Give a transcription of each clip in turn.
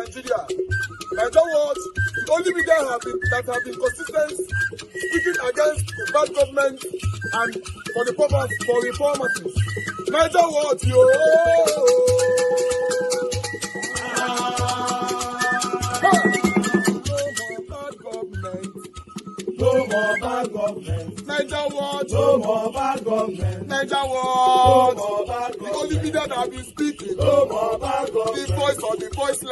Nigeria. Nigeria was the only media that have been consistent speaking against the bad government and for the purpose for reformers. Nigeria was yo. No more bad government. Niger watch. No more bad government. Niger watch. No more bad government. The only media that have been speaking. No more bad government. The voice of the voiceless. No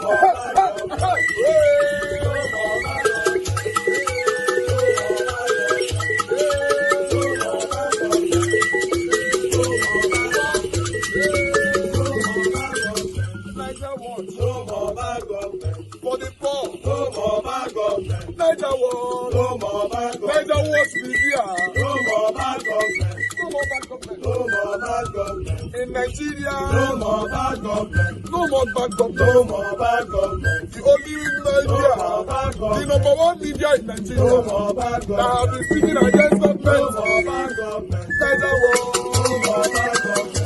more bad government. No more bad government. Niger watch. No more bad government. For the poor. No more bad government. Niger watch. No more bad government. Niger watch media. No more bad government. No more bad government. No more bad government. In Nigeria. No more bad government. No more bad government. No more bad government. The only media. No more bad government. The number one media in Nigeria. No more bad government. That have been speaking against government. No more bad government. Niger watch. No more bad government.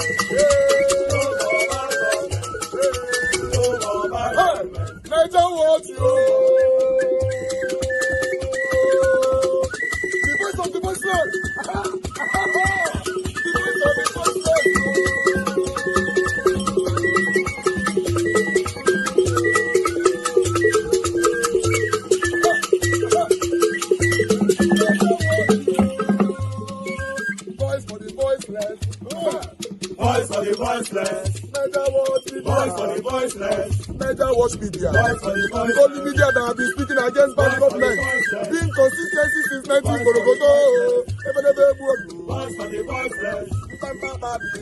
Niger watch you. The voice of the voiceless. The voice of the voiceless. Voice for the voiceless. Voice for the voiceless. Niger watch media. Voice for the voiceless. Niger watch media. Voice for the voiceless. The only media that have been speaking against bad government. Being consistency since 1944. Voice for the voiceless.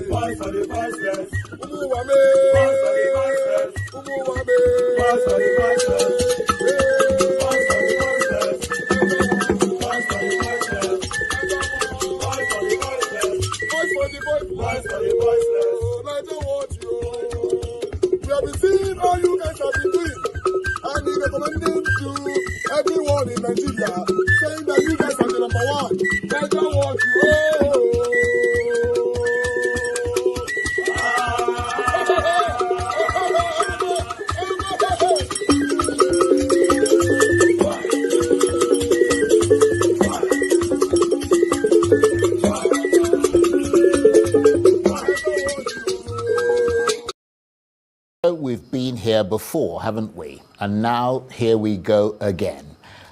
Voice for the voiceless. Umuwame. Voice for the voiceless. Umuwame. Voice for the voiceless. Voice for the voiceless. Voice for the voiceless. Voice for the voiceless. Voice for the voiceless. Voice for the voiceless. Niger watch you. We have been seeing all you guys have been doing, and we recommending to everyone in Nigeria, saying that you guys are the number one. Niger watch you. We've been here before, haven't we? And now here we go again.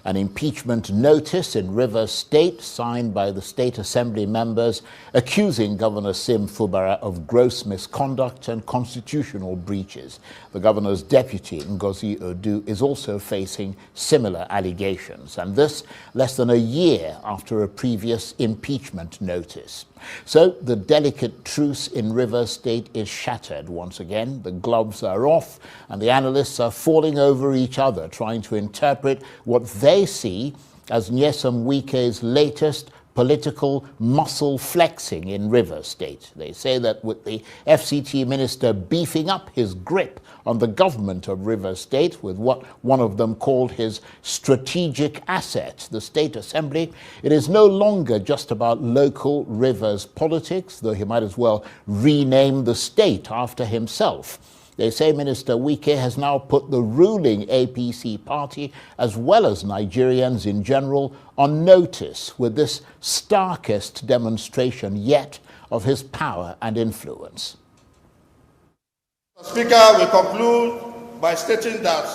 An impeachment notice in Rivers State signed by the State Assembly members accusing Governor Sim Fubara of gross misconduct and constitutional breaches. The governor's deputy, Ngozi Odu, is also facing similar allegations, and this less than a year after a previous impeachment notice. So the delicate truce in Rivers State is shattered once again. The gloves are off and the analysts are falling over each other trying to interpret what they see as Nyesom Wike's latest political muscle flexing in Rivers State. They say that with the FCT minister beefing up his grip on the government of Rivers State with what one of them called his strategic asset, the State Assembly, it is no longer just about local Rivers politics, though he might as well rename the state after himself. They say Minister Wike has now put the ruling APC party, as well as Nigerians in general, on notice with this starkest demonstration yet of his power and influence. Speaker, we conclude by stating that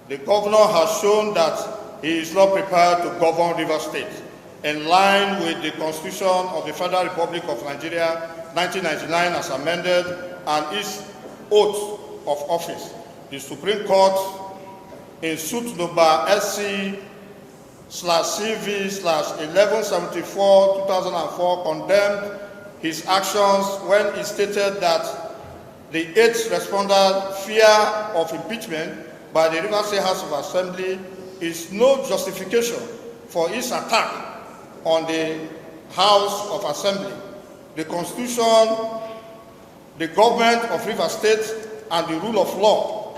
the governor has shown that he is not prepared to govern Rivers State in line with the Constitution of the Federal Republic of Nigeria, 1999 as amended, and his oath of office. The Supreme Court in suit number SC/CV/1174/2004 condemned his actions when he stated that the 8th responder fear of impeachment by the Rivers State House of Assembly is no justification for his attack on the House of Assembly. The Constitution, the government of Rivers State, and the rule of law.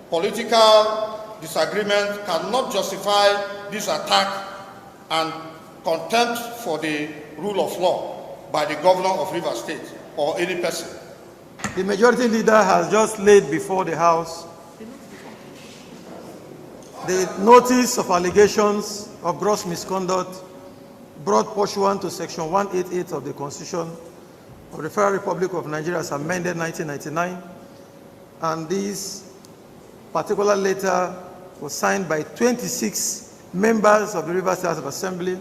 Political disagreement cannot justify this attack and contempt for the rule of law by the governor of Rivers State or any person. The majority leader has just laid before the House The notice of allegations of gross misconduct brought pursuant to Section 188 of the Constitution of the Federal Republic of Nigeria as amended 1999, and this particular letter was signed by 26 members of the Rivers State House of Assembly,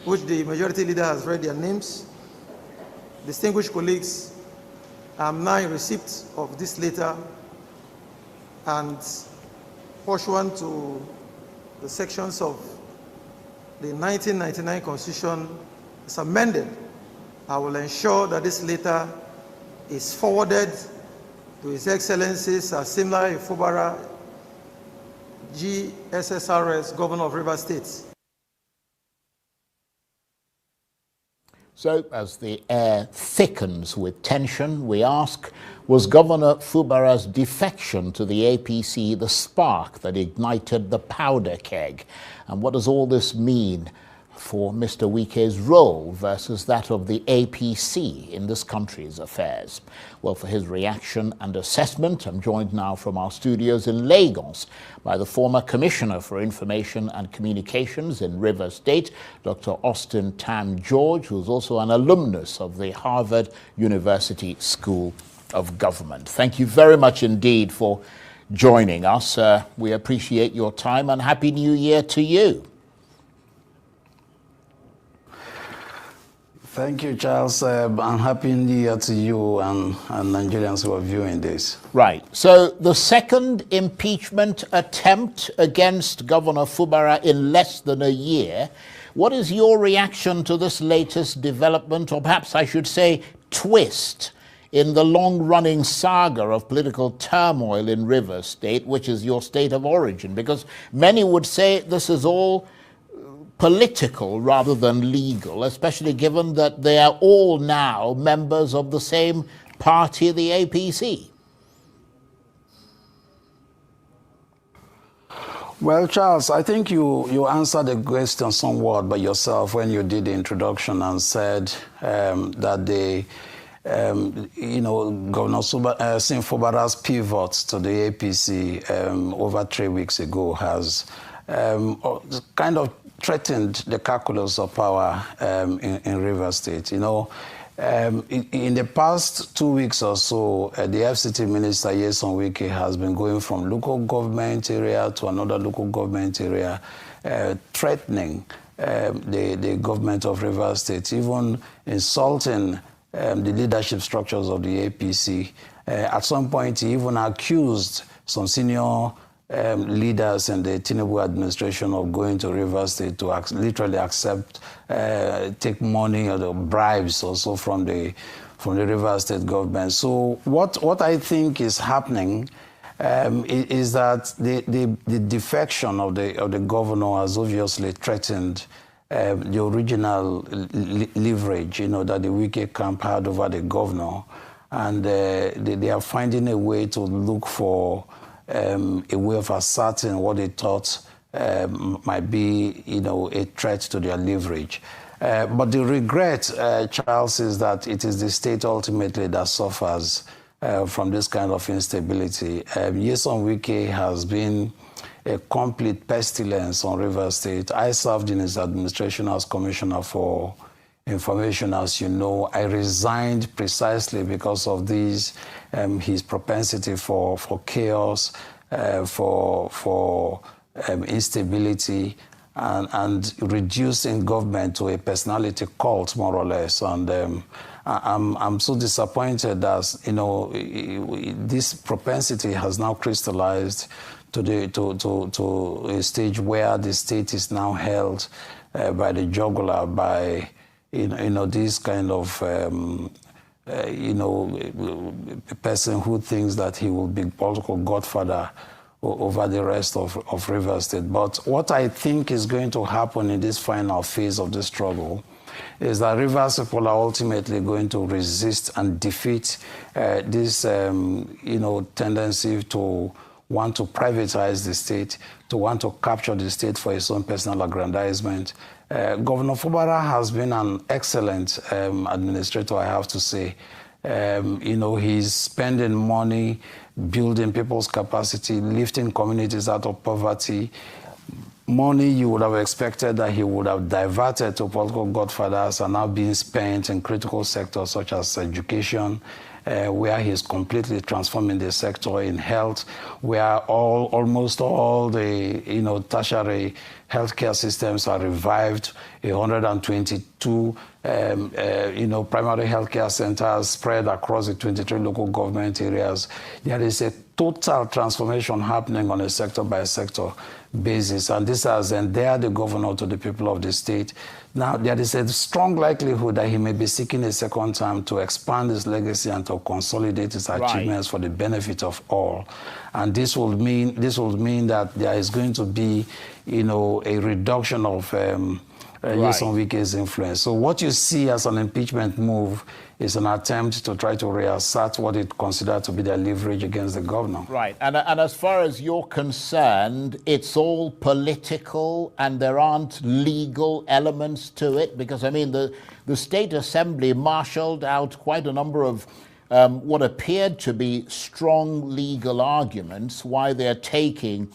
which the majority leader has read their names. Distinguished colleagues, I am now in receipt of this letter, and pursuant to the sections of the 1999 Constitution as amended, I will ensure that this letter is forwarded to His Excellency Sir Simla Ifubara, GSSRS, Governor of Rivers State. So, as the air thickens with tension, we ask, was Governor Fubara's defection to the APC the spark that ignited the powder keg? And what does all this mean for Mr. Wike's role versus that of the APC in this country's affairs? Well, for his reaction and assessment, I'm joined now from our studios in Lagos by the former Commissioner for Information and Communications in Rivers State, Dr. Austin Tam George, who's also an alumnus of the Harvard University School of Government. Thank you very much indeed for joining us. We appreciate your time, and Happy New Year to you. Thank you, Charles, and Happy New Year to you and Nigerians who are viewing this. Right. So the second impeachment attempt against Governor Fubara in less than a year. What is your reaction to this latest development, or perhaps I should say twist, in the long-running saga of political turmoil in Rivers State, which is your state of origin? Because many would say this is all political rather than legal, especially given that they are all now members of the same party, the APC. Well, Charles, I think you answered the question somewhat by yourself when you did the introduction and said that the Governor Sim Fubara's pivot to the APC over 3 weeks ago has kind of threatened the calculus of power in Rivers State. In the past 2 weeks or so, the FCT Minister, Nyesom Wike, has been going from local government area to another local government area, threatening the government of Rivers State, even insulting the leadership structures of the APC. At some point, he even accused some senior leaders in the Tinubu administration of going to Rivers State to literally accept, take money or the bribes also from the Rivers State government. So what I think is happening is that the defection of the governor has obviously threatened the original leverage, that the Wike camp had over the governor, and they are finding a way to look for a way of asserting what they thought might be, a threat to their leverage. But the regret, Charles, is that it is the state ultimately that suffers from this kind of instability. Nyesom Wike has been a complete pestilence on Rivers State. I served in his administration as Commissioner for Information, as you know. I resigned precisely because of this, his propensity for chaos, for instability, and reducing government to a personality cult, more or less. And I'm so disappointed that this propensity has now crystallized to a stage where the state is now held by the jugular by this kind of a person who thinks that he will be political godfather over the rest of Rivers State. But what I think is going to happen in this final phase of the struggle is that Rivers people are ultimately going to resist and defeat this, tendency to want to privatize the state, to want to capture the state for his own personal aggrandizement. Governor Fubara has been an excellent administrator, I have to say. He's spending money building people's capacity, lifting communities out of poverty. Money you would have expected that he would have diverted to political godfathers are now being spent in critical sectors such as education, where he's completely transforming the sector, in health, where almost all the tertiary healthcare systems are revived. 122 primary healthcare centers spread across the 23 local government areas. There is a total transformation happening on a sector-by-sector basis, and this has endeared the governor to the people of the state. Now, there is a strong likelihood that he may be seeking a second term to expand his legacy and to consolidate his achievements for the benefit of all. And this will mean that there is going to be, a reduction of Nyesom Wike's influence. So what you see as an impeachment move is an attempt to try to reassert what it considered to be their leverage against the governor. Right. And as far as you're concerned, it's all political and there aren't legal elements to it? Because, I mean, the State Assembly marshaled out quite a number of what appeared to be strong legal arguments why they're taking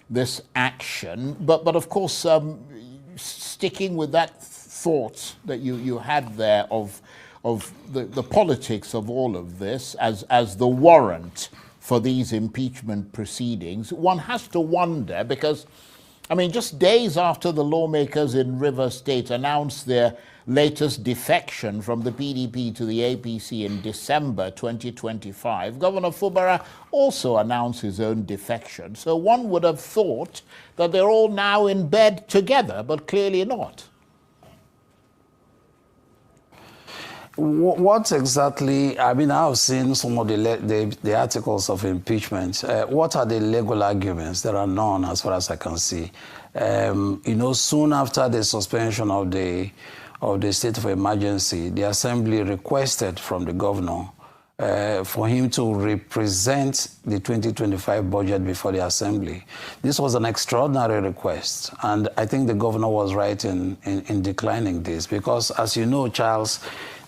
this action. But of course, sticking with that thought that you had there of the politics of all of this as the warrant for these impeachment proceedings, one has to wonder, because, I mean, just days after the lawmakers in River State announced their latest defection from the PDP to the APC in December 2025, Governor Fubara also announced his own defection. So one would have thought that they're all now in bed together, but clearly not. What exactly, I mean, I've seen some of the articles of impeachment. What are the legal arguments? There are none as far as I can see. Soon after the suspension of the state of emergency, the Assembly requested from the governor for him to represent the 2025 budget before the Assembly. This was an extraordinary request, and I think the governor was right in declining this, because, as you know, Charles,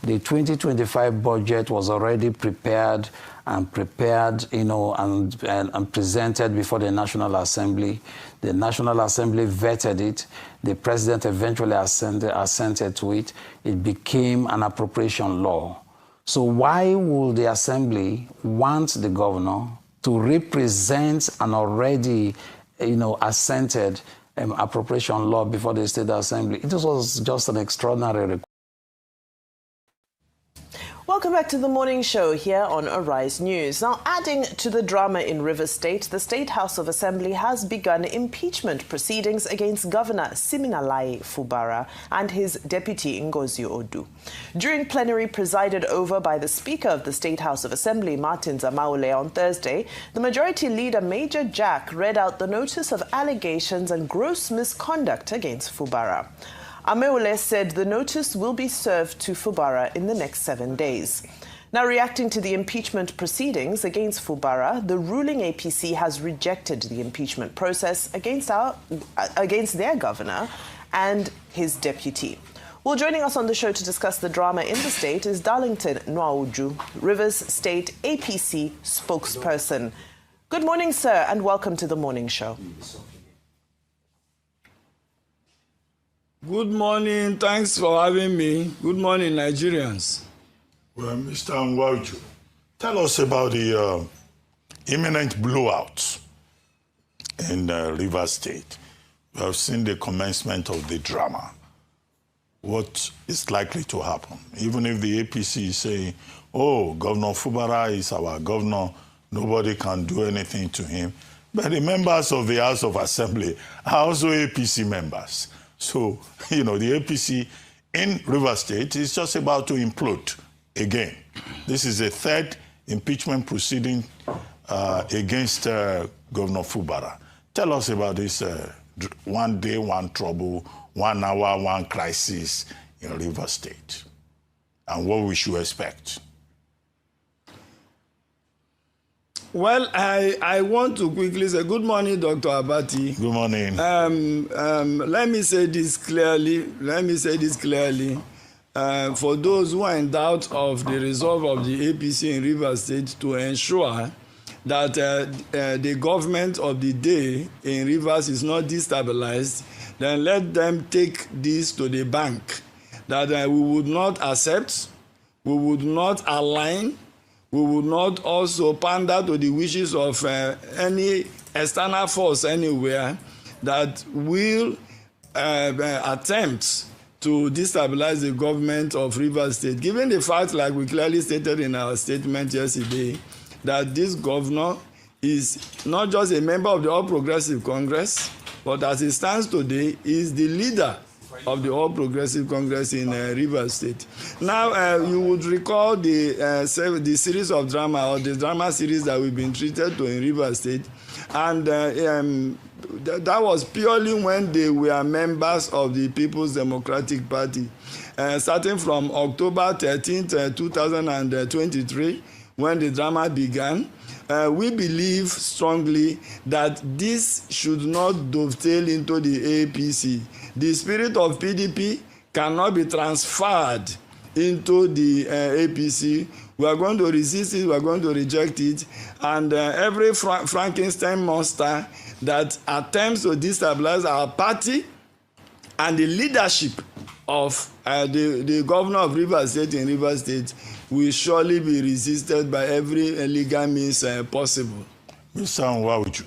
the 2025 budget was already prepared and presented before the National Assembly. The National Assembly vetted it. The president eventually assented to it. It became an appropriation law. So why would the Assembly want the governor to represent an already, assented appropriation law before the State Assembly? It was just an extraordinary request. Welcome back to the morning show here on Arise News. Now, adding to the drama in River State, the State House of Assembly has begun impeachment proceedings against Governor Siminalayi Fubara and his deputy Ngozi Odu. During plenary presided over by the Speaker of the State House of Assembly, Martin Zamaule, on Thursday, the Majority Leader Major Jack read out the notice of allegations and gross misconduct against Fubara. Ameule said the notice will be served to Fubara in the next 7 days. Now, reacting to the impeachment proceedings against Fubara, the ruling APC has rejected the impeachment process against their governor and his deputy. Well, joining us on the show to discuss the drama in the state is Darlington Nwauju, Rivers State APC spokesperson. Good morning, sir, and welcome to the morning show. Good morning. Thanks for having me. Good morning, Nigerians. Well, Mr. Nwauju, tell us about the imminent blowout in River State. We have seen the commencement of the drama. What is likely to happen? Even if the APC is saying, oh, Governor Fubara is our governor, nobody can do anything to him. But the members of the House of Assembly are also APC members. So, the APC in River State is just about to implode again. This is a third impeachment proceeding against Governor Fubara. Tell us about this 1 day, 1 trouble, 1 hour, 1 crisis in River State, and what we should expect. Well, I want to quickly say good morning, Dr. Abati. Good morning. Let me say this clearly. For those who are in doubt of the resolve of the APC in River State, to ensure that the government of the day in Rivers is not destabilized, then let them take this to the bank, that we would not accept, we would not align, we would not also pander to the wishes of any external force anywhere that will attempt to destabilize the government of Rivers State, given the fact, like we clearly stated in our statement yesterday, that this governor is not just a member of the All Progressive Congress, but as it stands today, is the leader of the All Progressive Congress in Rivers State. Now, you would recall the series of drama, or the drama series that we've been treated to in Rivers State, and that was purely when they were members of the People's Democratic Party. Starting from October 13th, 2023, when the drama began, we believe strongly that this should not dovetail into the APC. The spirit of PDP cannot be transferred into the APC. We are going to resist it, we are going to reject it, and every Frankenstein monster that attempts to destabilize our party and the leadership of the governor of Rivers State in Rivers State will surely be resisted by every legal means possible. Mr. Nwauju,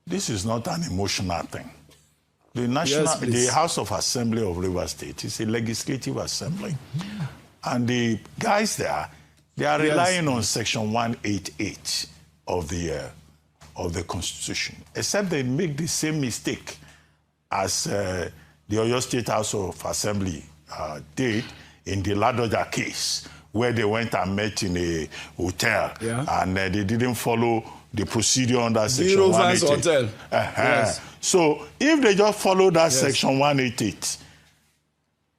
this is not an emotional thing. The House of Assembly of Rivers State is a legislative assembly. And the guys there, they are relying on Section 188 of the Constitution, except they make the same mistake as the Oyo State House of Assembly did in the Ladoja case, where they went and met in a hotel, and they didn't follow the procedure under Section 188. Hotel. Yes. So if they just follow that Section 188,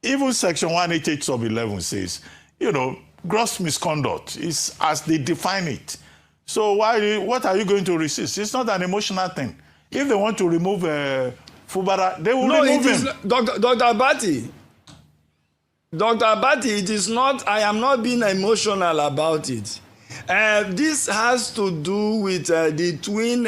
even Section 188 sub 11 says, you know, gross misconduct is as they define it. So what are you going to resist? It's not an emotional thing. If they want to remove Fubara, they will remove him. Dr. Datti, it is not, I am not being emotional about it. This has to do with the twin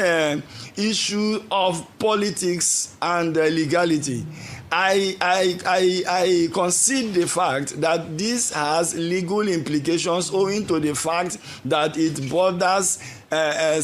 issue of politics and legality. I concede the fact that this has legal implications owing to the fact that it borders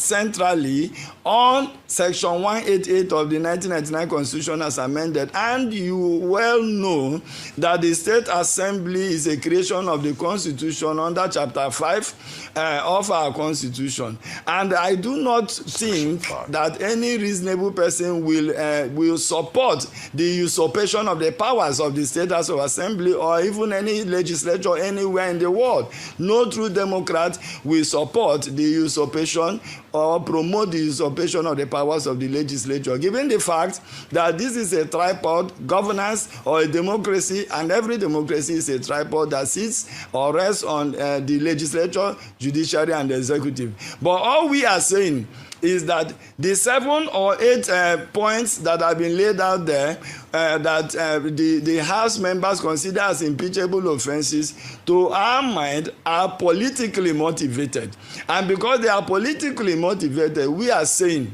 centrally on Section 188 of the 1999 Constitution as amended, and you well know that the State Assembly is a creation of the Constitution under Chapter 5 of our Constitution, and I do not think that any reasonable person will support the usurpation of the powers of the State House of Assembly or even any legislature anywhere in the world. No true Democrat will support the usurpation or promote the usurpation of the powers of the legislature, given the fact that this is a tripod governance or a democracy, and every democracy is a tripod that sits or rests on the legislature, judiciary, and the executive. But all we are saying is that the 7 or 8 points that have been laid out there that the House members consider as impeachable offenses, to our mind, are politically motivated. And because they are politically motivated, we are saying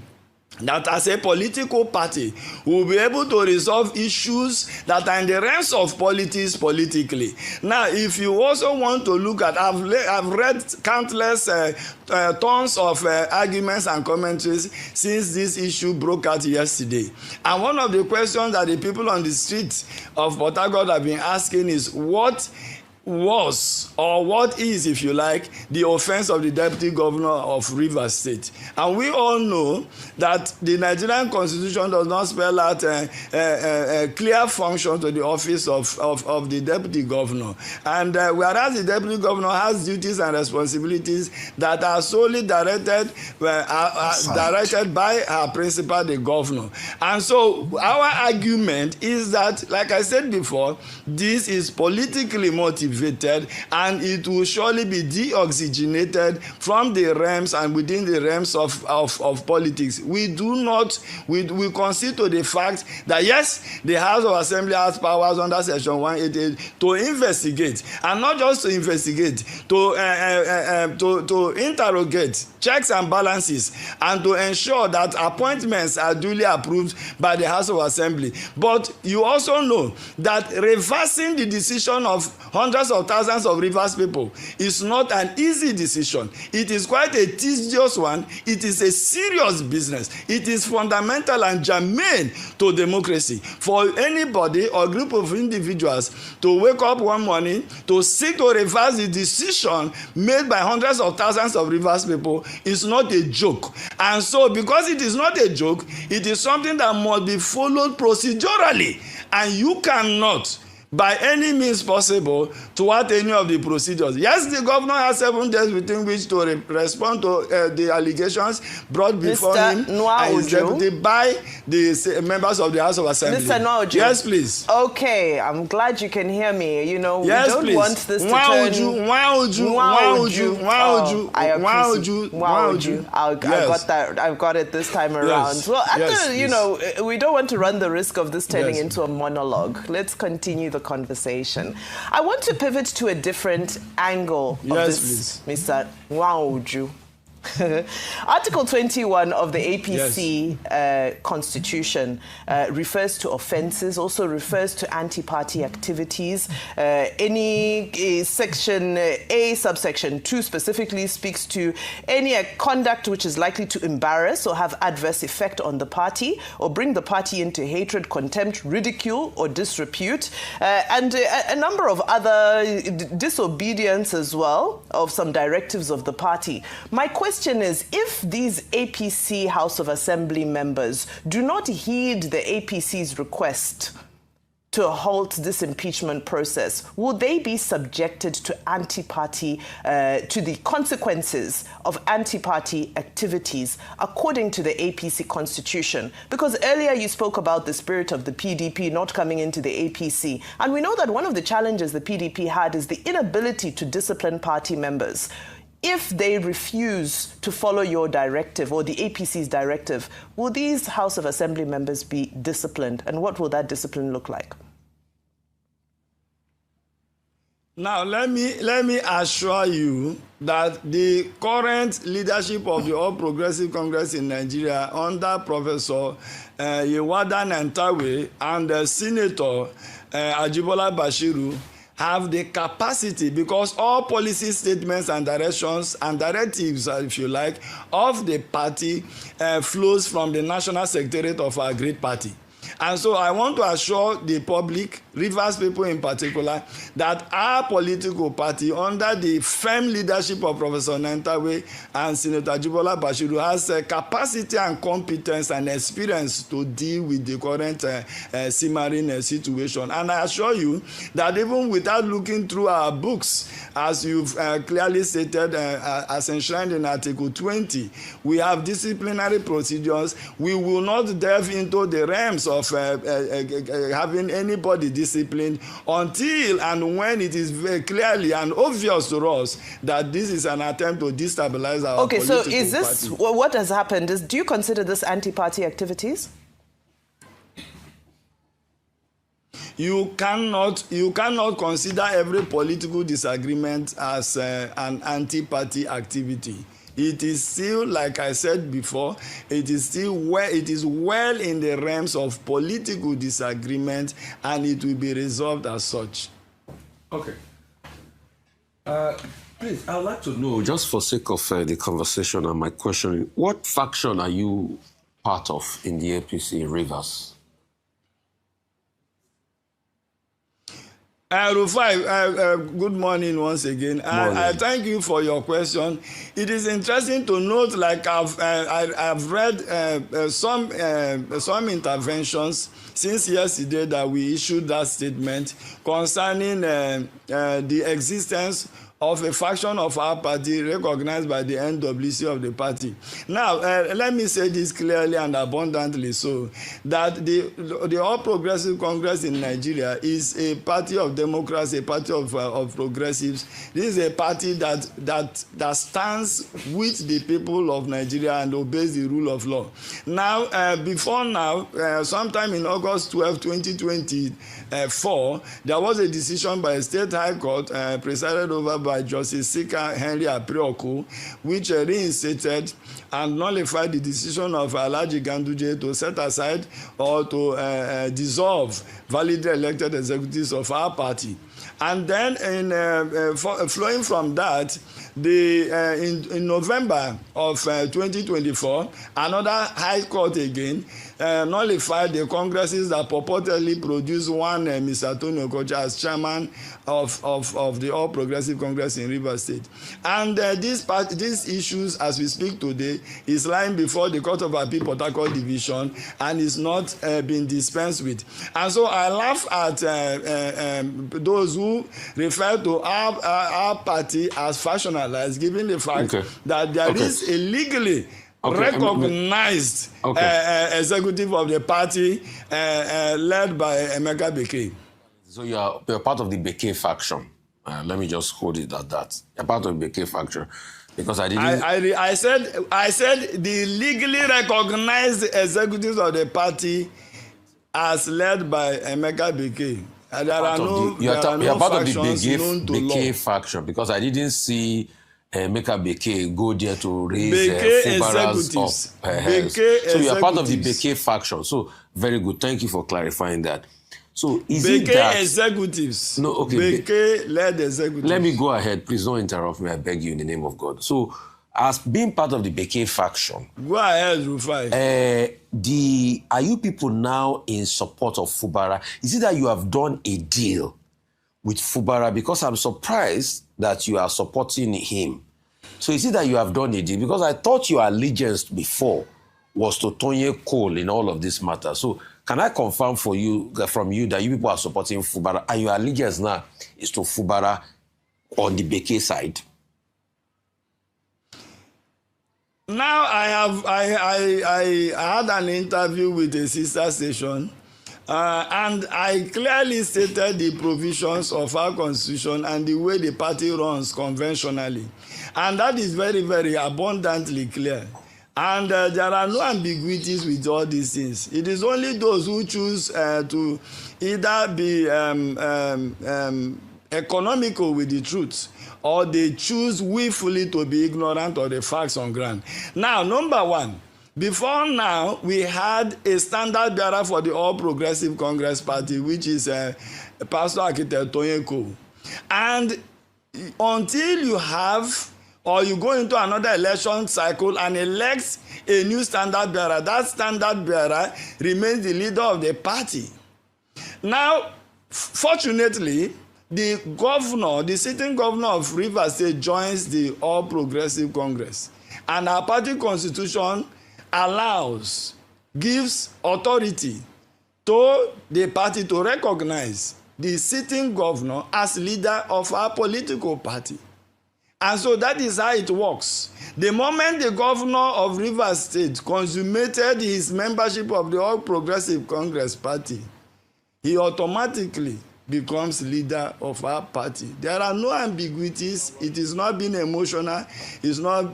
that as a political party, we will be able to resolve issues that are in the realms of politics politically. Now, if you also want to look at, I've read countless tons of arguments and commentaries since this issue broke out yesterday. And one of the questions that the people on the streets of Port Harcourt have been asking is, what was, or what is, if you like, the offense of the deputy governor of Rivers State? And we all know that the Nigerian Constitution does not spell out a clear function to the office of the deputy governor. And whereas the deputy governor has duties and responsibilities that are solely directed by her principal, the governor. And so our argument is that, like I said before, this is politically motivated. deactivated, and it will surely be deoxygenated from the realms and within the realms of politics. We concede to the fact that yes, the House of Assembly has powers under Section 188 to investigate, and not just to investigate, to interrogate, checks and balances, and to ensure that appointments are duly approved by the House of Assembly. But you also know that reversing the decision of hundreds of thousands of Rivers people is not an easy decision. It is quite a tedious one. It is a serious business. It is fundamental and germane to democracy for anybody or group of individuals to wake up one morning to seek to reverse the decision made by hundreds of thousands of Rivers people is not a joke. And so because it is not a joke, it is something that must be followed procedurally, and you cannot by any means possible thwart any of the procedures. Yes, the governor has 7 days within which to respond to the allegations brought before him and his deputy by the members of the House of Assembly. Mr. Nwaoju. Yes, please. Okay, I'm glad you can hear me. You know, yes, we don't please. want this to turn... I've got it this time around. Yes. Well, Yes, you know, we don't want to run the risk of this turning into a monologue. Let's continue the conversation. I want to pivot to a different angle of this, please. Mr. Nwaoju. Article 21 of the APC constitution refers to offences, also refers to anti-party activities. Any section A, subsection 2 specifically speaks to any conduct which is likely to embarrass or have adverse effect on the party or bring the party into hatred, contempt, ridicule or disrepute, and a number of other disobedience as well of some directives of the party. My question is, if these APC House of Assembly members do not heed the APC's request to halt this impeachment process, will they be subjected to anti-party, to the consequences of anti-party activities according to the APC constitution? Because earlier you spoke about the spirit of the PDP not coming into the APC. And we know that one of the challenges the PDP had is the inability to discipline party members. If they refuse to follow your directive or the APC's directive, will these House of Assembly members be disciplined? And what will that discipline look like? Now, let me assure you that the current leadership of the All Progressive Congress in Nigeria under Professor Yewada Nantawe and Senator Ajibola Bashiru have the capacity, because all policy statements and directions and directives, if you like, of the party flows from the National Secretariat of our great party. And so I want to assure the public, Rivers people in particular, that our political party, under the firm leadership of Professor Nantawe and Senator Ajibola Bashiru, has capacity and competence and experience to deal with the current simmering situation. And I assure you that even without looking through our books, as you've clearly stated, as enshrined in Article 20, we have disciplinary procedures. We will not delve into the realms of having anybody disciplined until and when it is very clearly and obvious to us that this is an attempt to destabilize our political party. Okay, so is this what has happened? Do you consider this anti-party activities? You cannot consider every political disagreement as an anti-party activity. It is still, like I said before, it is well in the realms of political disagreement, and it will be resolved as such. Okay. Please, I would like to know, just for sake of the conversation and my question, what faction are you part of in the APC Rivers? Rufai, good morning once again. I thank you for your question. It is interesting to note, like I've read some interventions since yesterday that we issued that statement concerning the existence of a faction of our party recognized by the NWC of the party. Now, let me say this clearly and abundantly so, that the All Progressive Congress in Nigeria is a party of democracy, a party of progressives. This is a party that stands with the people of Nigeria and obeys the rule of law. Now, before now, sometime in August 12, 2024, there was a decision by a state high court presided over by Justice Sika Henry Aprioku, which reinstated and nullified the decision of Alhaji Ganduje to set aside or to dissolve validly elected executives of our party. And then, flowing from that, in November of 2024, another high court again nullified the congresses that purportedly produced one Mr. Tony Okocha as chairman of the All Progressive Congress in Rivers State. And these issues, as we speak today, is lying before the Court of Appeal Port Harcourt Division and is not being dispensed with. And so I laugh at those who refer to our party as factionalized, given the fact that there is a legally recognized executive of the party led by Emeka Bekee. So you're part of the Bekee faction. Let me just hold it at that. You're part of the Bekee faction. Because I didn't... I said the legally recognized executives of the party as led by Emeka Bekee. There are no factions known to law. Bekee faction, because I didn't see Emeka Bekee go there to raise Fubara's up. So you are part of the Bekee faction. So very good. Thank you for clarifying that. So is it that executives? No, okay. Bekee-led executives. Let me go ahead. Please don't interrupt me. I beg you in the name of God. So, as being part of the Bekee faction, go ahead, Rufai. Are you people now in support of Fubara? Is it that you have done a deal with Fubara? Because I'm surprised that you are supporting him. So is it that you have done a deal? Because I thought your allegiance before was to Tonye Cole in all of this matter. So can I confirm from you that you people are supporting Fubara and your allegiance now is to Fubara on the Bekee side? Now I had an interview with a sister station and I clearly stated the provisions of our constitution and the way the party runs conventionally. And that is very, very abundantly clear. And there are no ambiguities with all these things. It is only those who choose to either be economical with the truth, or they choose willfully to be ignorant of the facts on ground. Now, number one, before now, we had a standard bearer for the All Progressive Congress Party, which is Pastor Architect Tonye Cole. And until you have, or you go into another election cycle and elect a new standard bearer, that standard bearer remains the leader of the party. Now, fortunately, the sitting governor of Rivers State joins the All Progressive Congress. And our party constitution gives authority to the party to recognize the sitting governor as leader of our political party. And so that is how it works. The moment the governor of Rivers State consummated his membership of the All Progressive Congress Party, he automatically becomes leader of our party. There are no ambiguities. It is not being emotional. It's not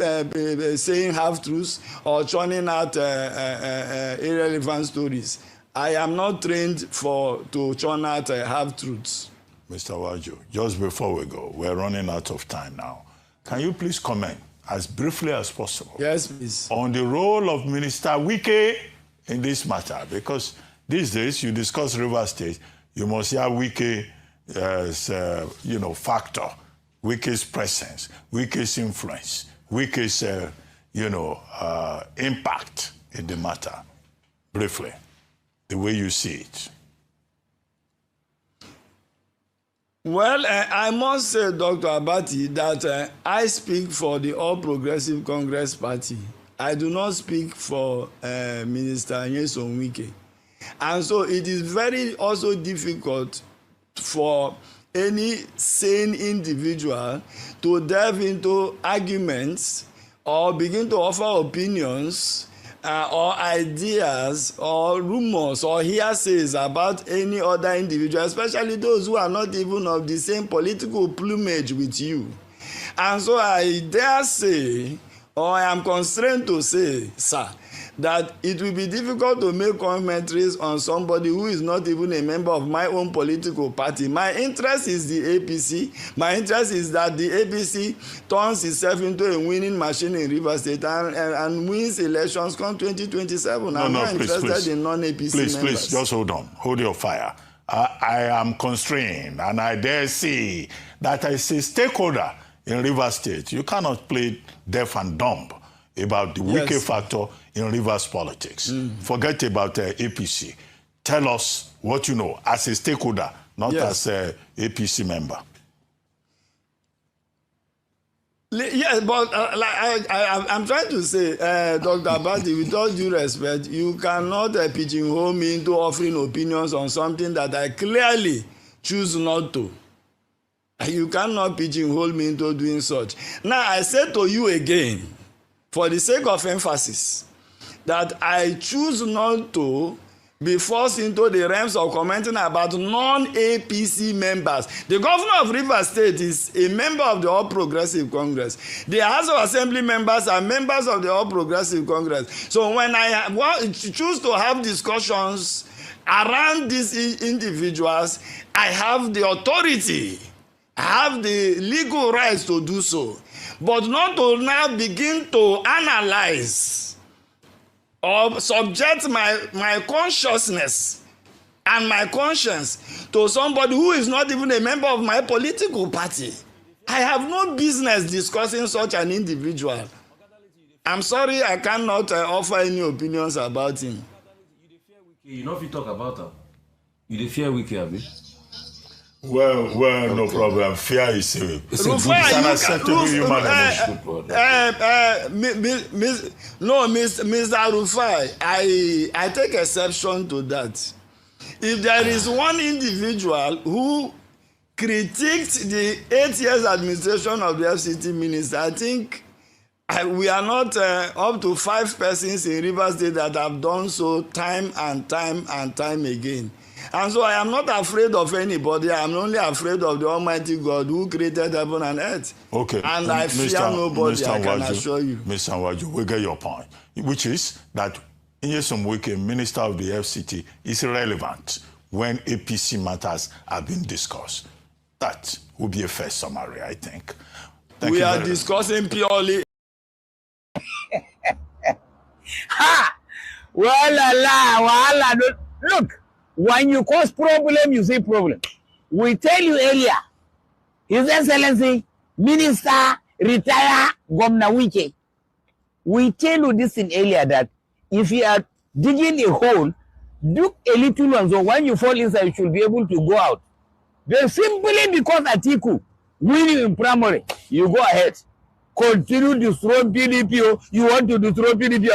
saying half-truths or churning out irrelevant stories. I am not trained to churn out half-truths. Mr. Waju, just before we go, we're running out of time now. Can you please comment as briefly as possible? Yes, please. On the role of Minister Wike in this matter? Because these days, you discuss Rivers State, you must have Wike as, factor, Wike's presence, Wike's influence, Wike's, impact in the matter. Briefly, the way you see it. Well, I must say, Dr. Abati, that I speak for the All Progressive Congress Party. I do not speak for Minister Nyesom Wike. And so it is very also difficult for any sane individual to delve into arguments or begin to offer opinions or ideas or rumors or hearsays about any other individual, especially those who are not even of the same political plumage with you. And so I dare say, or I am constrained to say, sir, that it will be difficult to make commentaries on somebody who is not even a member of my own political party. My interest is the APC. My interest is that the APC turns itself into a winning machine in Rivers State and wins elections come 2027. I'm not interested in non-APC members. Please, just hold on. Hold your fire. I am constrained, and I dare say that as a stakeholder in Rivers State, you cannot play deaf and dumb about the wicked factor in Rivers politics. Forget about APC. Tell us what you know as a stakeholder, not as a APC member. Yes, but I'm trying to say, Dr. Abadi, with all due respect, you cannot pigeonhole me into offering opinions on something that I clearly choose not to. You cannot pigeonhole me into doing such. Now, I say to you again, for the sake of emphasis, that I choose not to be forced into the realms of commenting about non-APC members. The governor of Rivers State is a member of the All Progressive Congress. The House of Assembly members are members of the All Progressive Congress. So when I choose to have discussions around these individuals, I have the authority, I have the legal rights to do so. But not to now begin to analyze or subject my consciousness and my conscience to somebody who is not even a member of my political party. I have no business discussing such an individual. I'm sorry, I cannot offer any opinions about him. You know if you talk about him, you fear wicked, abi? Well, no problem. Fear is it's an acceptable human emotion. Mr. Rufai, I take exception to that. If there is one individual who critiqued the 8 years administration of the FCT minister, I think we are not up to 5 persons in Rivers State that have done so time and time again. And so I am not afraid of anybody. I am only afraid of the Almighty God who created heaven and earth. Okay. And I fear nobody, I can assure you. Mr. Nwaju, we get your point, which is that Nyesom Wike, Minister of the FCT, is irrelevant when APC matters are being discussed. That would be a fair summary, I think. We are discussing purely... Ha! Well, look. When you cause problem, you see problem. We tell you earlier, His Excellency, Minister, retire, Governor Wike. We tell you this in earlier that if you are digging a hole, do a little one, so when you fall inside, you should be able to go out. Then simply because Atiku win you in primary, you go ahead. Continue destroying PDP. You want to destroy PDP,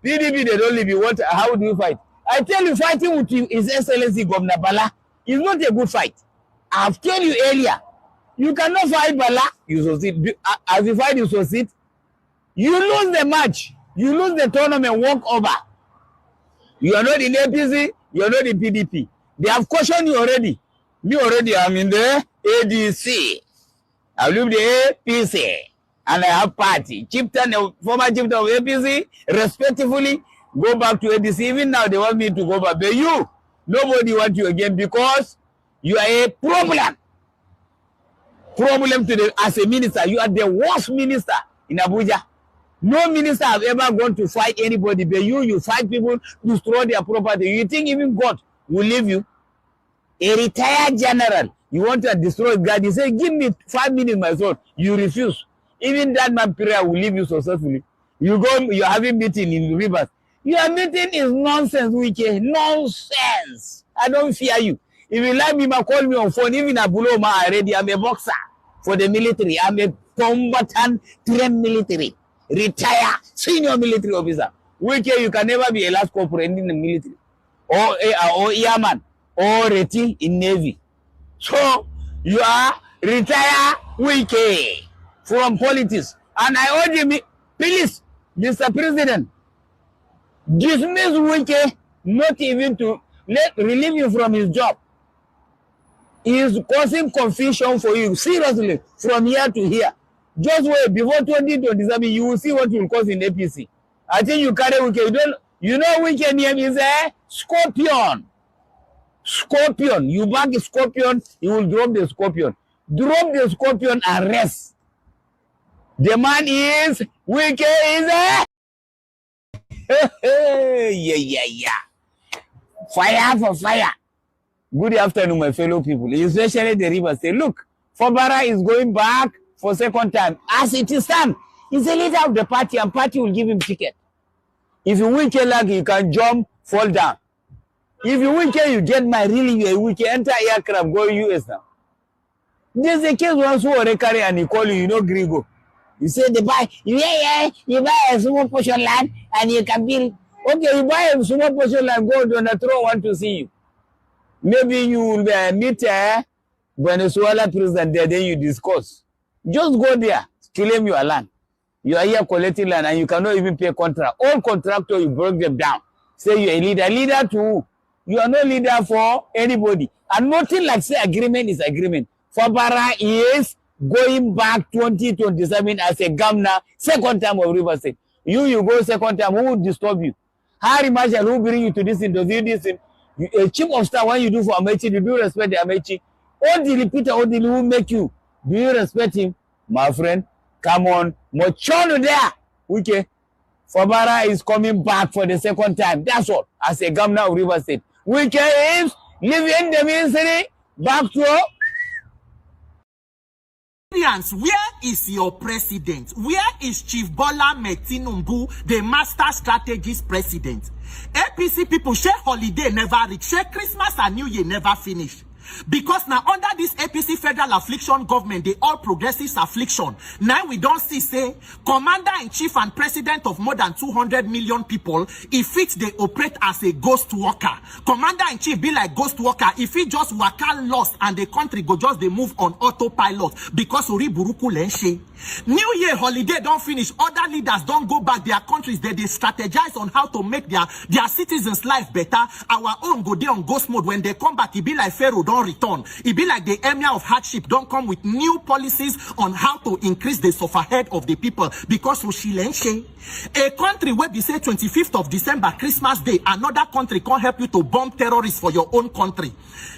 PDP, they don't leave you. How do you fight? I tell you, fighting with His Excellency Governor Bala is not a good fight. I've told you earlier, you cannot fight Bala, you succeed. As you fight, you succeed. You lose the match. You lose the tournament, walk over. You are not in APC, you are not in PDP. They have cautioned you already. Me already, I'm in the ADC. I leave the APC. And I have party. Chieftain, former chieftain of APC, respectively, go back to ADC. Even now, they want me to go back. But you, nobody wants you again because you are a problem. Problem to the, as a minister. You are the worst minister in Abuja. No minister have ever gone to fight anybody. But you fight people, destroy their property. You think even God will leave you? A retired general, you want to destroy God. You say, give me 5 minutes, my son. You refuse. Even that man prayer will leave you successfully. You go, you're having meeting in Rivers. Your meeting is nonsense, Wike. Nonsense. I don't fear you. If you like me, call me on phone. Even Abuloma already, I'm a boxer for the military. I'm a combatant, trained military, retired, senior military officer. Wike, you can never be a last corporal in the military. Or airman, or reti in Navy. So you are retire Wike from politics. And I urge him, please, Mr. President, dismiss Wike, not even to relieve him from his job. He is causing confusion for you, seriously, from here to here. Just wait, before 2027, you will see what will cause in APC. I think you carry Wike. You know Wike name is a Scorpion. Scorpion. You back a Scorpion, he will drop the Scorpion. Drop the Scorpion and rest. The man is Wike is a yeah. Fire for fire. Good afternoon, my fellow people, especially the River State. Look, Fubara is going back for second time. As it is done, he's the leader of the party and party will give him ticket. If you win Kellag, you can jump, fall down. If you win Kellag, you get my really we can enter aircraft, go US now. There's a case once who already carry and he call you, you know, Grigo. You say they buy, you buy a small portion land and you can build. Okay, you buy a small portion land, go to the throne, want to see you. Maybe you will meet Venezuela president there, then you discuss. Just go there, claim your land. You are here collecting land and you cannot even pay contract. All contractors, you break them down. Say you're a leader. Leader to who? You are no leader for anybody. And nothing like say agreement is agreement. Fubara is going back 2027 as a governor, second time of River State. You go second time, who will disturb you? Harry Marshall, who bring you to this thing, does you this thing? A chief of staff, when you do for Amechi, you do respect the Amechi. All the repeater, all the who make you. Do you respect him? My friend, come on. Mochono there. Okay. Fubara is coming back for the second time. That's all. As a governor of River State. Wike is leaving the ministry back to... Where is your president? Where is Chief Bola Tinubu, the master strategist president? APC people, share holiday never reach, share Christmas and New Year never finish. Because now under this APC federal affliction government, the all progressives affliction, now we don't see say commander-in-chief and president of more than 200 million people, if it they operate as a ghost worker. Commander-in-chief be like ghost worker, if it just worker lost and the country go just they move on autopilot because Uri Buruku Lenshe. New Year holiday don't finish, other leaders don't go back their countries, they strategize on how to make their citizens' life better. Our own go there on ghost mode. When they come back, it be like Pharaoh don't return. It be like the emir of hardship don't come with new policies on how to increase the sufferhead of the people because Ushilenshe. A country where they say 25th of December, Christmas Day, another country can't help you to bomb terrorists for your own country.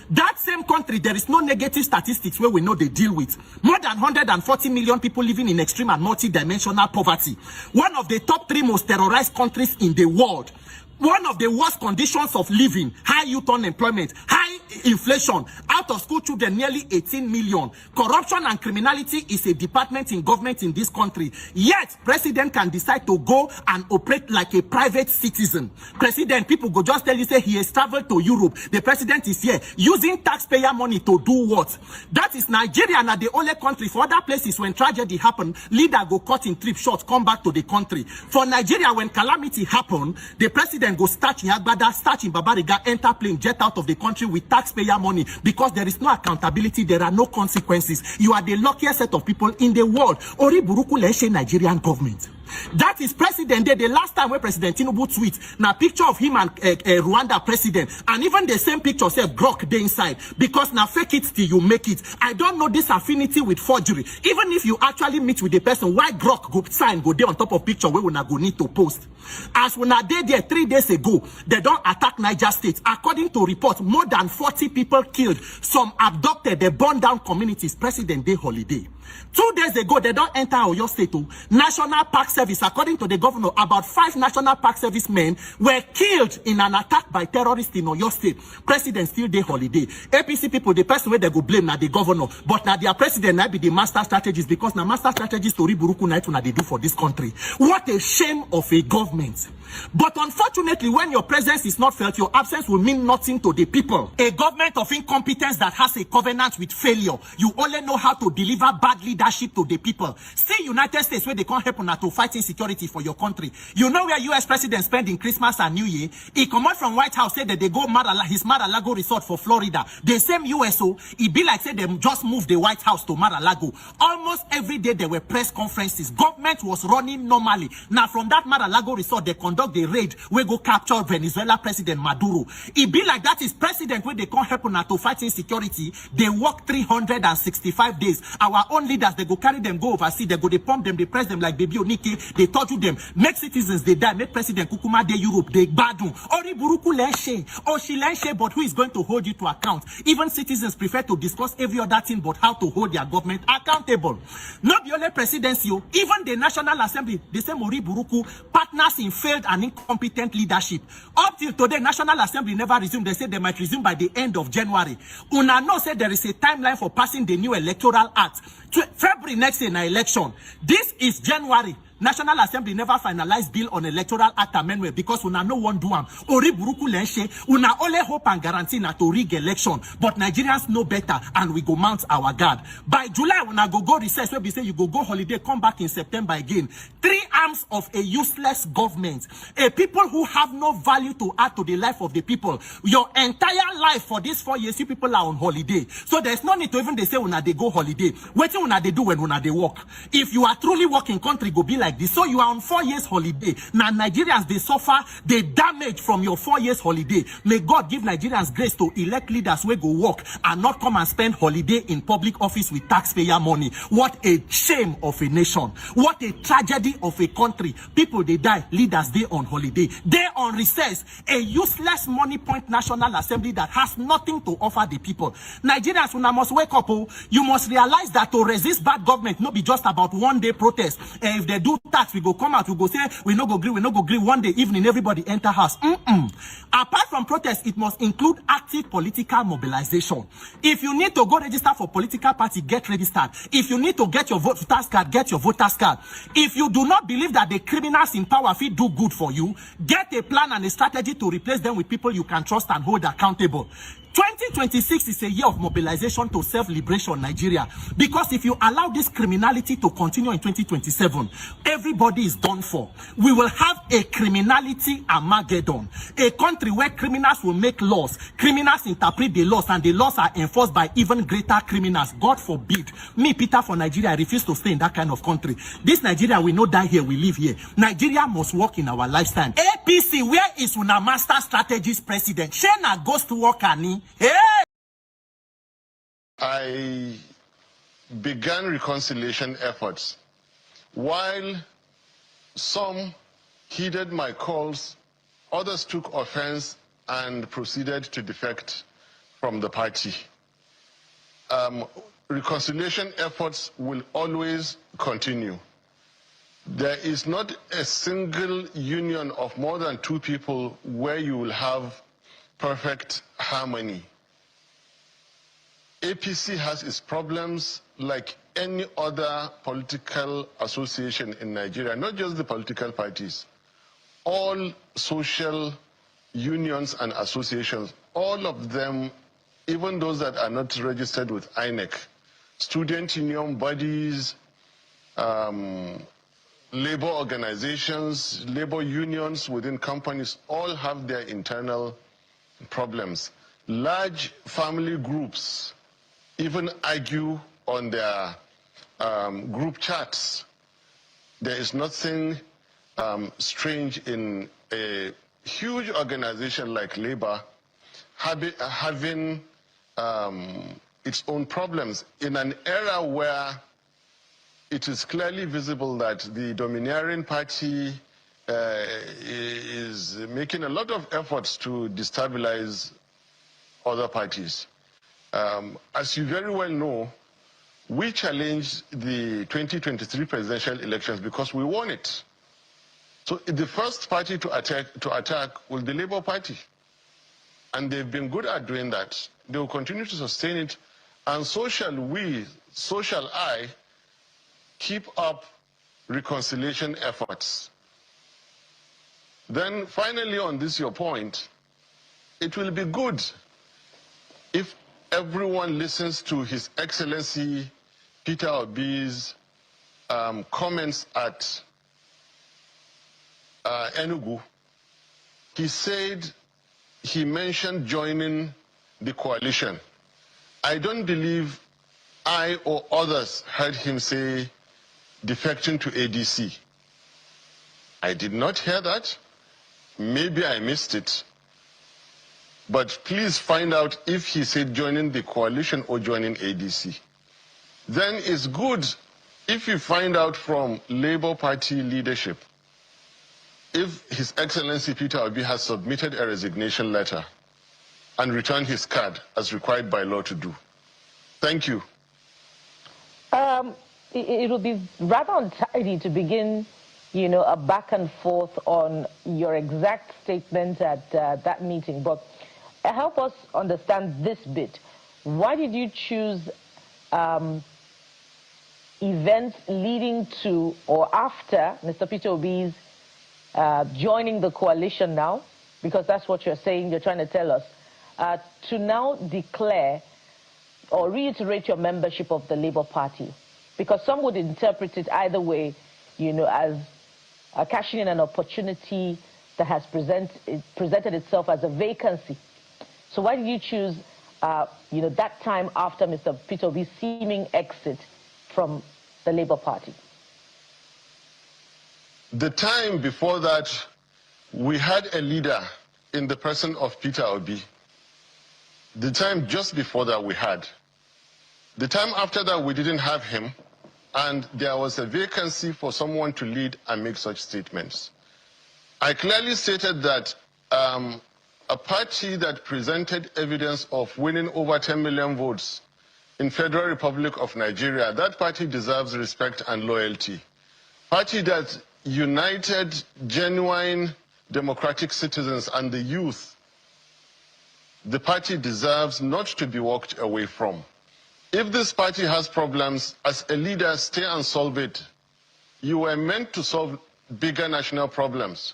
That same country, there is no negative statistics where we know they deal with. More than 140 million people living in extreme and multi-dimensional poverty. One of the top 3 most terrorized countries in the world. One of the worst conditions of living, high youth unemployment, high inflation, out of school children nearly 18 million. Corruption and criminality is a department in government in this country. Yet, president can decide to go and operate like a private citizen. President, people go just tell you, say he has traveled to Europe. The president is here using taxpayer money to do what? That is Nigeria and the only country. For other places, when tragedy happen, leader go cut in trip short, come back to the country. For Nigeria, when calamity happen, the president go start in Agbada, start in Babariga, enter plane, jet out of the country with taxpayer money because there is no accountability, there are no consequences. You are the luckiest set of people in the world. Ori Buruku Leshe Nigerian government. That is President Day. The last time when President Tinubu tweet, now picture of him and Rwanda president, and even the same picture say Grok day inside, because now fake it till you make it. I don't know this affinity with forgery. Even if you actually meet with the person, why Grok go sign go there on top of picture where we now go need to post? As when I did there 3 days ago, they don't attack Niger State. According to reports, more than 40 people killed, some abducted, they burned down communities. President Day holiday. 2 days ago, they don't enter Oyo State. National Park Service, according to the governor, about 5 National Park Service men were killed in an attack by terrorists in Oyo State. President still day holiday. APC people, the person where they go blame now the governor, but now their president now be the master strategist because now master strategist Tori Buruku night when they do for this country. What a shame of a government. But unfortunately, when your presence is not felt, your absence will mean nothing to the people. A government of incompetence that has a covenant with failure. You only know how to deliver bad leadership to the people. See United States where they can't help to fight insecurity for your country. You know where US President spending Christmas and New Year? He come out from White House, said that they go his Mar-a-Lago resort for Florida. The same USO, it be like said they just moved the White House to Mar-a-Lago. Almost every day there were press conferences. Government was running normally. Now from that Mar-a-Lago resort, they conduct the raid where go capture Venezuela President Maduro. It be like that is president where they can't help to fight insecurity. They work 365 days. Our own leaders, they go carry them, go overseas, they go, they pump them, they press them like baby Onike, they torture them, make citizens, they die, make President Kukuma de Europe, they badun. Ori buruku lenshe, or she lenshe, but who is going to hold you to account? Even citizens prefer to discuss every other thing but how to hold their government accountable. Not the only presidency, even the National Assembly, the same Ori buruku, partners in failed and incompetent leadership. Up till today, National Assembly never resumed. They said they might resume by the end of January. Una know said there is a timeline for passing the new Electoral Act. February next year, na election. This is January. National Assembly never finalized bill on Electoral Act amendment because una no one do am. Ori buruku lenshe, una only hope and guarantee na to rig election. But Nigerians know better and we go mount our guard. By July, una go recess where we say you go holiday, come back in September again. 3 arms of a useless government. A people who have no value to add to the life of the people. Your entire life for these 4 years, you people are on holiday. So there's no need to even they say una they go holiday. What una they do when una they work? If you are truly working country, go be like this. So you are on 4 years holiday. Now Nigerians, they suffer the damage from your 4 years holiday. May God give Nigerians grace to elect leaders where go work and not come and spend holiday in public office with taxpayer money. What a shame of a nation. What a tragedy of a country. People, they die. Leaders, they on holiday. They on recess. A useless money point National Assembly that has nothing to offer the people. Nigerians, when I must wake up, you must realize that to resist bad government, not be just about one day protest. If they do tax, we go come out, we go say, we no go agree, one day evening, everybody enter house. Apart from protest, it must include active political mobilization. If you need to go register for political party, get registered. If you need to get your voter's card, get your voter's card. If you do not believe that the criminals in power fit do good for you, get a plan and a strategy to replace them with people you can trust and hold accountable. 2026 is a year of mobilization to self-liberation Nigeria. Because if you allow this criminality to continue in 2027, everybody is done for. We will have a criminality Armageddon. A country where criminals will make laws, criminals interpret the laws, and the laws are enforced by even greater criminals. God forbid. Me, Peter, for Nigeria, I refuse to stay in that kind of country. This Nigeria, we no die here, we live here. Nigeria must work in our lifetime. APC, where is una master strategist president? Shena goes to work, Annie. Hey! I began reconciliation efforts. While some heeded my calls, others took offense and proceeded to defect from the party. Reconciliation efforts will always continue. There is not a single union of more than 2 people where you will have perfect harmony. APC has its problems like any other political association in Nigeria, not just the political parties. All social unions and associations, all of them, even those that are not registered with INEC, student union bodies, labor organizations, labor unions within companies, all have their internal problems. Large family groups even argue on their group chats. There is nothing strange in a huge organization like Labor having its own problems in an era where it is clearly visible that the domineering party is making a lot of efforts to destabilize other parties. As you very well know, we challenged the 2023 presidential elections because we won it. So the first party to attack was the Labour Party. And they've been good at doing that. They will continue to sustain it. And so shall we, so shall I, keep up reconciliation efforts. Then finally on this your point, it will be good if everyone listens to His Excellency Peter Obi's comments at Enugu, he said he mentioned joining the coalition. I don't believe I or others heard him say defecting to ADC. I did not hear that. Maybe I missed it. But please find out if he said joining the coalition or joining ADC. Then it's good if you find out from Labour Party leadership if His Excellency Peter Obi has submitted a resignation letter and returned his card as required by law to do. Thank you. It will be rather untidy to begin, a back and forth on your exact statement at that meeting. But help us understand this bit. Why did you choose events leading to or after Mr. Peter Obi's joining the coalition now, because that's what you're saying, you're trying to tell us, to now declare or reiterate your membership of the Labour Party? Because some would interpret it either way, as cashing in an opportunity that has presented itself as a vacancy. So why did you choose, that time after Mr. Peter Obi's seeming exit from the Labour Party? The time before that, we had a leader in the person of Peter Obi. The time just before that we had. The time after that we didn't have him, and there was a vacancy for someone to lead and make such statements. I clearly stated that a party that presented evidence of winning over 10 million votes in Federal Republic of Nigeria, that party deserves respect and loyalty. Party that united genuine democratic citizens and the youth, the party deserves not to be walked away from. If this party has problems, as a leader, stay and solve it. You were meant to solve bigger national problems.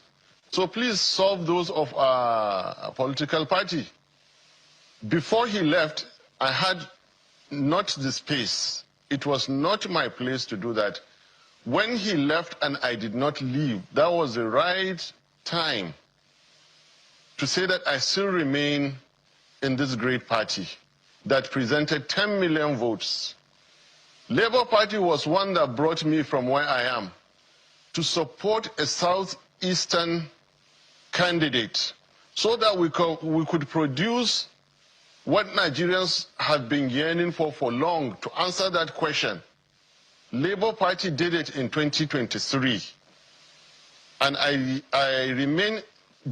So please solve those of our political party. Before he left, I had not the space. It was not my place to do that. When he left and I did not leave, that was the right time to say that I still remain in this great party that presented 10 million votes. Labour Party was one that brought me from where I am to support a southeastern candidate so that we could produce what Nigerians have been yearning for long, to answer that question. Labour Party did it in 2023. And I remain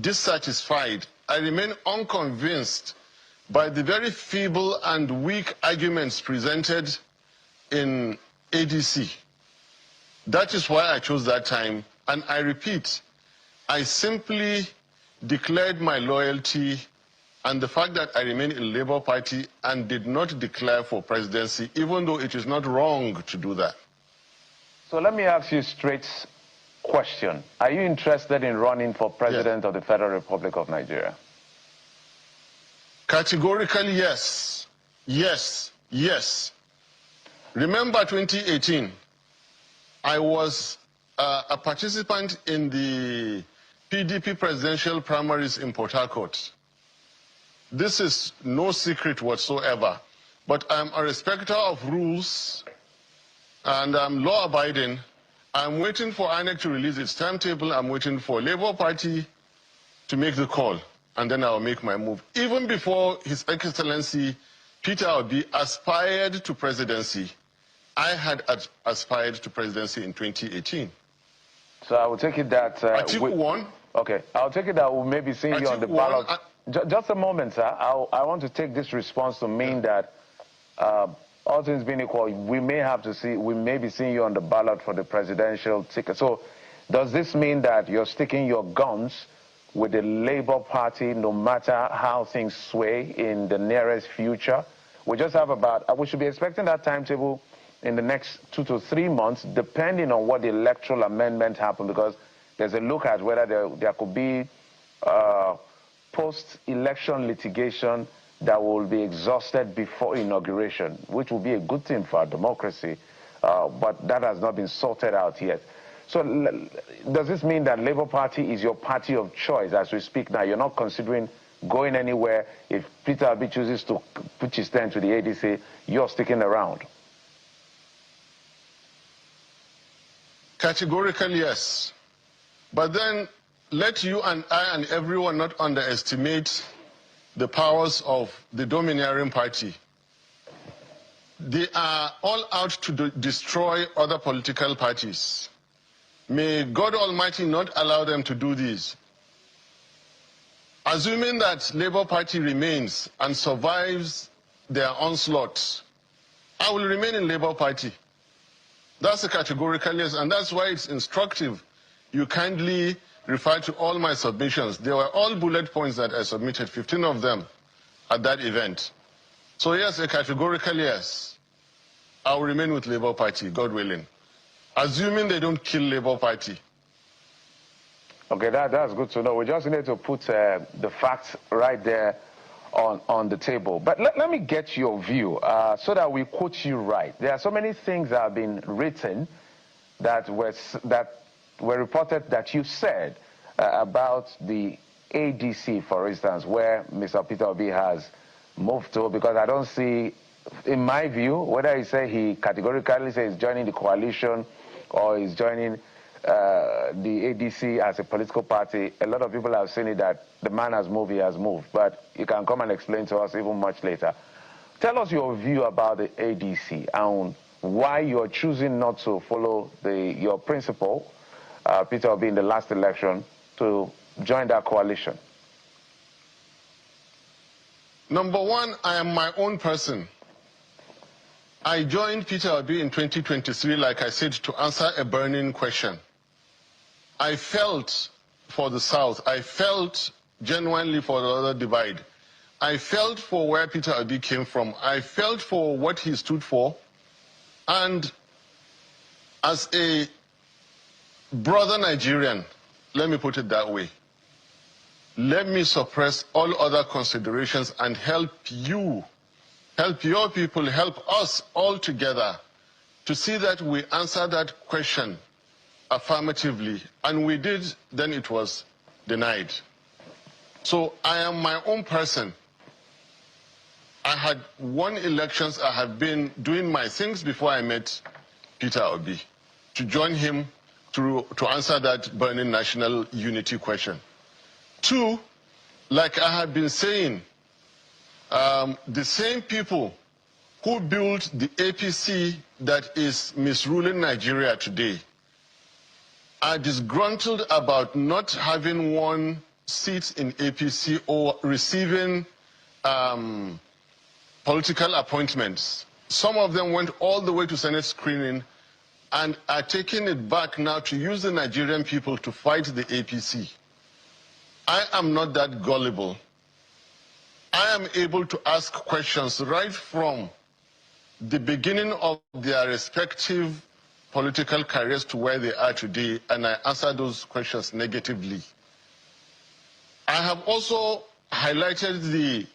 dissatisfied. I remain unconvinced by the very feeble and weak arguments presented in ADC. That is why I chose that time. And I repeat, I simply declared my loyalty and the fact that I remain in Labour Party and did not declare for presidency, even though it is not wrong to do that. So let me ask you a straight question. Are you interested in running for president of the Federal Republic of Nigeria? Categorically, yes. Yes. Yes. Remember 2018, I was a participant in the PDP presidential primaries in Port Harcourt. This is no secret whatsoever, but I'm a respecter of rules and I'm law-abiding. I'm waiting for INEC to release its timetable. I'm waiting for Labour Party to make the call, and then I'll make my move. Even before His Excellency Peter Obi aspired to presidency, I had aspired to presidency in 2018. So I will take it that... Atiku won. Okay, I'll take it that we'll maybe see you on the ballot. Just a moment, sir. I want to take this response to mean that all things being equal, we may be seeing you on the ballot for the presidential ticket. So does this mean that you're sticking your guns with the Labour Party no matter how things sway in the nearest future? We just have we should be expecting that timetable in the next 2 to 3 months, depending on what the electoral amendment happens, because there's a look at whether there could be post-election litigation that will be exhausted before inauguration, which will be a good thing for our democracy, but that has not been sorted out yet. So does this mean that Labour Party is your party of choice as we speak now? You're not considering going anywhere? If Peter Obi chooses to put his stand to the ADC, you're sticking around? Categorically, yes. But then let you and I and everyone not underestimate the powers of the domineering party. They are all out to destroy other political parties. May God Almighty not allow them to do this. Assuming that Labour Party remains and survives their onslaught, I will remain in Labour Party. That's a categorical yes, and that's why it's instructive. You kindly refer to all my submissions. They were all bullet points that I submitted, 15 of them at that event. So yes, a categorical yes. I will remain with Labour Party, God willing. Assuming they don't kill Labour Party. Okay, that's good to know. We just need to put the facts right there on the table. But let me get your view so that we quote you right. There are so many things that have been written that were reported that you said about the ADC, for instance, where Mr. Peter Obi has moved to, because I don't see, in my view, whether he categorically says he's joining the coalition or he's joining the ADC as a political party. A lot of people have seen it that the man has moved, he has moved. But you can come and explain to us even much later. Tell us your view about the ADC and why you're choosing not to follow your principal, Peter Obi, in the last election to join that coalition. Number one, I am my own person. I joined Peter Obi in 2023, like I said, to answer a burning question. I felt for the South. I felt genuinely for the other divide. I felt for where Peter Obi came from. I felt for what he stood for. And as a brother Nigerian, let me put it that way, let me suppress all other considerations and help you, help your people, help us all together to see that we answer that question affirmatively. And we did, then it was denied. So I am my own person. I had won elections. I have been doing my things before I met Peter Obi to join him to answer that burning national unity question. Two, like I have been saying, the same people who built the APC that is misruling Nigeria today are disgruntled about not having won seats in APC or receiving political appointments. Some of them went all the way to Senate screening and are taking it back now to use the Nigerian people to fight the APC. I am not that gullible. I am able to ask questions right from the beginning of their respective political careers to where they are today, and I answer those questions negatively. I have also highlighted the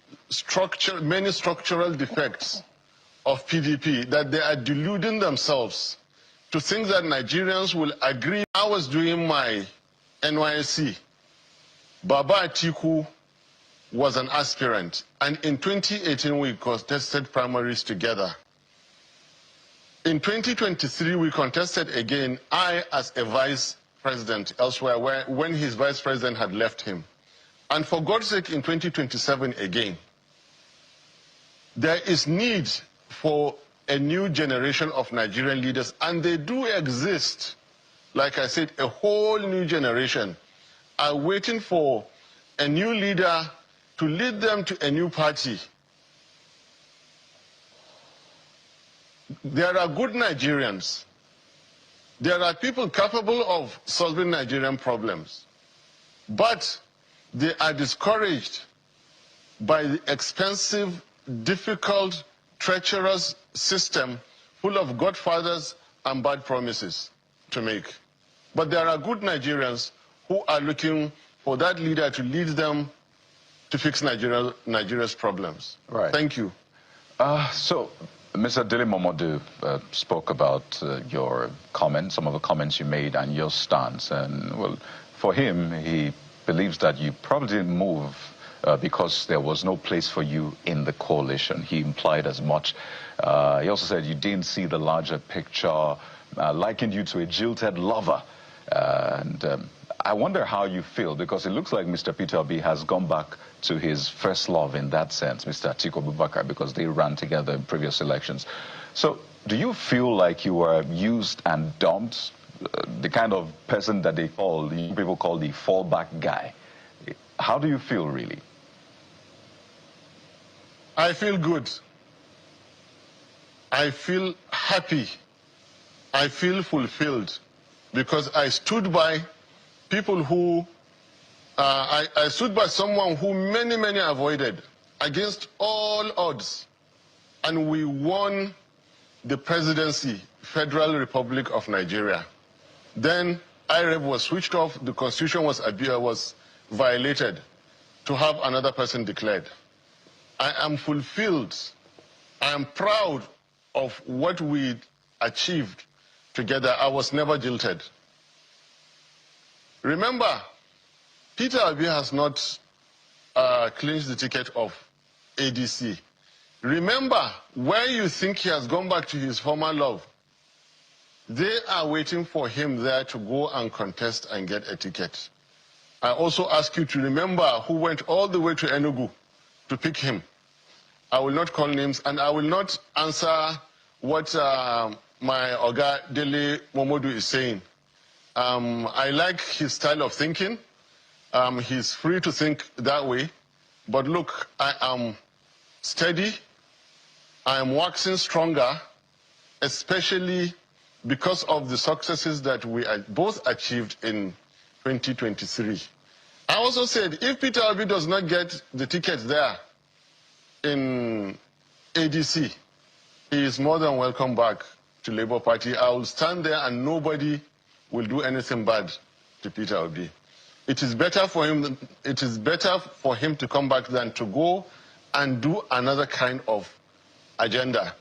many structural defects of PDP, that they are deluding themselves to think that Nigerians will agree. I was doing my NYSC. Baba Atiku was an aspirant, and in 2018 we contested primaries together. In 2023 we contested again, I as a vice president elsewhere, when his vice president had left him. And for God's sake, in 2027 again. There is need for a new generation of Nigerian leaders, and they do exist. Like I said, a whole new generation are waiting for a new leader to lead them to a new party. There are good Nigerians. There are people capable of solving Nigerian problems. But they are discouraged by the expensive, difficult, treacherous system full of godfathers and bad promises to make. But there are good Nigerians who are looking for that leader to lead them to fix Nigeria's problems. Right. Thank you. So, Mr. Dele Momodu spoke about your comments, some of the comments you made, and your stance. And, well, for him, he believes that you probably didn't move because there was no place for you in the coalition. He implied as much. He also said you didn't see the larger picture, likened you to a jilted lover. I wonder how you feel, because it looks like Mr. Peter Obi has gone back to his first love in that sense, Mr. Atiku Abubakar, because they ran together in previous elections. So do you feel like you were used and dumped, the kind of person that people call the fallback guy? How do you feel, really? I feel good. I feel happy. I feel fulfilled, because I stood by people who, I stood by someone who many avoided against all odds. And we won the presidency, Federal Republic of Nigeria. Then IREV was switched off, the constitution was violated to have another person declared. I am fulfilled. I am proud of what we achieved together. I was never jilted. Remember, Peter Obi has not clinched the ticket of ADC. Remember, where you think he has gone back to his former love, they are waiting for him there to go and contest and get a ticket. I also ask you to remember who went all the way to Enugu to pick him. I will not call names, and I will not answer what my Oga Dele Momodu is saying. I like his style of thinking. He's free to think that way. But look, I am steady. I am waxing stronger, especially because of the successes that we both achieved in 2023. I also said, if Peter Obi does not get the ticket there in ADC, he is more than welcome back to Labour Party. I will stand there and nobody will do anything bad to Peter Obi. It is better for him. It is better for him to come back than to go and do another kind of agenda.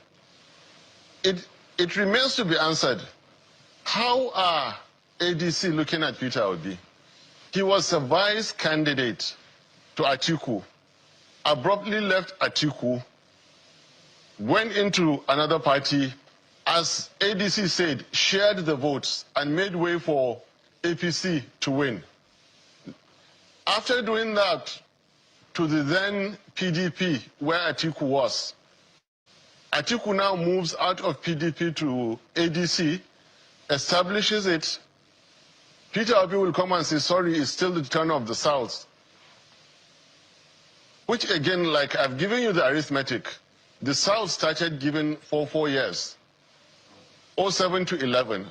It remains to be answered. How are ADC looking at Peter Obi? He was a vice candidate to Atiku, abruptly left Atiku, went into another party, as ADC said, shared the votes and made way for APC to win. After doing that to the then PDP, where Atiku was, Atiku now moves out of PDP to ADC, establishes it. Peter Obi will come and say, sorry, it's still the turn of the South. Which again, like I've given you the arithmetic, the South started giving for 4 years, 07 to 11.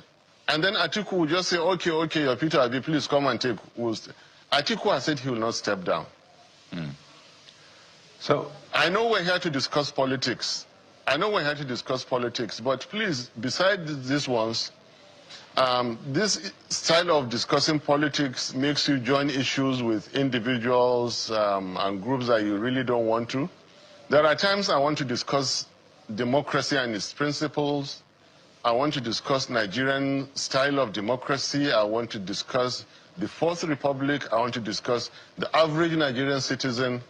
And then Atiku will just say, okay, your Peter Obi, please come and take. Atiku has said he will not step down. So I know we're here to discuss politics. But please, besides these ones, this style of discussing politics makes you join issues with individuals and groups that you really don't want to. There are times I want to discuss democracy and its principles. I want to discuss Nigerian style of democracy. I want to discuss the Fourth Republic. I want to discuss the average Nigerian citizen.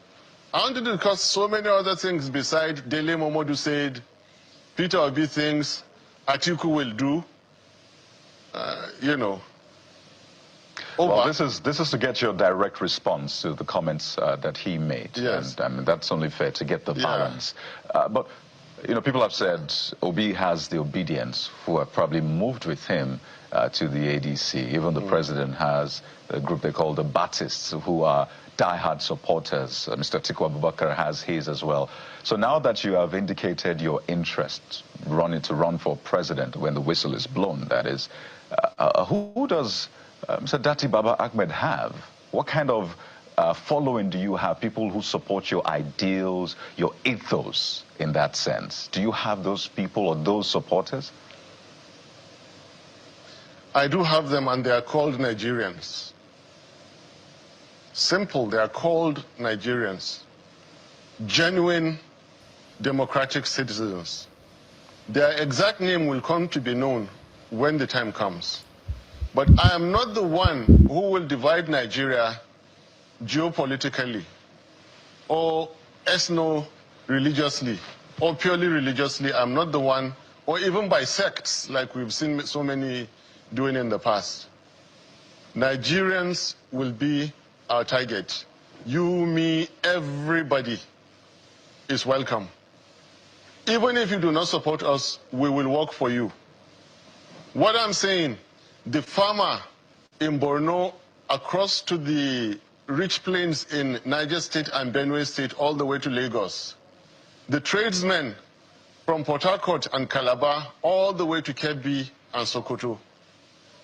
I want to discuss so many other things besides Dele Momodu said, Peter Obi thinks, Atiku will do. Well, this is to get your direct response to the comments that he made. Yes. And I mean, that's only fair to get the balance. But, people have said Obi has the obedience who have probably moved with him to the ADC. Even the president has a group they call the Baptists, who are diehard supporters. Mr. Atiku Abubakar has his as well. So now that you have indicated your interest to run for president when the whistle is blown, that is, who does Mr. Datti Baba Ahmed have? What kind of following do you have? People who support your ideals, your ethos in that sense. Do you have those people or those supporters? I do have them, and they are called Nigerians. Simple, they are called Nigerians. Genuine democratic citizens. Their exact name will come to be known when the time comes. But I am not the one who will divide Nigeria geopolitically or ethno-religiously or purely religiously. I'm not the one, or even by sects like we've seen so many doing in the past. Nigerians will be our target. You, me, everybody is welcome. Even if you do not support us, we will work for you. What I'm saying, the farmer in Borno across to the rich plains in Niger State and Benue State all the way to Lagos, the tradesmen from Port Harcourt and Calabar all the way to Kebbi and Sokoto,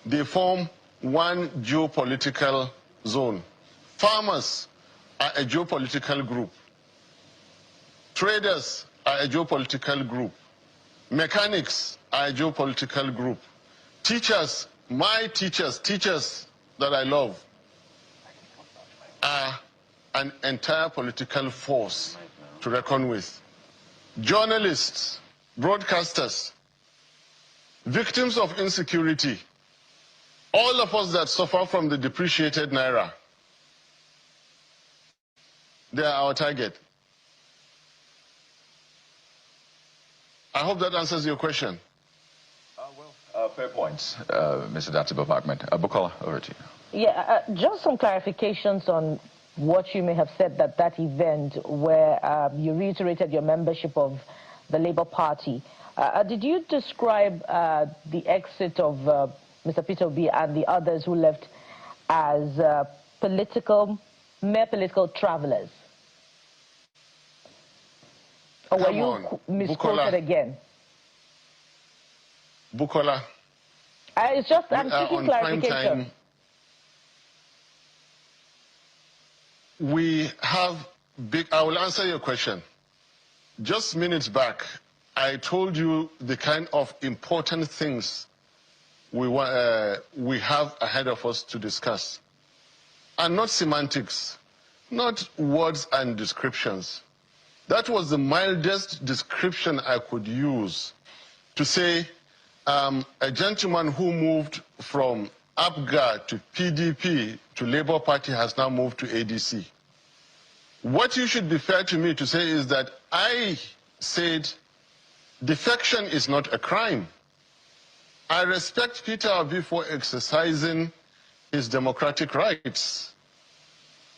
they form one geopolitical zone. Farmers are a geopolitical group. Traders are a geopolitical group. Mechanics are a geopolitical group. Teachers, my teachers that I love, are an entire political force to reckon with. Journalists, broadcasters, victims of insecurity, all of us that suffer from the depreciated naira, they are our target. I hope that answers your question. Fair points, Mr. Datti Ahmed. Bukola, over to you. Yeah, just some clarifications on what you may have said at that event where you reiterated your membership of the Labour Party. Did you describe the exit of Mr. Peter Obi and the others who left as mere political travelers? Or were you misquoted again? Bukola. I'm seeking clarification. We have I will answer your question. Just minutes back, I told you the kind of important things we have ahead of us to discuss. And not semantics, not words and descriptions. That was the mildest description I could use to say a gentleman who moved from APGA to PDP to Labour Party has now moved to ADC. What you should be fair to me to say is that I said defection is not a crime. I respect Peter Obi for exercising his democratic rights.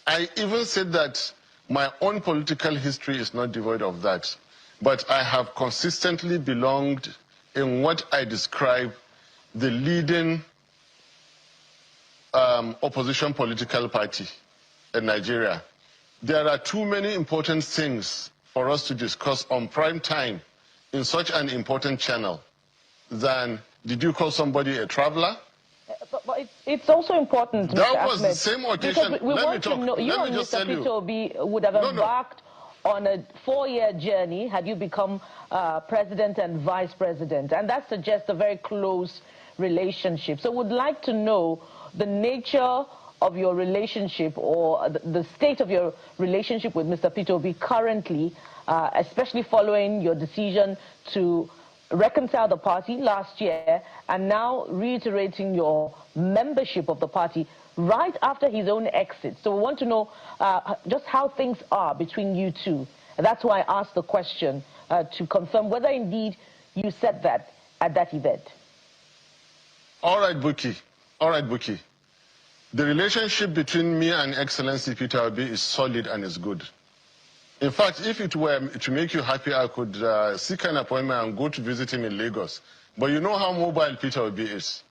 I even said that my own political history is not devoid of that. But I have consistently belonged in what I describe the leading opposition political party in Nigeria. There are too many important things for us to discuss on prime time in such an important channel than, did you call somebody a traveler? But it's also important, that Mr. was Ahmed, the same occasion. because we want to know, you and Mr. Peter Obi would have embarked on a 4-year journey had you become president and vice president, and that suggests a very close relationship. So would like to know the nature of your relationship, or the state of your relationship with Mr. Peter Obi currently, especially following your decision to reconcile the party last year and now reiterating your membership of the party right after his own exit. So we want to know just how things are between you two. And that's why I asked the question to confirm whether indeed you said that at that event. All right, Buki. All right, Buki. The relationship between me and Excellency Peter Obi is solid and is good. In fact, if it were to make you happy, I could seek an appointment and go to visit him in Lagos. But you know how mobile Peter Obi is.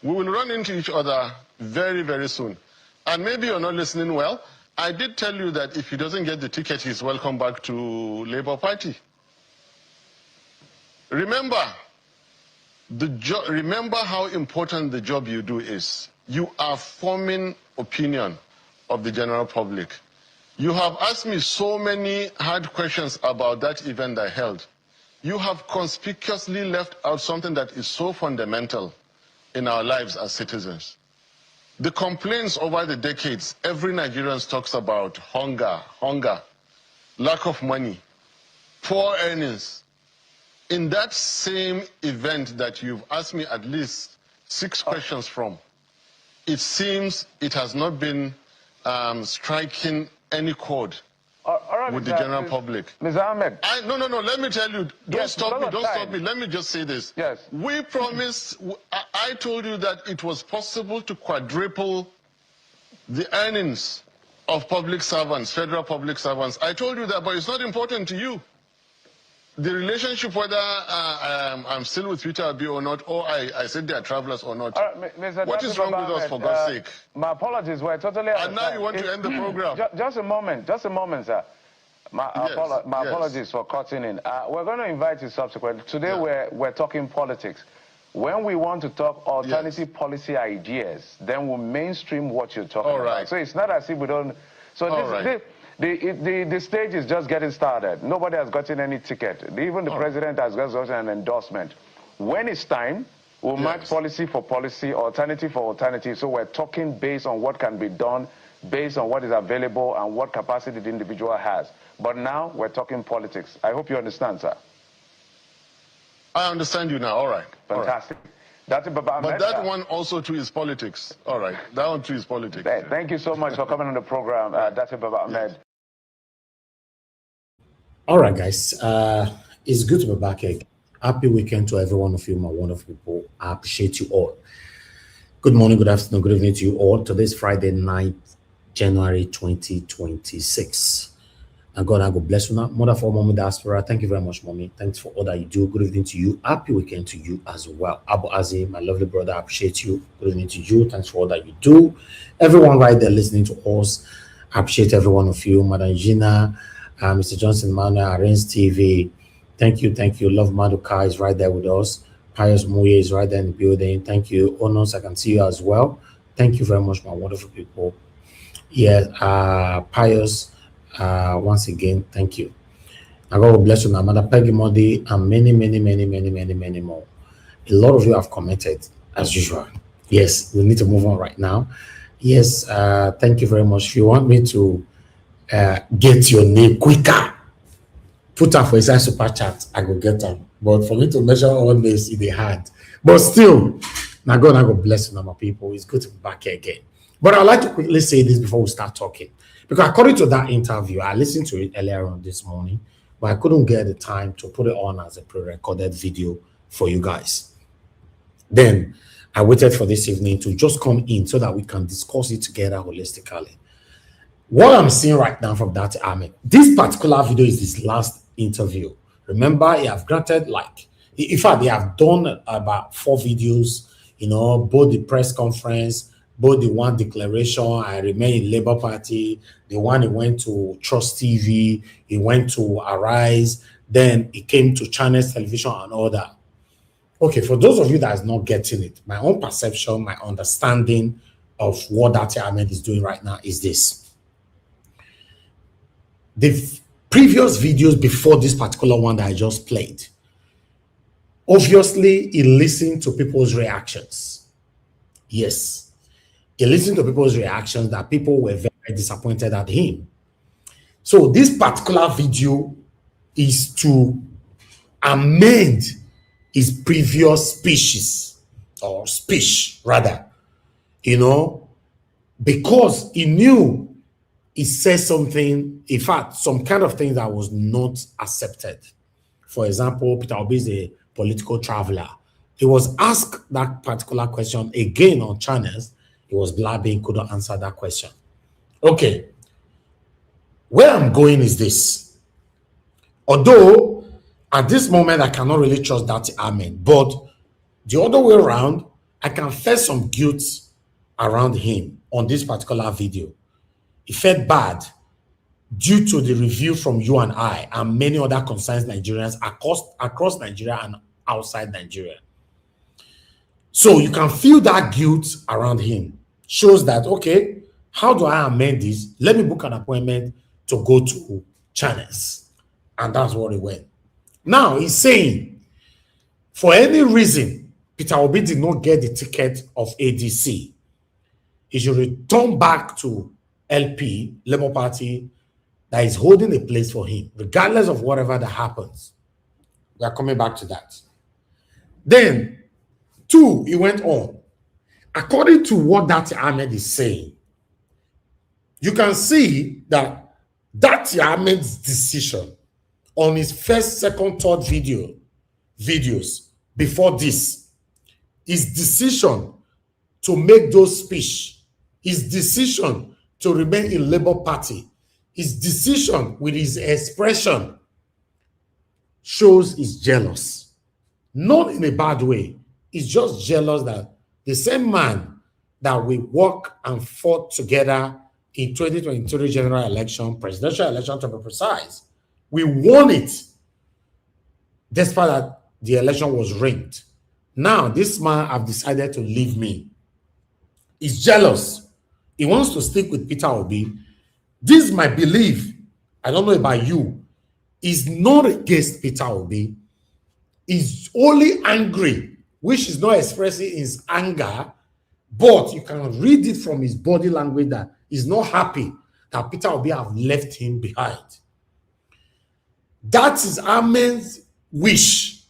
We will run into each other very, very soon. And maybe you're not listening well. I did tell you that if he doesn't get the ticket, he's welcome back to Labour Party. Remember how important the job you do is. You are forming opinion of the general public. You have asked me so many hard questions about that event I held. You have conspicuously left out something that is so fundamental in our lives as citizens. The complaints over the decades, every Nigerian talks about hunger, lack of money, poor earnings. In that same event that you've asked me at least 6 questions from, it seems it has not been striking any chord with the general public. Mr. Ahmed. No, let me tell you. Don't stop me. Let me just say this. Yes. We promised, I told you that it was possible to quadruple the earnings of public servants, federal public servants. I told you that, but it's not important to you. The relationship, whether I'm still with Peter Obi or not, or I said they are travelers or not. What is wrong with us, for God's sake? My apologies, we're totally understand. And now you want to end the program. Just a moment, sir. My apologies for cutting in. We're going to invite you subsequently. Today we're talking politics. When we want to talk alternative policy ideas, then we'll mainstream what you're talking about. So it's not as if we don't... So the stage is just getting started. Nobody has gotten any ticket. Even the president has just gotten an endorsement. When it's time, we'll match policy for policy, alternative for alternative. So we're talking based on what can be done, based on what is available and what capacity the individual has. But now we're talking politics. I hope you understand, sir. I understand you now. All right. Fantastic. But that one also too is politics. All right. That one too is politics. Thank you so much for coming on the program, Datti Baba Ahmed. All right, guys. It's good to be back again. Happy weekend to every one of you, my wonderful people. I appreciate you all. Good morning, good afternoon, good evening to you all. Today's Friday night, January 2026. And God, I go bless you now. Mother for Mommy Diaspora. Thank you very much, Mommy. Thanks for all that you do. Good evening to you. Happy weekend to you as well. Abu Azi, my lovely brother, I appreciate you. Good evening to you. Thanks for all that you do. Everyone right there listening to us, I appreciate every one of you. Madam Gina, Mr. Johnson, Manuel, Arens TV. Thank you. Love Maduka is right there with us. Pius Muye is right there in the building. Thank you. Onos, I can see you as well. Thank you very much, my wonderful people. Yeah, Pius, once again, thank you. I God will bless you now, Mother Peggy Modi, and many more. A lot of you have commented as usual. Yes, we need to move on right now. Yes, thank you very much. If you want me to get your name quicker, put up for inside super chat, I go get them. But for me to measure all this, it is hard. But still, now God bless you now, my people. It's good to be back here again. But I'd like to quickly say this before we start talking. Because according to that interview, I listened to it earlier on this morning, but I couldn't get the time to put it on as a pre-recorded video for you guys. Then I waited for this evening to just come in so that we can discuss it together holistically. What I'm seeing right now from Datti Ahmed, this particular video is his last interview. Remember, he have granted in fact, they have done about 4 videos, both the press conference, both the one declaration, I remain in Labour Party, the one he went to Trust TV, he went to Arise, then he came to Channels Television and all that. Okay, for those of you that is not getting it, my own perception, my understanding of what Datti Ahmed is doing right now is this. The previous videos before this particular one that I just played, obviously he listened to people's reactions. Yes. He listened to people's reactions that people were very disappointed at him. So this particular video is to amend his previous speech, because he knew he said something, in fact, some kind of thing that was not accepted. For example, Peter Obi is a political traveler. He was asked that particular question again on channels. He was blabbing, couldn't answer that question. Okay. Where I'm going is this. Although, at this moment, I cannot really trust Datti Ahmed, but the other way around, I can feel some guilt around him on this particular video. He felt bad due to the review from you and I and many other concerned Nigerians across Nigeria and outside Nigeria. So you can feel that guilt around him. Shows that, okay, how do I amend this? Let me book an appointment to go to Channels. And that's what he went. Now, he's saying, for any reason, Peter Obi did not get the ticket of ADC. he should return back to LP, Labour Party, that is holding a place for him, regardless of whatever that happens. We are coming back to that. Then, 2, he went on. According to what Datti Ahmed is saying, you can see that Datti Ahmed's decision on his first, second, third videos before this, his decision to make those speech, his decision to remain in Labour Party, his decision with his expression shows he's jealous. Not in a bad way. He's just jealous that the same man that we worked and fought together in 2023 general election, presidential election to be precise, we won it despite that the election was rigged. Now, this man have decided to leave me. He's jealous. He wants to stick with Peter Obi. This is my belief. I don't know about you. He's not against Peter Obi. He's only angry, which is not expressing his anger, but you can read it from his body language that he's not happy that Peter Obi have left him behind. That is Ahmed's wish.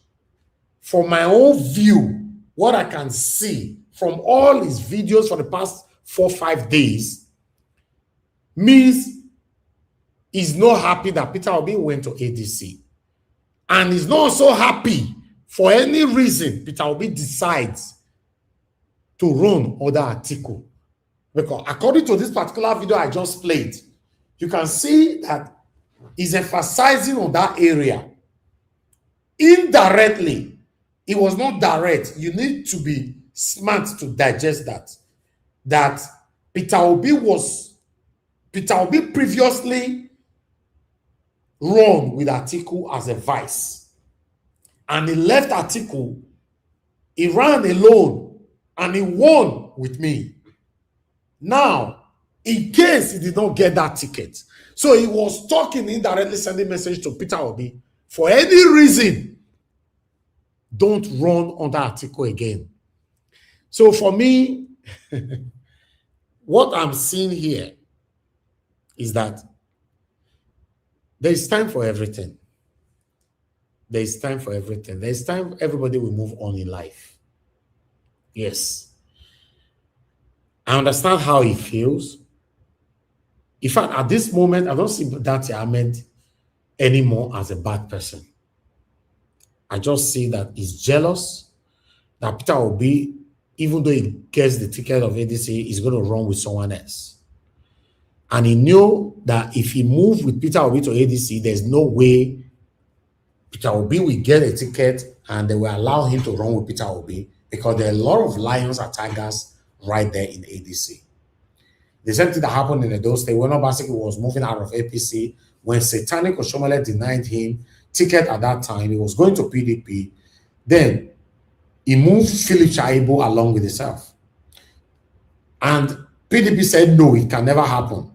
From my own view, what I can see from all his videos for the past 4-5 days means he's not happy that Peter Obi went to ADC. And he's not so happy for any reason Peter Obi decides to run other article. Because according to this particular video I just played, you can see that he's emphasizing on that area. Indirectly, it was not direct. You need to be smart to digest that. That Peter Obi previously run with Atiku as a vice. And he left Atiku, he ran alone, and he won with me. Now, in case he did not get that ticket, so he was talking indirectly, sending message to Peter Obi, for any reason, don't run under Atiku again. So for me, what I'm seeing here is that there is time for everything. There is time for everything. There is time everybody will move on in life. Yes. I understand how he feels. In fact, at this moment, I don't see Datti Ahmed anymore as a bad person. I just see that he's jealous that Peter Obi, even though he gets the ticket of ADC, he's going to run with someone else. And he knew that if he moved with Peter Obi to ADC, there's no way Peter Obi will get a ticket and they will allow him to run with Peter Obi because there are a lot of lions and tigers right there in ADC. The same thing that happened in Edo State when Obaseki was moving out of APC, when Satanic Oshomole denied him ticket at that time, he was going to PDP. Then he moved Philip Shaibu along with himself. And PDP said, no, it can never happen.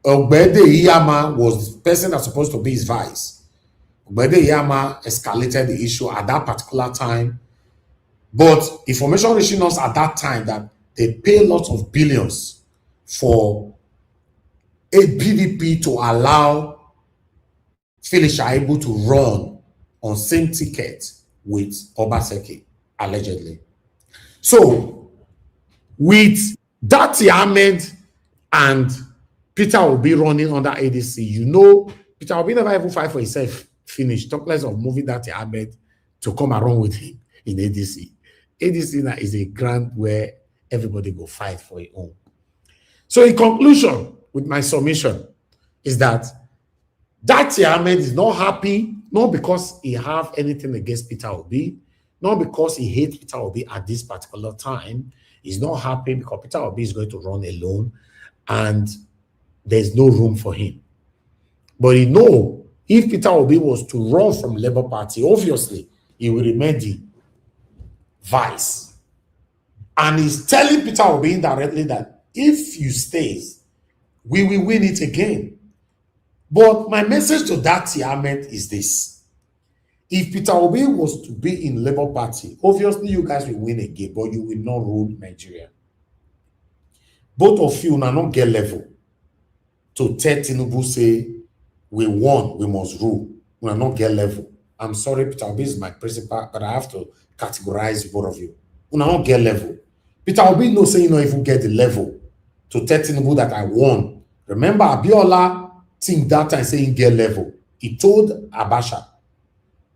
Ogbede Iyama was the person that's supposed to be his vice. Ogbede Iyama escalated the issue at that particular time. But information reaching us at that time that they pay lots of billions for a PDP to allow Philip Shaibu to run on same ticket with Obaseki, allegedly. So, with Datti Ahmed and Peter Obi running under ADC, you know, Peter Obi never even fight for himself finished. Talk less of moving Datti Ahmed to come around with him in ADC. ADC now is a grant where everybody go fight for their own. So, in conclusion, with my submission, is that Datti Ahmed is not happy, not because he have anything against Peter Obi, not because he hates Peter Obi at this particular time. He's not happy because Peter Obi is going to run alone and there's no room for him. But he knows if Peter Obi was to run from Labour Party, obviously, he will remain the vice. And he's telling Peter Obi indirectly that if you stay, we will win it again. But my message to Datti Ahmed is this. If Peter Obi was to be in Labour Party, obviously you guys will win again, but you will not rule Nigeria. both of you now not get level to tell Tinubu say we won, we must rule. We not get level. I'm sorry, Peter Obi is my principal, but I have to categorize both of you. We not get level. Peter Obi no say you know if you get the level to tell Tinubu that I won. Remember, Abiola think that time saying get level. He told Abacha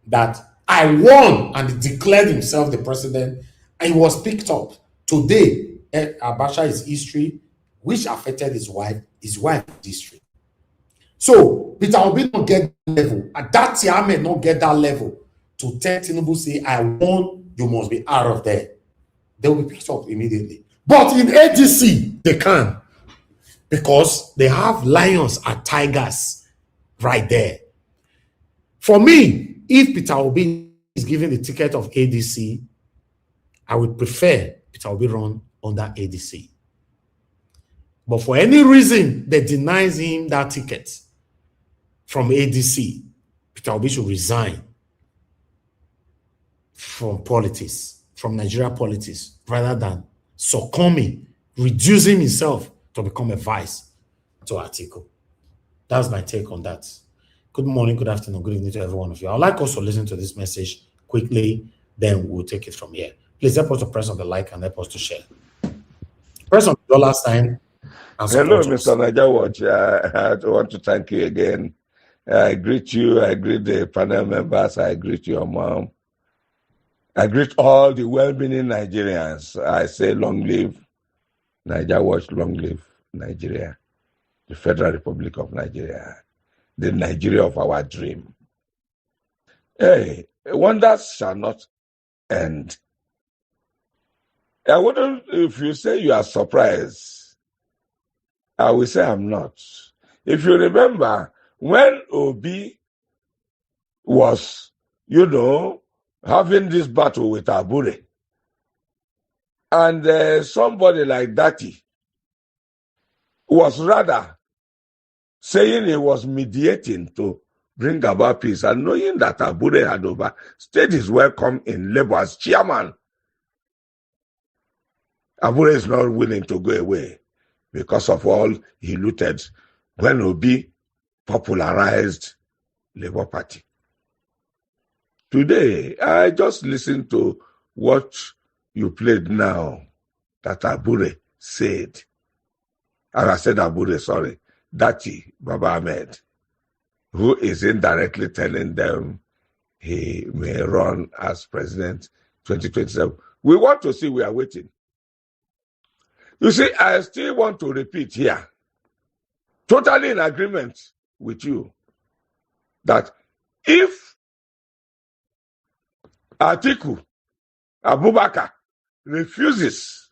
that I won and he declared himself the president and he was picked up. Today, Abacha is history, which affected his wife is history. So, Peter Obi don't get that level. And Datti Ahmed not get that level to tell Tinubu say, I won, you must be out of there. They will be picked up immediately. But in ADC, they can. Because they have lions and tigers right there. For me, if Peter Obi is given the ticket of ADC, I would prefer Peter Obi run under ADC. But for any reason that denies him that ticket from ADC, Peter Obi should resign from politics, from Nigeria politics, rather than succumbing, reducing himself to become a vice to Atiku. That's my take on that. Good morning, good afternoon, good evening to every one of you. I'd like us to listen to this message quickly, then we'll take it from here. Please help us to press on the like and help us to share. Press on the $sign. Hello, Mr. Naija Watch. I want to thank you again. I greet you. I greet the panel members. I greet your mom. I greet all the well-meaning Nigerians. I say long live Naija Watch, long live Nigeria, the Federal Republic of Nigeria, the Nigeria of our dream. Hey, wonders shall not end. I wouldn't, if you say you are surprised, I will say I'm not. If you remember, when Obi was, having this battle with Abure, and somebody like Datti was rather saying he was mediating to bring about peace, and knowing that Abure had overstayed his welcome in Labour as chairman, Abure is not willing to go away because of all he looted when Obi popularized Labour Party. Today, I just listened to what you played now that Abure said. And I said Abure, sorry, Datti Baba Ahmed, who is indirectly telling them he may run as president 2027. We want to see, we are waiting. You see, I still want to repeat here, totally in agreement with you, that if Atiku Abubakar refuses,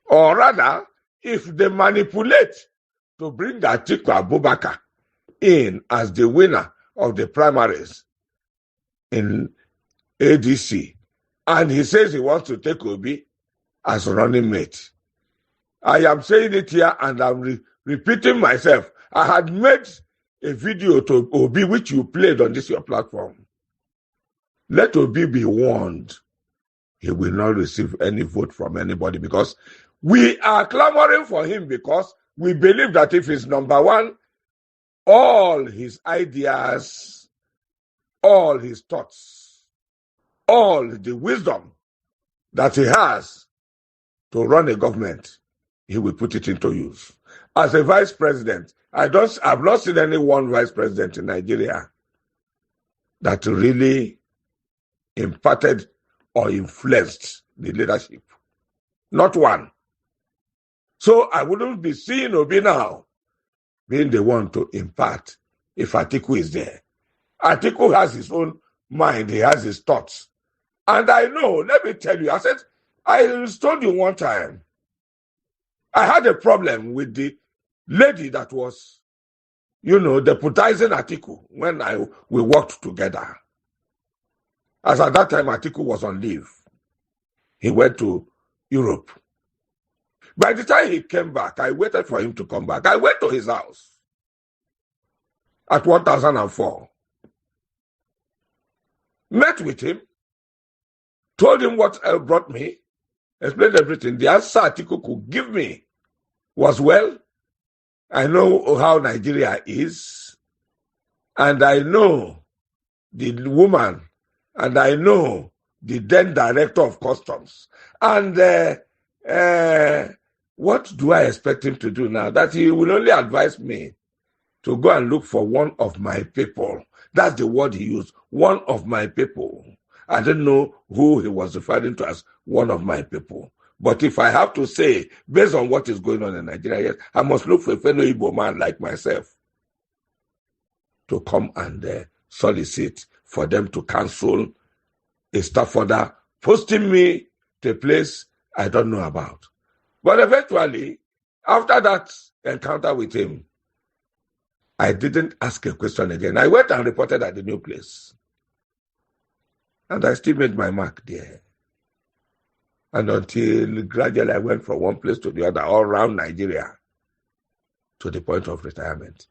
or rather, if they manipulate to bring Atiku Abubakar in as the winner of the primaries in ADC, and he says he wants to take Obi as running mate, I am saying it here and I'm repeating myself. I had made a video to Obi, which you played on this your platform. Let Obi be warned. He will not receive any vote from anybody, because we are clamoring for him, because we believe that if he's number one, all his ideas, all his thoughts, all the wisdom that he has to run a government, he will put it into use. As a vice president, I've not seen any one vice president in Nigeria that really imparted or influenced the leadership. Not one. So I wouldn't be seeing Obi now being the one to impart if Atiku is there. Atiku has his own mind, he has his thoughts. And I know, let me tell you, I told you one time, I had a problem with the lady that was, deputizing Atiku when we worked together. As at that time, Atiku was on leave. He went to Europe. By the time he came back, I waited for him to come back. I went to his house at 1004. Met with him, told him what brought me, explained everything. The answer Atiku could give me was, well, I know how Nigeria is, and I know the woman, and I know the then director of customs. And what do I expect him to do now? That he will only advise me to go and look for one of my people. That's the word he used, one of my people. I don't know who he was referring to as one of my people. But if I have to say, based on what is going on in Nigeria, yes, I must look for a fellow Igbo man like myself to come and solicit for them to cancel a staff order posting me to a place I don't know about. But eventually, after that encounter with him, I didn't ask a question again. I went and reported at the new place. And I still made my mark there. And until gradually I went from one place to the other, all around Nigeria, to the point of retirement.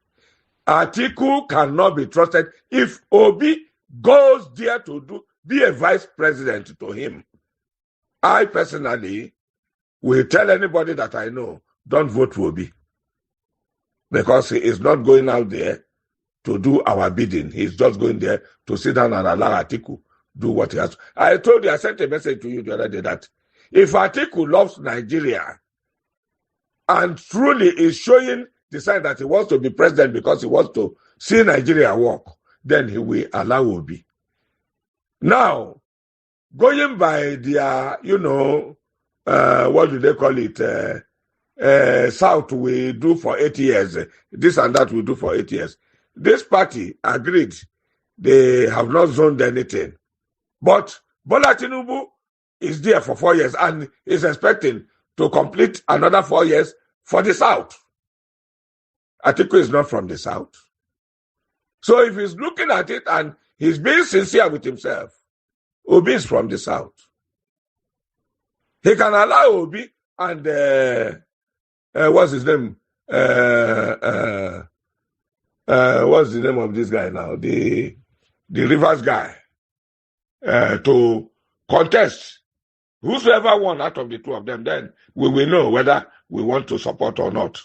Atiku cannot be trusted. If Obi goes there to be a vice president to him, I personally will tell anybody that I know, don't vote for Obi. Because he is not going out there to do our bidding. He's just going there to sit down and allow Atiku do what he has. I told you, I sent a message to you the other day that if Atiku loves Nigeria and truly is showing the sign that he wants to be president because he wants to see Nigeria work, then he will allow Obi. Now, going by their, what do they call it? South we do for 8 years. This and that we do for 8 years. This party agreed. They have not zoned anything. But Bola Tinubu is there for 4 years and is expecting to complete another 4 years for the South. Atiku is not from the South. So if he's looking at it and he's being sincere with himself, Obi is from the South. He can allow Obi and what's his name? What's the name of this guy now? The Rivers guy. To contest. Whosoever won out of the two of them, then we will know whether we want to support or not.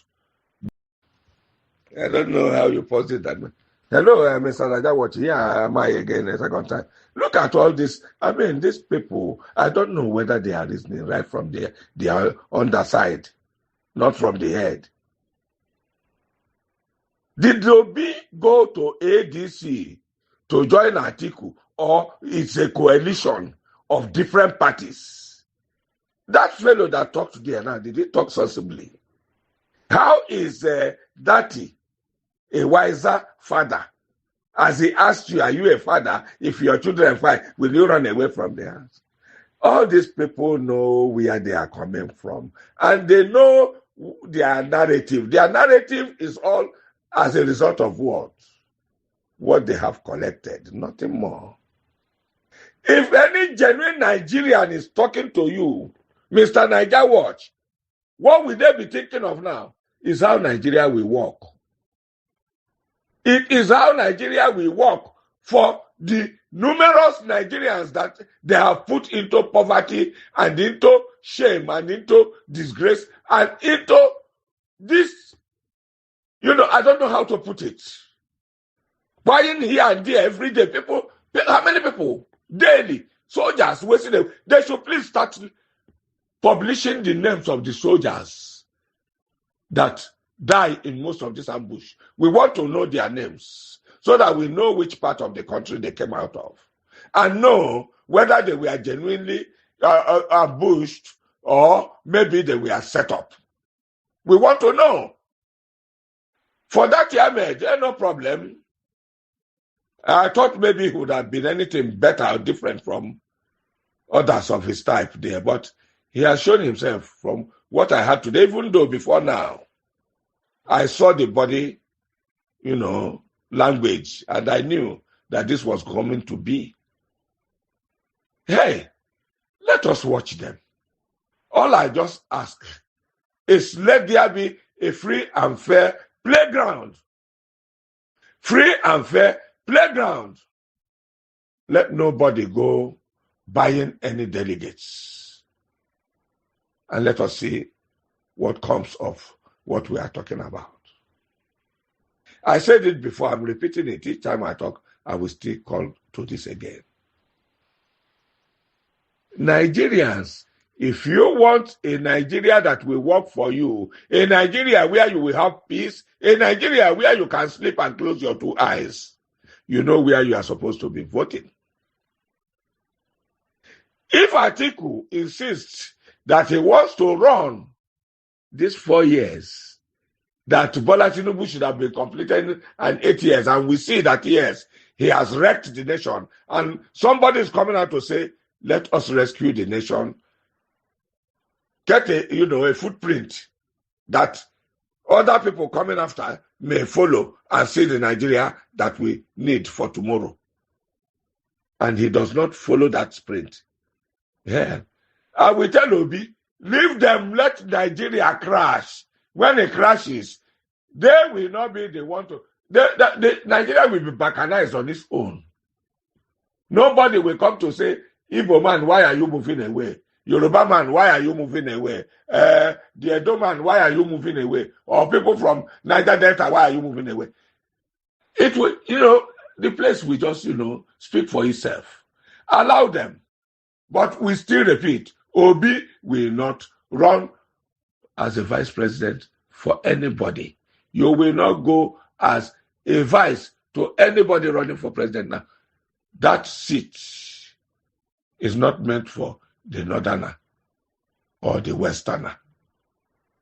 I don't know how you post it that way. Hello, Mr. Rajawat. Here am I again a second time. Look at all this. I mean, these people, I don't know whether they are listening right from the underside, not from the head. Did Obi go to ADC to join Atiku, or it's a coalition of different parties? That fellow that talked there now, did he talk sensibly? How is Datti a wiser father? As he asked you, are you a father? If your children fight, will you run away from their house? All these people know where they are coming from. And they know their narrative. Their narrative is all as a result of what? What they have collected, nothing more. If any genuine Nigerian is talking to you, Mr. Niger Watch, what will they be thinking of now is how Nigeria will work. It is how Nigeria will work for the numerous Nigerians that they have put into poverty and into shame and into disgrace and into this, I don't know how to put it. Buying here and there every day. People, how many people? Daily. Soldiers wasting them. They should please start publishing the names of the soldiers that die in most of this ambush. We want to know their names so that we know which part of the country they came out of and know whether they were genuinely ambushed or maybe they were set up. We want to know. For that, Ahmed, no problem. I thought maybe he would have been anything better or different from others of his type there, but he has shown himself from what I had today, even though before now, I saw the body, language, and I knew that this was coming to be. Hey, let us watch them. All I just ask is let there be a free and fair playground. Free and fair playground. Let nobody go buying any delegates. and let us see what comes of what we are talking about. I said it before, I'm repeating it. Each time I talk, I will still call to this again. Nigerians, if you want a Nigeria that will work for you, a Nigeria where you will have peace, a Nigeria where you can sleep and close your two eyes, you know where you are supposed to be voting. If Atiku insists that he wants to run these 4 years, that Bola Tinubu should have been completed in 8 years, and we see that yes, he has wrecked the nation, and somebody is coming out to say, let us rescue the nation, get a footprint that other people coming after may follow and see the Nigeria that we need for tomorrow. And he does not follow that sprint. Yeah. I will tell Obi, leave them, let Nigeria crash. When it crashes, they will not be the one to... Nigeria will be balkanized on its own. Nobody will come to say, Igbo man, why are you moving away? Yoruba man, why are you moving away? The Edo man, why are you moving away? Or people from Niger Delta, why are you moving away? It will, the place will just, speak for itself. Allow them. But we still repeat, Obi will not run as a vice president for anybody. You will not go as a vice to anybody running for president now. That seat is not meant for the northerner or the westerner.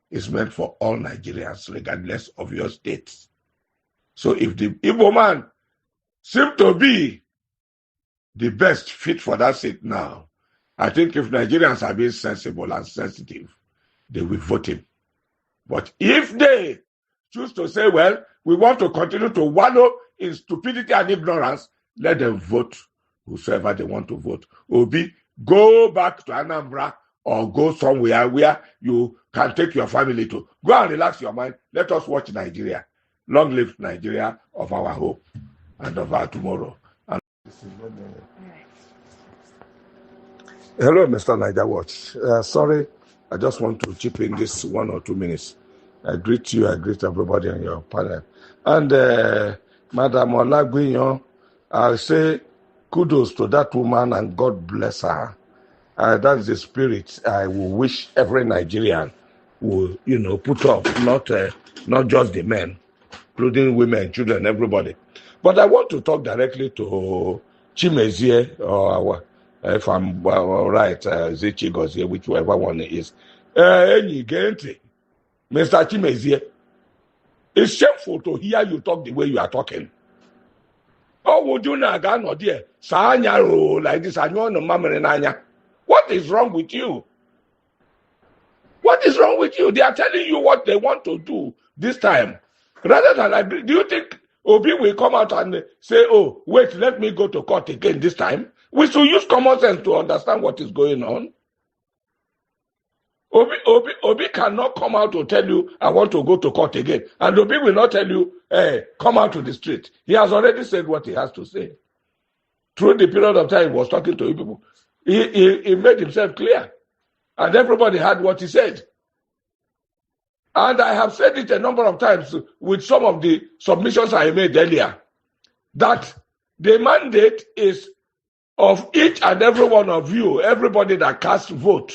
It's meant for all Nigerians, regardless of your state. So if the Igbo man seems to be the best fit for that seat now, I think if Nigerians are being sensible and sensitive, they will vote him. But if they choose to say, well, we want to continue to wallow in stupidity and ignorance, let them vote whosoever they want to vote. Obi, go back to Anambra or go somewhere where you can take your family to. Go and relax your mind. Let us watch Nigeria. Long live Nigeria of our hope and of our tomorrow. And hello, Mr. Niger Watch. Sorry, I just want to chip in this 1 or 2 minutes. I greet you, I greet everybody on your panel. And Madam Olagwiyon, I say kudos to that woman and God bless her. That's the spirit I will wish every Nigerian will, put up, not just the men, including women, children, everybody. But I want to talk directly to Chimezie, or if I'm right, Zichigozie, whichever one it is. Mr. Chimezie, it's shameful to hear you talk the way you are talking. Oh, would you not go no dear? Like this, I know no mama. What is wrong with you? What is wrong with you? They are telling you what they want to do this time. Rather than agree, do you think Obi will come out and say, oh, wait, let me go to court again this time? We should use common sense to understand what is going on. Obi cannot come out to tell you, I want to go to court again. And Obi will not tell you, hey, come out to the street. He has already said what he has to say. Through the period of time he was talking to you people, he made himself clear. And everybody heard what he said. And I have said it a number of times with some of the submissions I made earlier, that the mandate is of each and every one of you, everybody that casts vote.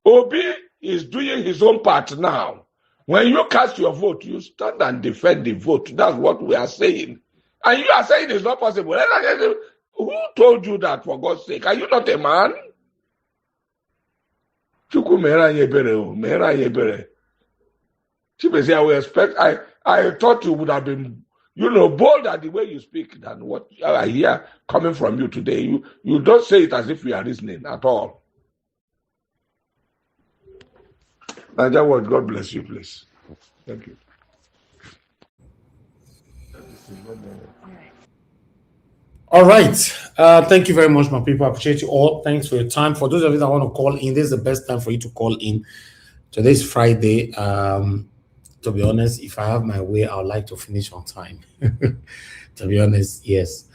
Obi is doing his own part now. When you cast your vote, you stand and defend the vote. That's what we are saying. And you are saying it's not possible. Who told you that, for God's sake? Are you not a man? I will expect, I thought you would have been, bolder the way you speak than what I hear coming from you today. You don't say it as if you are reasoning at all. Niger word, God bless you, please. Thank you. All right. Thank you very much, my people. I appreciate you all. Thanks for your time. For those of you that want to call in, this is the best time for you to call in. Today's Friday. To be honest, if I have my way, I would like to finish on time. To be honest, yes.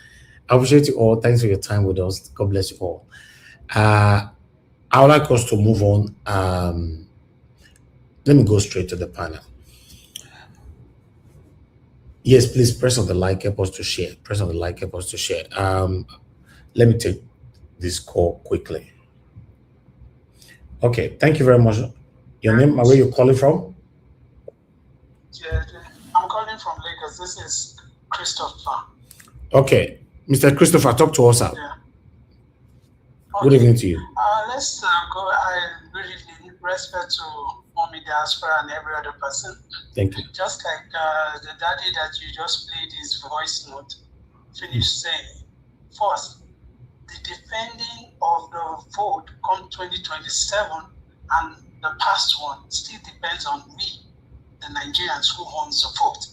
I appreciate you all. Thanks for your time with us. God bless you all. I would like us to move on. Let me go straight to the panel. Yes, please press on the like, help us to share. Press on the like, help us to share. Let me take this call quickly. Okay, thank you very much. Your name and where you're calling from? Yeah, I'm calling from Lagos. This is Christopher. Okay, Mr. Christopher, talk to us. Yeah. Okay. Good evening to you. Let's go. Good evening. Respect to Mommy Diaspora and every other person. Thank you. Just like the daddy that you just played his voice note, finished saying, first, the defending of the vote come 2027 and the past one still depends on we, the Nigerians who own the vote.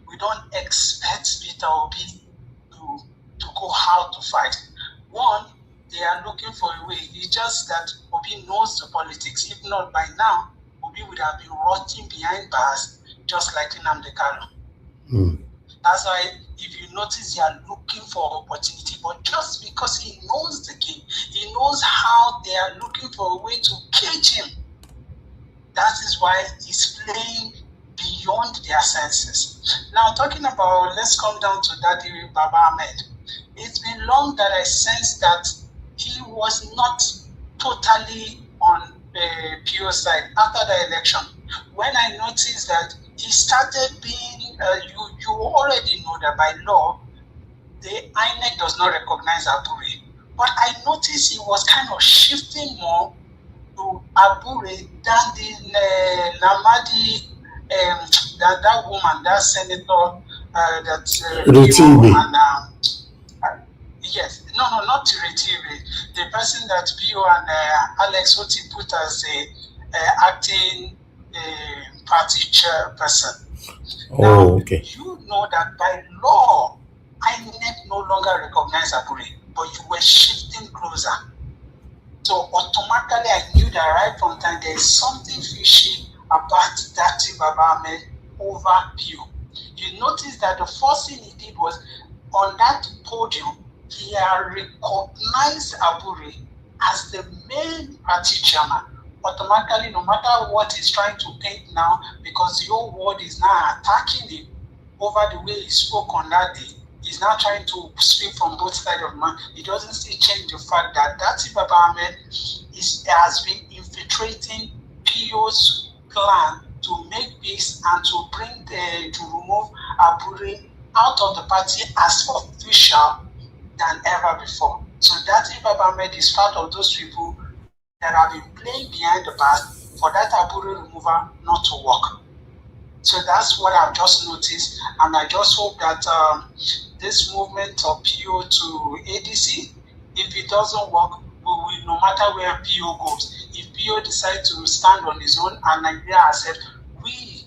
We don't expect Peter Obi to go out to fight. One, they are looking for a way. It's just that Obi knows the politics. If not, by now, Obi would have been rotting behind bars, just like Nnamdi Kanu. That's why, if you notice, they are looking for opportunity. But just because he knows the game, he knows how they are looking for a way to cage him. That is why he's playing beyond their senses. Now, talking about, let's come down to Datti Baba Ahmed. It's been long that I sensed that he was not totally on the PO side after the election. When I noticed that he started being, you already know that by law, the INEC does not recognize Abure. But I noticed he was kind of shifting more to Abure than the Namadi, that woman, that senator, yes, no, not Tiretivi. The person that Pio and Alex Oti put as the acting party chairperson. Oh, now, okay. You know that by law, INEC no longer recognize Abure, but you were shifting closer. So automatically, I knew that right from time there is something fishy about Datti Baba Ahmed over Pio. You notice that the first thing he did was on that podium, he had recognized Abure as the main party chairman. Automatically, no matter what he's trying to paint now, because the whole world is now attacking him over the way he spoke on that day, he's now trying to speak from both sides of man. It doesn't still change the fact that Datti Baba Ahmed has been infiltrating Pio's plan to make peace and to bring to remove Abure out of the party as official than ever before. So Datti Baba Ahmed is part of those people that have been playing behind the back for that Abure removal not to work. So that's what I've just noticed, and I just hope that this movement of PO to ADC, if it doesn't work, we will, no matter where PO goes, if PO decides to stand on his own and Nigeria has said, we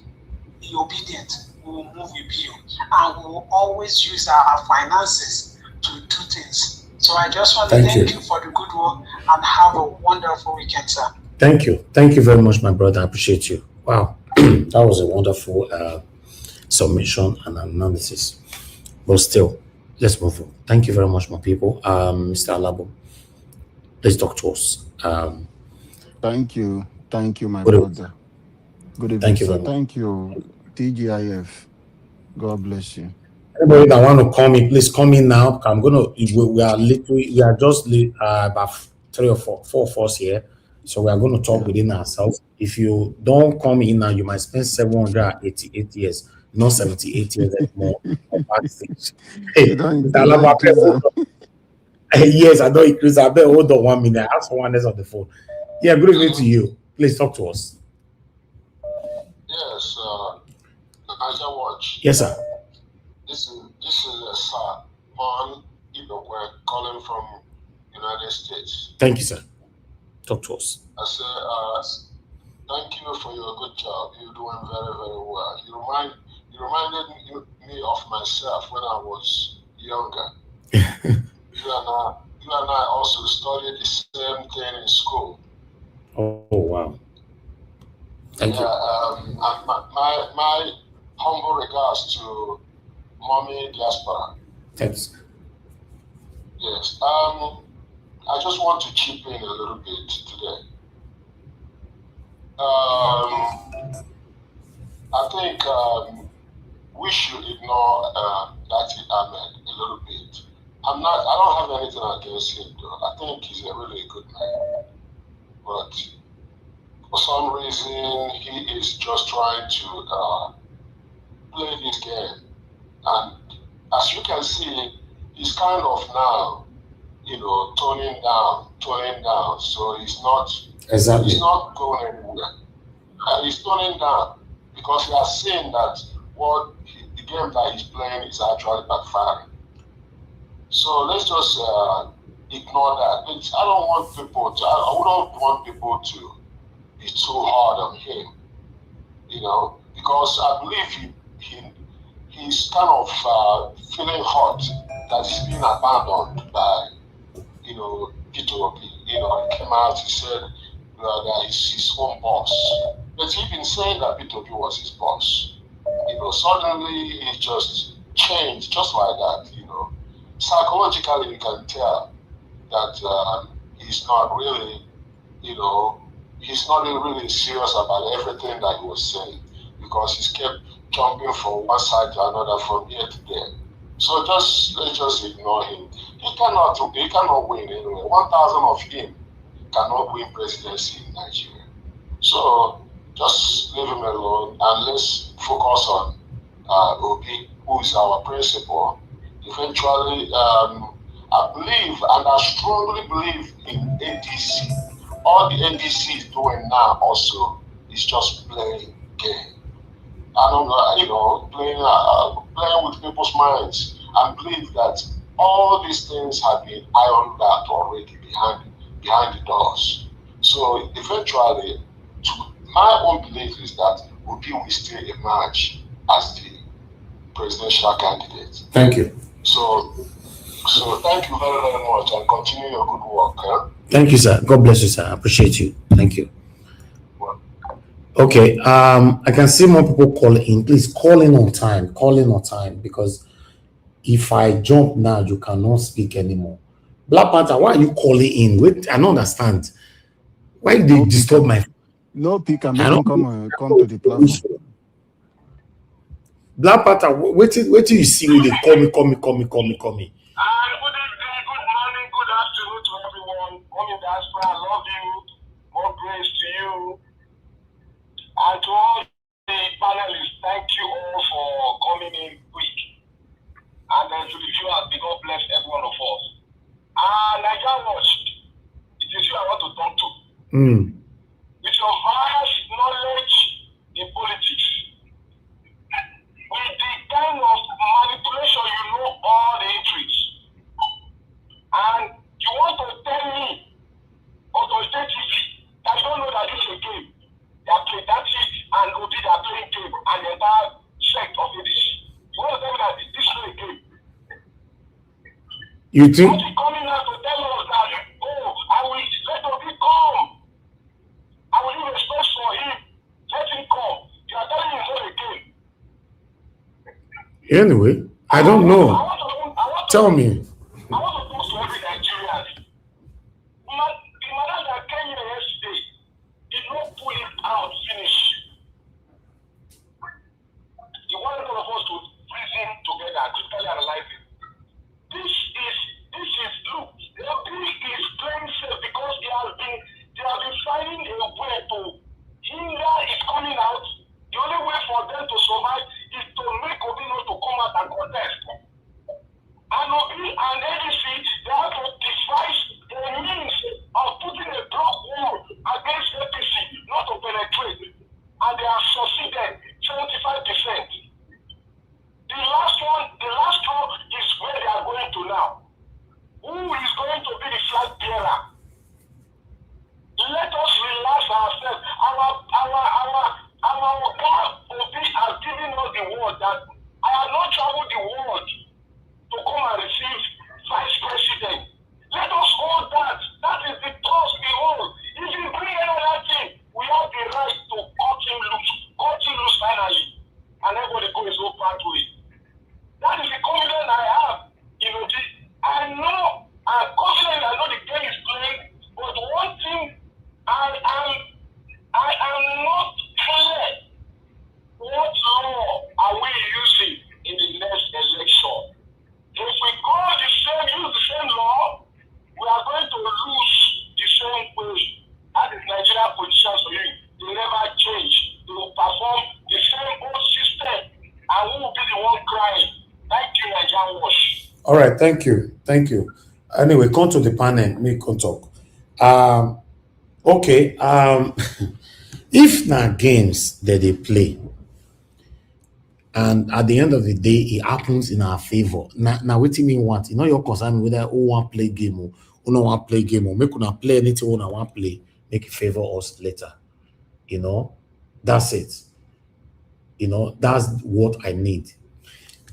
be obedient, we will move with PO, and we will always use our finances to do things. So I just want to thank you for the good work and have a wonderful weekend, sir. Thank you. Thank you very much, my brother. I appreciate you. Wow. That was a wonderful submission and analysis. But still, let's move on. Thank you very much, my people. Mr. Alabo, please talk to us. Thank you, my brother. Good evening, thank you sir. Thank you, TGIF. God bless you. Anybody that want to call me, please call me now. I'm gonna. We are just about 3 or 4 of us here, so we are going to talk within ourselves. If you don't come in now, you might spend 788 years, not 78 years anymore. Hey, yes, I know increase. I better hold on 1 minute. I have someone else on the phone. Yeah, good evening to you. Please talk to us. Yes, Naija Watch. Yes, sir. This is Sir Man Ibokwe calling from United States. Thank you, sir. Talk to us. I say, thank you for your good job. You're doing very, very well. You reminded me of myself when I was younger. You and I also studied the same thing in school. Oh wow. Thank you. And my humble regards to Mommy Diaspora. Thanks. Yes. I just want to chip in a little bit today. I think we should ignore Datti Ahmed a little bit. I don't have anything against him though. I think he's a really good man. But for some reason, he is just trying to play this game. And as you can see, he's kind of now, toning down. So he's not going anywhere. He's toning down because he has seen that the game that he's playing is actually backfiring. So let's just ignore that. I wouldn't want people to be too hard on him, because I believe he's kind of feeling hurt that he's being abandoned by, Peter Obi. He came out, he said that he's his own boss. But he's been saying that Peter Obi was his boss. Suddenly he just changed just like that, Psychologically, you can tell that he's not really, he's not really serious about everything that he was saying because he's kept jumping from one side to another, from here to there. So let's just ignore him. He cannot win anyway. 1,000 of him cannot win presidency in Nigeria. So just leave him alone and let's focus on Obi, who is our principal. Eventually, I believe and I strongly believe in ADC. All the ADC is doing now also is just playing game. I don't know, playing with people's minds, and believe that all these things have been ironed out already behind the doors. So eventually, my own belief is that Obi will still emerge as the presidential candidate. Thank you. So thank you very, very much, and continue your good work. Huh? Thank you, sir. God bless you, sir. I appreciate you. Thank you. Okay, I can see more people calling in. Please call in on time, because if I jump now, you cannot speak anymore. Black Panther, why are you calling in? Wait, I don't understand. Why did they disturb my... No, pick and make him come to the platform. Black Panther, wait till you see me. They call me. Good morning, good afternoon to everyone. Morning, diaspora, I love you. More grace to you. And to all the panelists, thank you all for coming in quick. And then to the viewers, may God bless every one of us. Nigeria Watch, it is you I want to talk to. With your vast knowledge in politics, with the kind of manipulation, you know all the intrigues. And you want to tell me, authoritatively, that you don't know that this is a game. They are playing Datti and Obi, they are playing game, and the entire sect of ADC. You want to tell me that this is not a game? You think? Not coming out to tell us that, I will let Obi come. I will leave a space for him. Let him come. You are telling me it's not a game. Anyway, I don't know. Tell me. I want to talk to every Nigerian. The madam that came here yesterday did not pull it out, finish. He wanted all of us to reason together, critically analyze it. This is look, Obi is playing safe because they have been finding a way to hinder it coming out. The only way for them to survive is to make Obi not to come out and contest. And Obi All right, thank you. Thank you. Anyway, come to the panel, me can talk. Okay. If na games that they play, and at the end of the day, it happens in our favor. Now what do you mean want? You know your concern whether who want play game or who no want play game or make una play anything who want play, make it favor us later. You know, that's it. You know, that's what I need.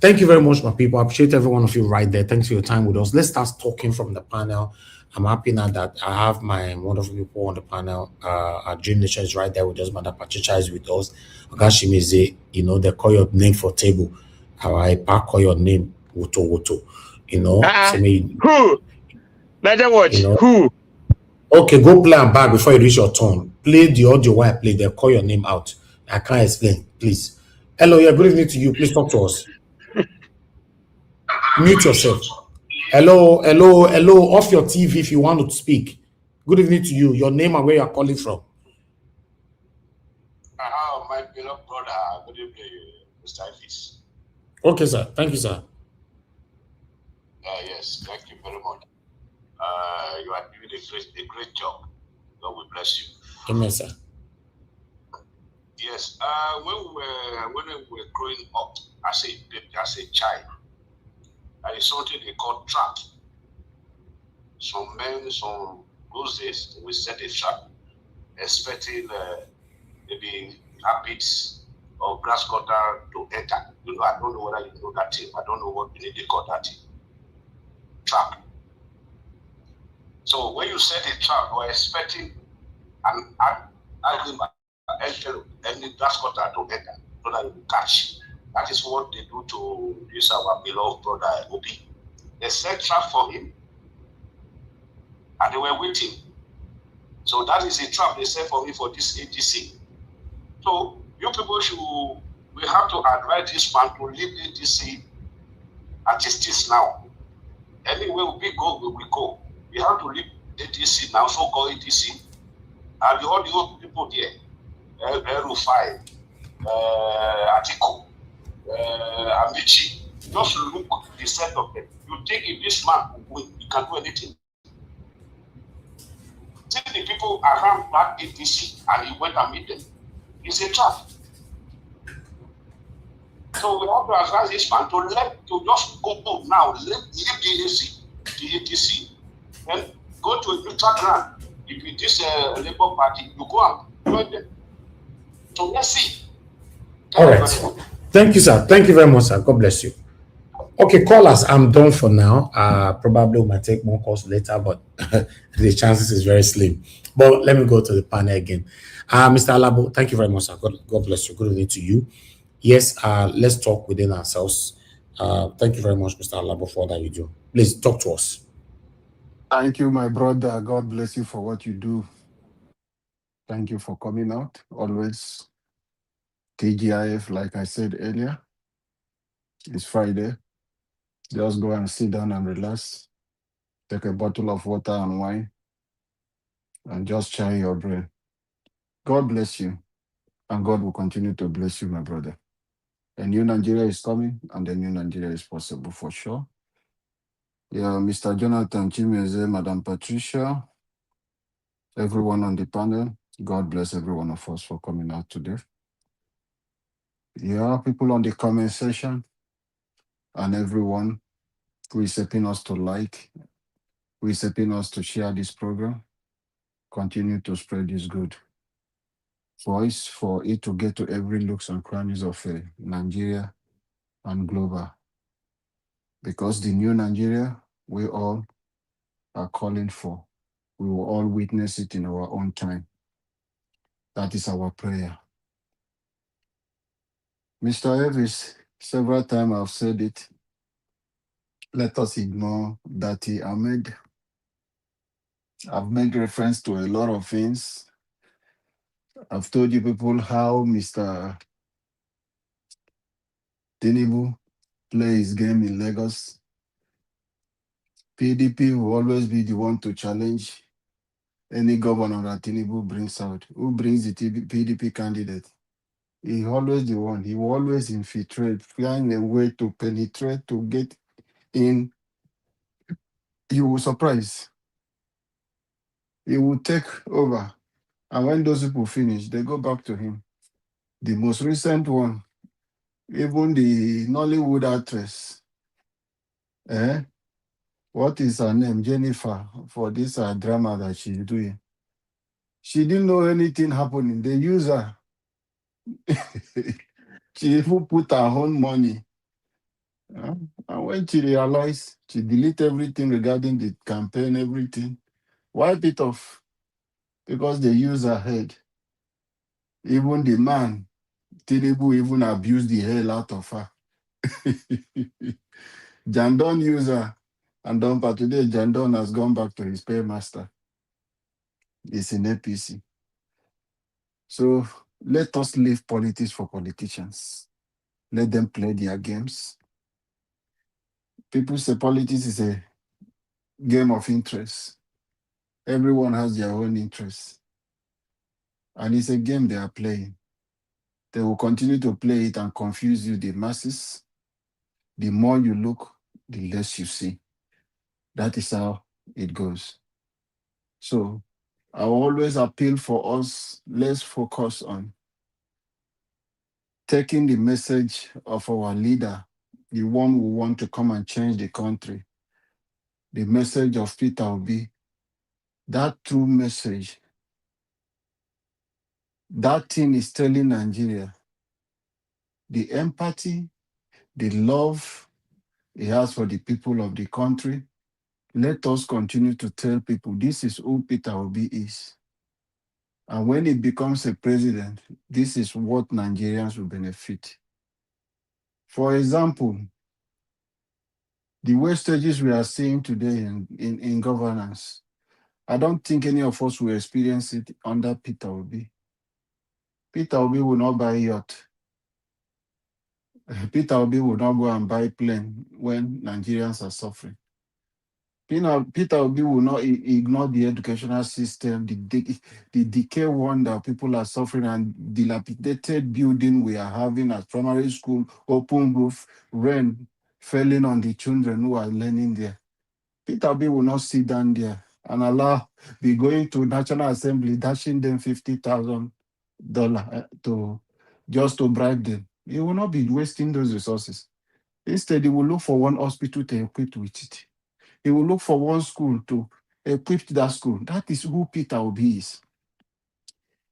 Thank you very much, my people. I appreciate every one of you right there. Thanks for your time with us. Let's start talking from the panel. I'm happy now that I have my wonderful people on the panel. Our Dream Nation is right there with us. Madam Patricia is with us. Ogashimize, you know, they call your name for table. I call your name, Woto Woto. You know, so who? Better watch. You know, who? Okay, go play and back before you reach your turn. Play the audio while I play. They'll call your name out. I can't explain, please. Hello, yeah, good evening to you. Please talk to us. Mute yourself. Hello. Off your TV if you want to speak. Good evening to you. Your name and where you're calling from. My beloved brother, good evening, Mr. Ifis. Okay, sir. Thank you, sir. Yes, thank you very much. You are doing a great job. God will bless you. Amen, sir. Yes. When we were growing up as a child, there is something they call trap. Some those days we set a trap, expecting maybe rabbits or grass cutter to enter. You know, I don't know whether you know that thing. I don't know what they call that thing. Trap. So when you set a trap, you are expecting an animal enter any grass cutter to enter so that you will catch. That is what they do to this our beloved brother Obi. They set trap for him and they were waiting. So that is a trap they set for him for this ADC. So you people we have to advise this man to leave ADC as it is now. Anywhere we go, we will go. We have to leave ADC now, so-called ADC. And all the old people there, Rufai, Atiko, Amici, just look the set of them. You think if this man will win, he can do anything. See the people around that ADC and he went and meet them. It's a trap. So we have to advise this man to just go now, leave the ADC, and go to a neutral ground. If it is a Labour Party, you go and join them. So let's see. All right. Thank you, sir. Thank you very much, sir. God bless you. Okay, callers, I'm done for now. Probably we might take more calls later, but the chances is very slim. But let me go to the panel again. Mr. Alabo, thank you very much, sir. God bless you. Good evening to you. Yes, let's talk within ourselves. Thank you very much, Mr. Alabo, for all that you do. Please talk to us. Thank you, my brother. God bless you for what you do. Thank you for coming out. Always TGIF, like I said earlier. It's Friday. Just go and sit down and relax. Take a bottle of water and wine and just chai your brain. God bless you. And God will continue to bless you, my brother. A new Nigeria is coming and a new Nigeria is possible for sure. Yeah, Mr. Jonathan Chimeze, Madam Patricia, everyone on the panel, God bless every one of us for coming out today. Yeah, people on the comment section and everyone who is helping us to like, who is helping us to share this program, continue to spread this good voice for it to get to every nooks and crannies of Nigeria and global. Because the new Nigeria, we all are calling for, we will all witness it in our own time. That is our prayer. Mr. Elvis, several times I've said it. Let us ignore Datti Ahmed. I've made reference to a lot of things. I've told you people how Mr. Tinubu plays his game in Lagos. PDP will always be the one to challenge any governor that Tinubu brings out. Who brings the PDP candidate? He's always the one. He will always infiltrate, find a way to penetrate, to get in, you will surprise. He will take over. And when those people finish, they go back to him. The most recent one, even the Nollywood actress, what is her name? Jennifer, for this drama that she's doing. She didn't know anything happening. They use her. She even put her own money. And when she realized, she deleted everything regarding the campaign, everything. Wipe it off. Because they use her head. Even the man, Tinubu, even abused the hell out of her. Jandon used her. And but today, Jandon has gone back to his paymaster. It's in APC. So let us leave politics for politicians. Let them play their games. People say politics is a game of interest. Everyone has their own interests. And it's a game they are playing. They will continue to play it and confuse you, the masses. The more you look, the less you see. That is how it goes. So I always appeal for us, let's focus on taking the message of our leader, the one who want to come and change the country, the message of Peter Obi, that true message, that thing is telling Nigeria, the empathy, the love he has for the people of the country. Let us continue to tell people this is who Peter Obi is. And when he becomes a president, this is what Nigerians will benefit. For example, the wastages we are seeing today in governance, I don't think any of us will experience it under Peter Obi. Peter Obi will not buy yacht. Peter Obi will not go and buy plane when Nigerians are suffering. Peter Obi will not ignore the educational system, the decay one that people are suffering, and dilapidated building we are having at primary school, open roof, rain falling on the children who are learning there. Peter Obi will not sit down there and be going to National Assembly, dashing them $50,000 just to bribe them. He will not be wasting those resources. Instead, he will look for one hospital to equip with it. He will look for one school to equip that school. That is who Peter Obi is.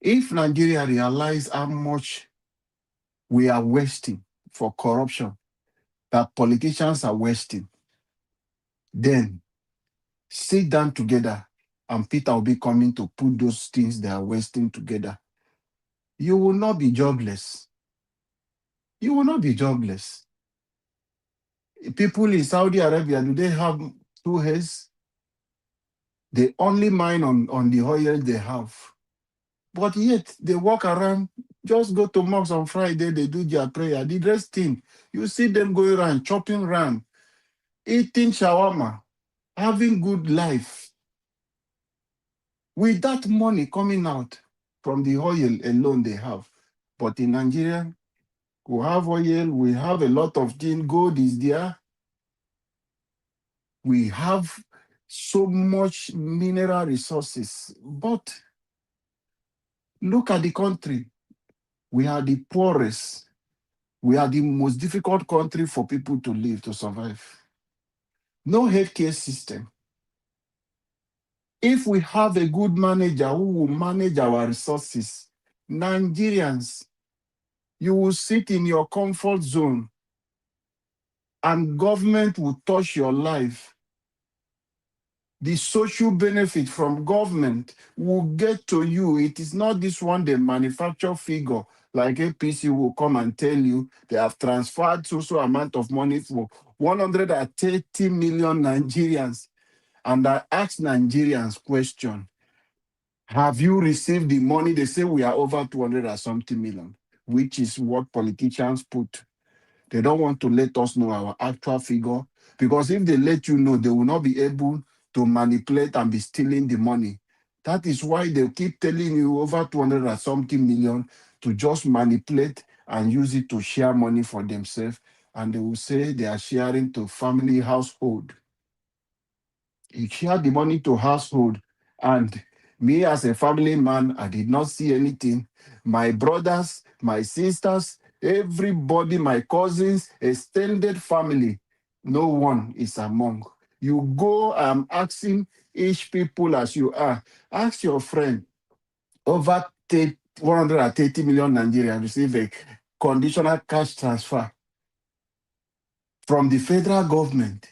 If Nigeria realize how much we are wasting for corruption, that politicians are wasting, then sit down together and Peter will be coming to put those things they are wasting together. You will not be jobless. You will not be jobless. People in Saudi Arabia, do they have 2 heads? They only mine on the oil they have. But yet, they walk around, just go to mosque on Friday, they do their prayer. The rest thing, you see them going around, chopping around, eating shawarma, having good life. With that money coming out from the oil alone they have. But in Nigeria, we have oil, we have a lot of things, gold is there. We have so much mineral resources. But look at the country. We are the poorest. We are the most difficult country for people to live, to survive. No healthcare system. If we have a good manager who will manage our resources, Nigerians, you will sit in your comfort zone and government will touch your life. The social benefit from government will get to you. It is not this one, the manufacture figure, like APC will come and tell you they have transferred so amount of money for 130 million Nigerians. And I ask Nigerians question, have you received the money? They say we are over 200 or something million, which is what politicians put. They don't want to let us know our actual figure, because if they let you know, they will not be able to manipulate and be stealing the money. That is why they keep telling you over 200 or something million to just manipulate and use it to share money for themselves and they will say they are sharing to family household. You share the money to household, and me as a family man, I did not see anything. My brothers, my sisters, everybody, my cousins, extended family, no one is among. You go, I'm asking each people as you are. Ask your friend, over 130 million Nigerians receive a conditional cash transfer from the federal government.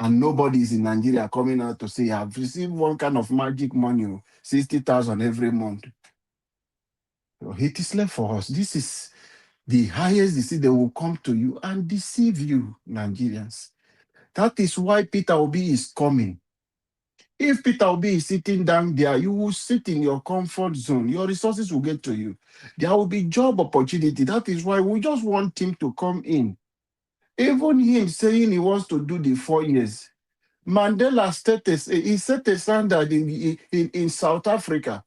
And nobody is in Nigeria coming out to say, I've received one kind of magic money, 60,000 every month. So it is left for us. This is the highest disease. They will come to you and deceive you, Nigerians. That is why Peter Obi is coming. If Peter Obi is sitting down there, you will sit in your comfort zone. Your resources will get to you. There will be job opportunity. That is why we just want him to come in. Even him saying he wants to do the 4 years. Mandela he set a standard in South Africa.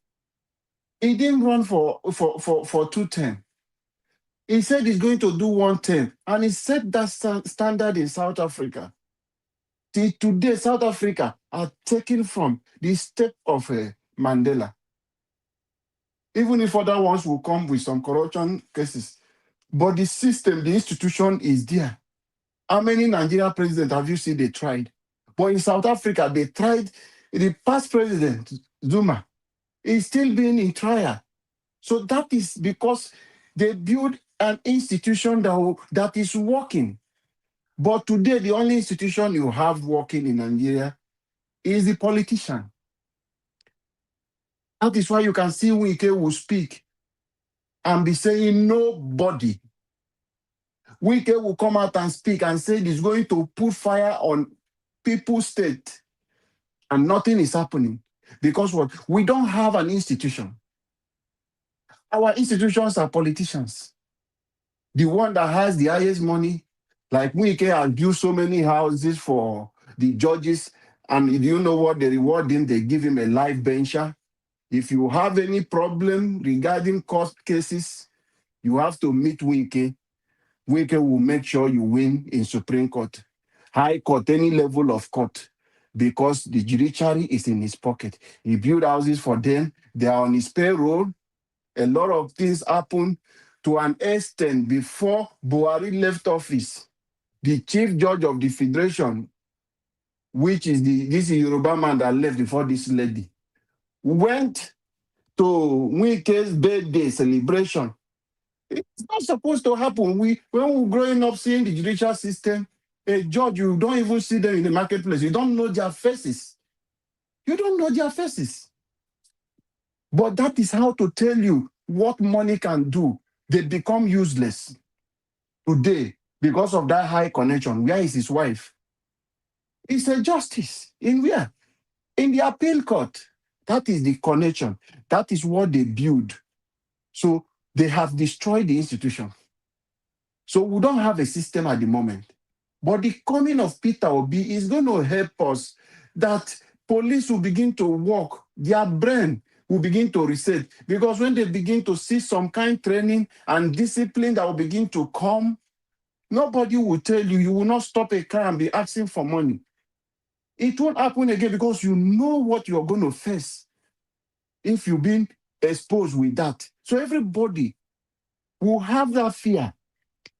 He didn't run for 2 terms. He said he's going to do 1 term, and he set that standard in South Africa. Till today, South Africa are taken from the step of Mandela. Even if other ones will come with some corruption cases. But the system, the institution is there. How many Nigerian presidents have you seen they tried? But in South Africa, they tried. The past president, Zuma, is still being in trial. So that is because they built an institution that is working. But today, the only institution you have working in Nigeria is the politician. That is why you can see Wike will speak and be saying nobody. Wike will come out and speak and say he's going to put fire on people's state, and nothing is happening. Because what? We don't have an institution. Our institutions are politicians. The one that has the highest money, like Wike has built so many houses for the judges, and do you know what they reward him? They give him a life bencher. If you have any problem regarding court cases, you have to meet Wike. Wike will make sure you win in Supreme Court, High Court, any level of court, because the judiciary is in his pocket. He built houses for them. They are on his payroll. A lot of things happen to an extent before Buhari left office. The chief judge of the federation, which is this Yoruba man that left before this lady, went to Wike's birthday celebration. It's not supposed to happen. When we're growing up seeing the judicial system, a judge, you don't even see them in the marketplace. You don't know their faces. You don't know their faces. But that is how to tell you what money can do. They become useless today because of that high connection. Where is his wife? It's a justice. In where? In the appeal court. That is the connection. That is what they build. So they have destroyed the institution. So we don't have a system at the moment. But the coming of Peter Obi is going to help us, that police will begin to work, their brain will begin to reset. Because when they begin to see some kind of training and discipline that will begin to come, nobody will tell you, you will not stop a car and be asking for money. It won't happen again because you know what you're going to face if you've been exposed with that. So everybody will have that fear.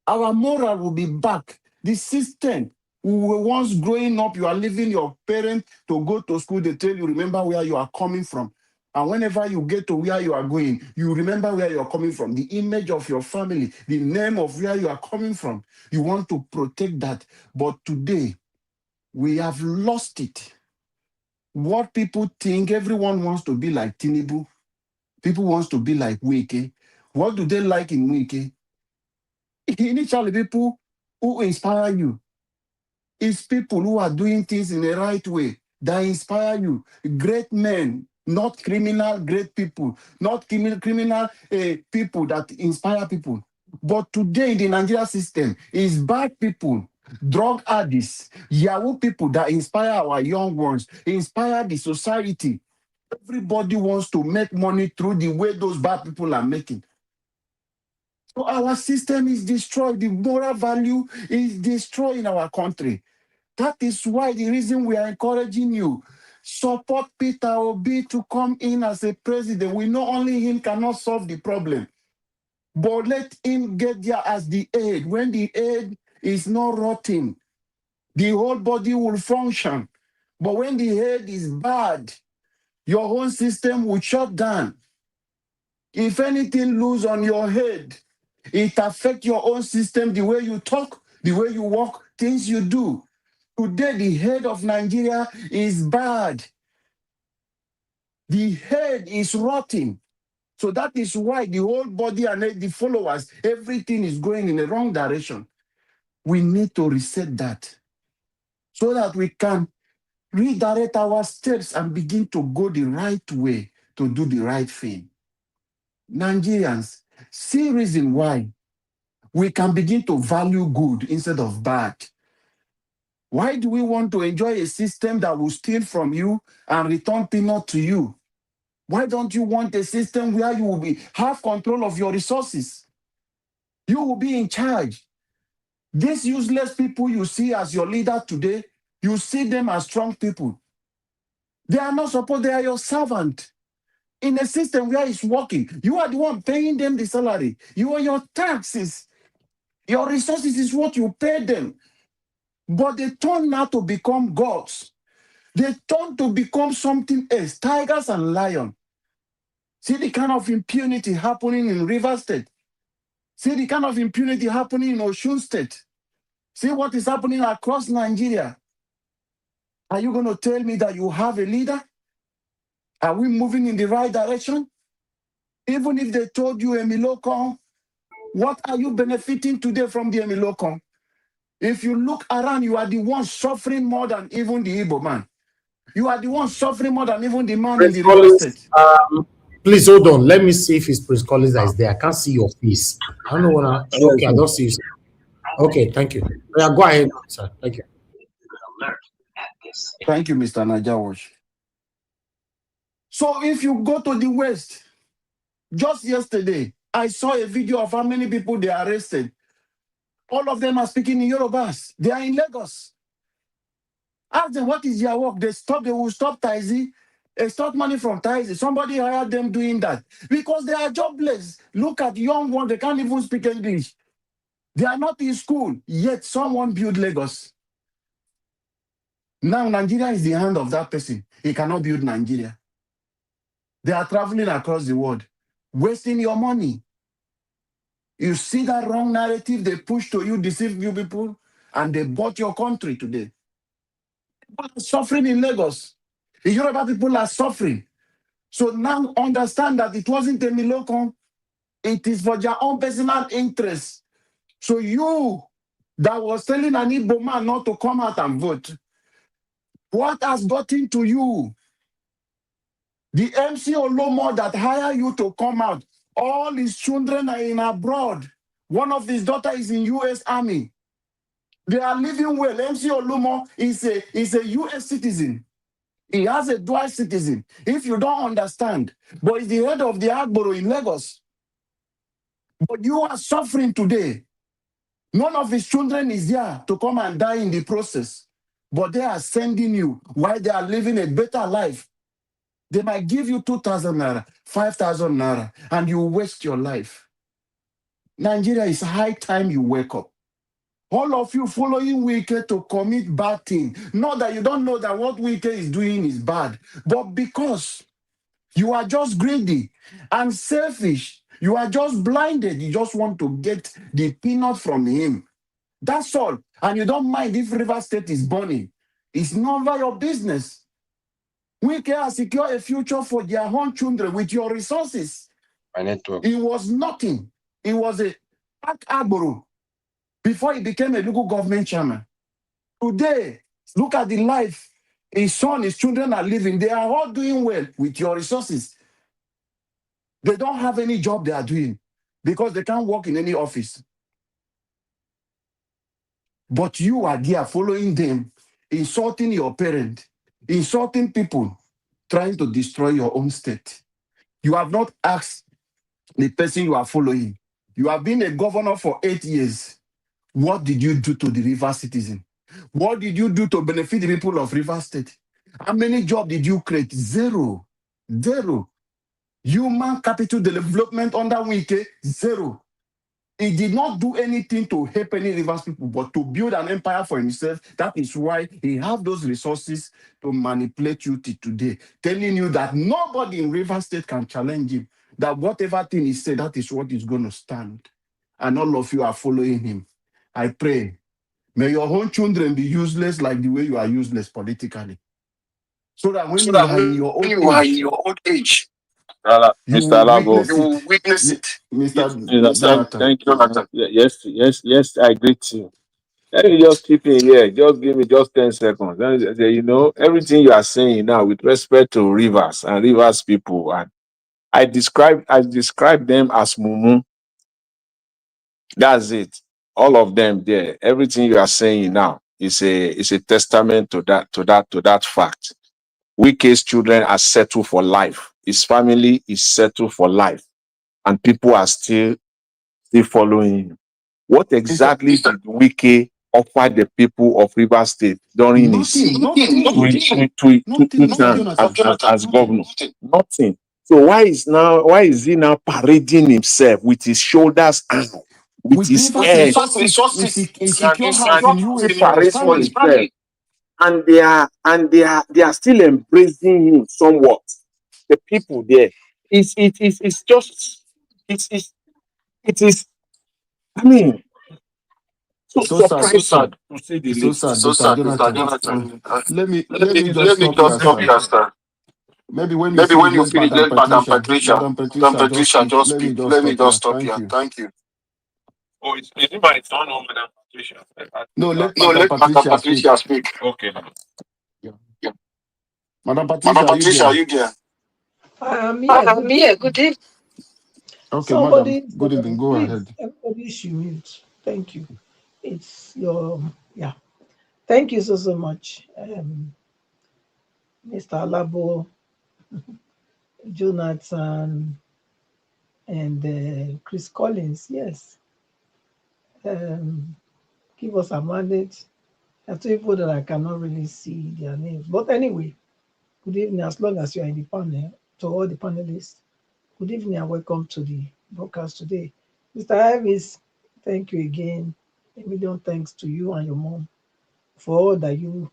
Our moral will be back. The system, we were once growing up, you are leaving your parents to go to school, they tell you, remember where you are coming from. And whenever you get to where you are going, you remember where you are coming from, the image of your family, the name of where you are coming from. You want to protect that. But today, we have lost it. What people think, everyone wants to be like Tinubu. People wants to be like Wike. What do they like in Wike? Initially, people who inspire you is people who are doing things in the right way that inspire you. Great men, not criminal great people, not criminal people that inspire people. But today in the Nigeria system, it's bad people, drug addicts, Yahoo people that inspire our young ones, inspire the society. Everybody wants to make money through the way those bad people are making. So our system is destroyed. The moral value is destroyed in our country. That is why the reason we are encouraging you, support Peter Obi to come in as a president. We know only him cannot solve the problem. But let him get there as the aid. When the aid is not rotting, the whole body will function. But when the head is bad, your whole system will shut down. If anything loose on your head, it affects your own system, the way you talk, the way you walk, things you do. Today, the head of Nigeria is bad. The head is rotting. So that is why the whole body and the followers, everything is going in the wrong direction. We need to reset that so that we can redirect our steps and begin to go the right way to do the right thing. Nigerians, see reason why we can begin to value good instead of bad. Why do we want to enjoy a system that will steal from you and return peanut to you? Why don't you want a system where you will have control of your resources? You will be in charge. These useless people you see as your leader today, you see them as strong people. They are not supposed, they are your servant. In a system where it's working, you are the one paying them the salary. You are your taxes. Your resources is what you pay them. But they turn now to become gods. They turn to become something else, tigers and lions. See the kind of impunity happening in River State. See the kind of impunity happening in Osun State. See what is happening across Nigeria. Are you going to tell me that you have a leader? Are we moving in the right direction? Even if they told you Emilokon, what are you benefiting today from the Emilokon? If you look around, you are the one suffering more than even the Igbo man. You are the one suffering more than even the man Prince in the River Collins, State. please hold on. Let me see if it's Prince Collins that is there. I can't see your face. I don't know what I. Okay, I don't see you. Okay, thank you. Yeah, go ahead, sir. Thank you. Thank you, Mr. Najawash. So if you go to the West, just yesterday, I saw a video of how many people they arrested. All of them are speaking in Yorubas. They are in Lagos. Ask them what is their work. They will stop Taizi, extort money from Taizi. Somebody hired them doing that. Because they are jobless. Look at young ones, they can't even speak English. They are not in school, yet someone built Lagos. Now Nigeria is the hand of that person. He cannot build Nigeria. They are traveling across the world, wasting your money. You see that wrong narrative they push to you, deceive you people, and they bought your country today. People are suffering in Lagos. The Yoruba people are suffering. So now understand that it wasn't a Milokon. It is for their own personal interest. So you that was telling an Igbo man not to come out and vote, what has gotten to you? The MC Olomo that hire you to come out, all his children are in abroad. One of his daughters is in U.S. Army. They are living well. MC Olomo is a U.S. citizen. He has a dual citizen. If you don't understand, but he's the head of the Agboro in Lagos. But you are suffering today. None of his children is there to come and die in the process. But they are sending you while they are living a better life. They might give you 2,000 naira, 5,000 naira, and you waste your life. Nigeria, is high time you wake up. All of you following Wike to commit bad thing. Not that you don't know that what Wike is doing is bad, but because you are just greedy and selfish. You are just blinded. You just want to get the peanut from him. That's all. And you don't mind if River State is burning. It's never your business. We can secure a future for their own children with your resources. It was nothing. It was a Agboro before he became a local government chairman. Today, look at the life his son, his children are living. They are all doing well with your resources. They don't have any job they are doing because they can't work in any office. But you are there following them, insulting your parent, insulting people, trying to destroy your own state. You have not asked the person you are following, You have been a governor for 8 years. What did you do to the River citizen? What did you do to benefit the people of River State? How many jobs did you create? Zero. Zero. Human capital development under Wike? Zero. He did not do anything to help any Rivers people, but to build an empire for himself. That is why he have those resources to manipulate you till today, telling you that nobody in Rivers State can challenge him, that whatever thing he said, that is what is going to stand. And all of you are following him. I pray, may your own children be useless like the way you are useless politically. So that when you are in your old age, you Mr. will Alabo. witness it. Mr. Jonathan. Thank you, Jonathan. Yes, I agree to you. Let me just keep in here. Just give me just 10 seconds. Everything you are saying now with respect to rivers and rivers people, and I describe them as mumu. That's it. All of them there. Everything you are saying now is a testament to that fact. Wike's children are settled for life. His family is settled for life, and people are still following him. What exactly did Wike offer the people of Rivers State during his time as governor? Nothing. So why is he now parading himself with his shoulders out, with his head, and they are still embracing him somewhat. The people there, it's just it is. I mean, so surprising to say the least. So sad, Dr. Jonathan. Let me just stop here, sir. Maybe when you finish, let Madam Patricia. Madam Patricia, just speak. Let me just stop here. Thank you. Oh, is it my turn or Madam Patricia? No, let Madam Patricia speak. Okay. Yeah. Madam Madam Patricia, are you there? I'm here. Good evening. Good evening. Okay, Somebody, madam. Good evening. Go please, ahead. everybody should mute. Thank you. It's your, yeah. Thank you so much, Mr. Alabo, Jonathan, and Chris Collins. Yes. Give us a mandate. There are two people that I cannot really see their names. But anyway, good evening, as long as you are in the panel, to all the panelists. Good evening and welcome to the broadcast today. Mr. Ivis, thank you again. A million thanks to you and your mom for all that you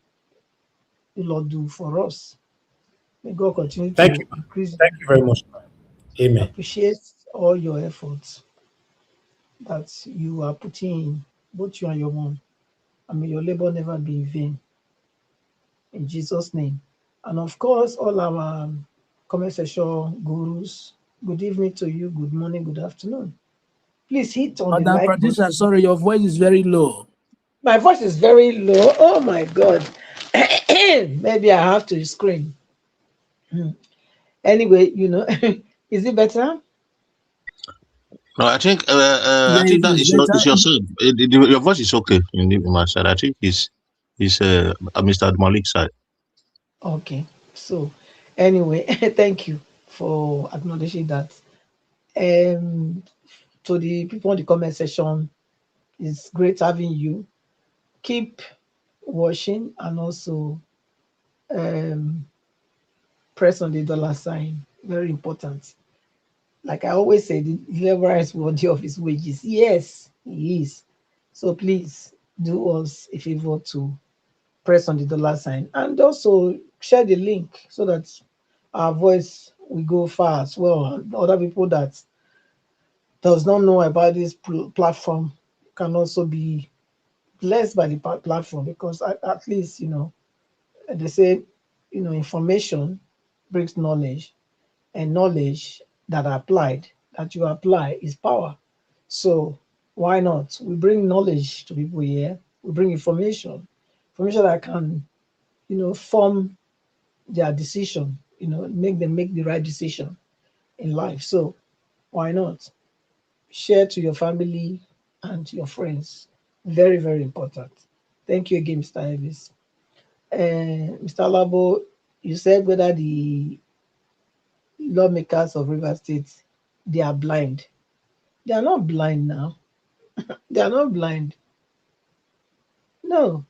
Lord do for us. May God continue Thank to you. increase. Thank you very much. Amen. Appreciate all your efforts that you are putting in, both you and your mom. And may your labor never be in vain. In Jesus' name. And of course, all our comment section gurus, good evening to you, good morning, good afternoon. Please hit on the Madam like Patricia, button. sorry, your voice is very low. My voice is very low. Oh my God. Maybe I have to scream. Anyway, is it better? No, I think Yeah, that it's is better. your son. Your voice is okay in my side. I think it's Mr. Malik's side. Okay. So, anyway, thank you for acknowledging that. To the people in the comment section, it's great having you. Keep watching and also um, press on the dollar sign. Very important. Like I always say, the labourer is worthy of his wages. Yes, he is. So please do us a favor to press on the dollar sign and also share the link so that our voice will go far as well. And other people that does not know about this platform can also be blessed by the platform because at least they say information brings knowledge, and knowledge that you apply is power. So why not? We bring knowledge to people here. We bring information that can, form their decision. Make them make the right decision in life. So why not? Share to your family and your friends. Very, very important. Thank you again, Mr. Elvis. Mr. Labo, you said whether the lawmakers of River State, they are blind. They are not blind now. They are not blind. No,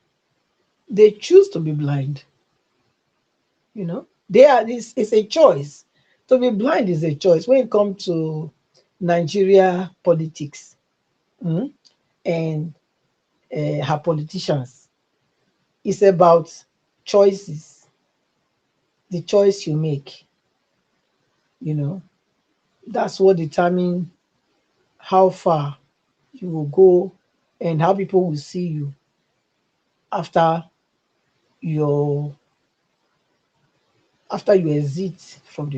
they choose to be blind. You know, they are. It's a choice. To be blind is a choice. When it comes to Nigeria politics, and her politicians, it's about choices. The choice you make. You know, that's what determines how far you will go and how people will see you after your after you exit from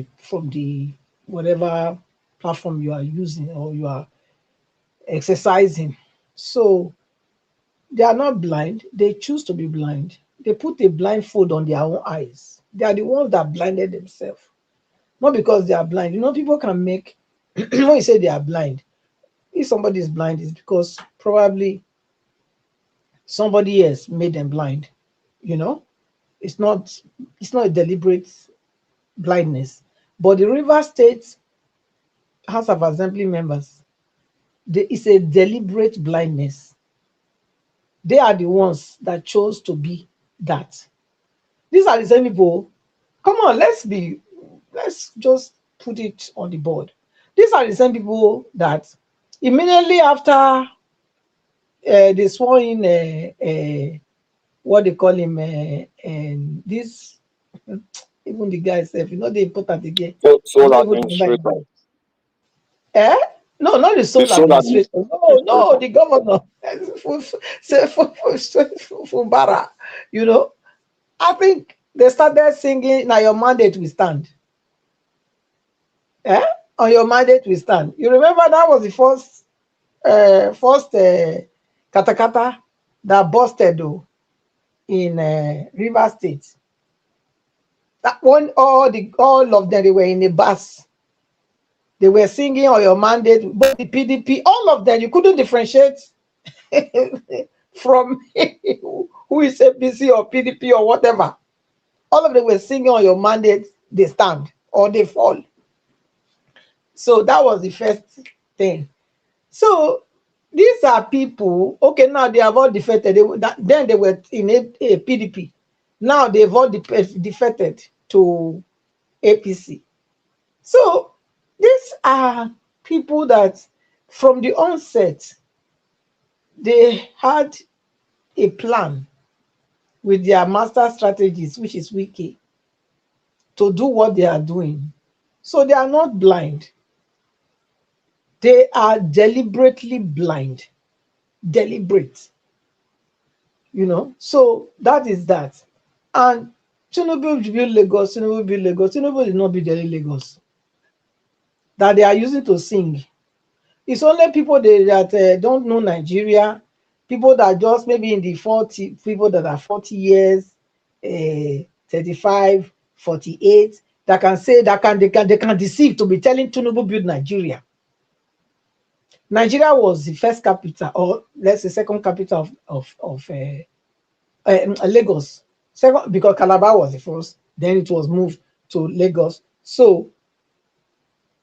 the whatever platform you are using or you are exercising. So they are not blind, they choose to be blind. They put a blindfold on their own eyes. They are the ones that blinded themselves. Not because they are blind. You know, people can make when you say they are blind, if somebody is blind, it's because probably somebody else made them blind. You know, it's not a deliberate blindness. But the River State House of Assembly members, it's a deliberate blindness. They are the ones that chose to be that. These are the same people. Come on, let's just put it on the board. These are the same people that immediately after they swore in what they call him, and this even the guy said, you know, the important again. Sole administrator. Eh? No, not the sole administrator. No, the governor. Fubara. You know, I think they started singing, "Now your mandate will stand." Eh? On your mandate will stand. You remember that was the first katakata that busted though in River State. That one, all of them, they were in a bus. They were singing on your mandate, both the PDP, all of them. You couldn't differentiate from who is APC or PDP or whatever. All of them were singing on your mandate, they stand or they fall. So that was the first thing. So these are people, okay, now they have all defected. Then they were in a PDP. Now they've all defected to APC. So these are people that from the onset, they had a plan with their master strategies, which is Wiki, to do what they are doing. So they are not blind. They are deliberately blind. Deliberate. You know, so that is that. And Tinubu will build Lagos, Tinubu will build Lagos. Tinubu did not build any Lagos that they are using to sing. It's only people that don't know Nigeria, people that just maybe in the 40, people that are 40 years, 35, 48, that can say they can deceive to be telling Tinubu build Nigeria. Nigeria was the first capital, or let's say second capital of Lagos. Second, because Calabar was the first, then it was moved to Lagos. So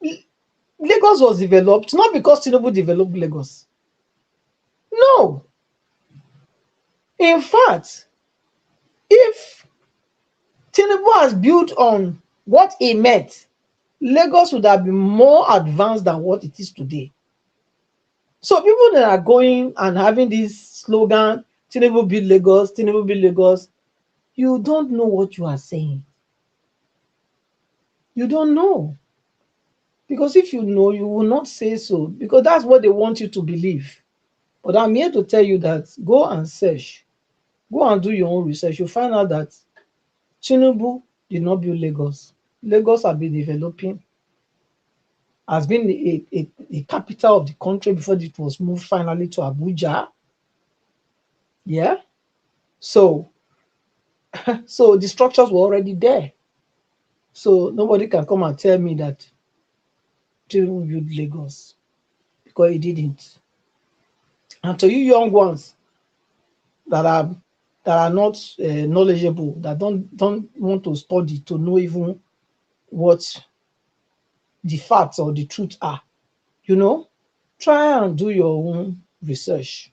Lagos was developed not because Tinubu developed Lagos. No. In fact, if Tinubu has built on what he meant, Lagos would have been more advanced than what it is today. So people that are going and having this slogan, Tinubu build Lagos, Tinubu build Lagos, you don't know what you are saying. You don't know. Because if you know, you will not say so. Because that's what they want you to believe. But I'm here to tell you that go and search. Go and do your own research. You'll find out that Tinubu did not build Lagos. Lagos has been developing, has been a capital of the country before it was moved finally to Abuja. Yeah. So the structures were already there. So nobody can come and tell me that Tinubu built Lagos, because he didn't. And to you young ones that are not knowledgeable, that don't want to study to know even what the facts or the truth are, you know, try and do your own research.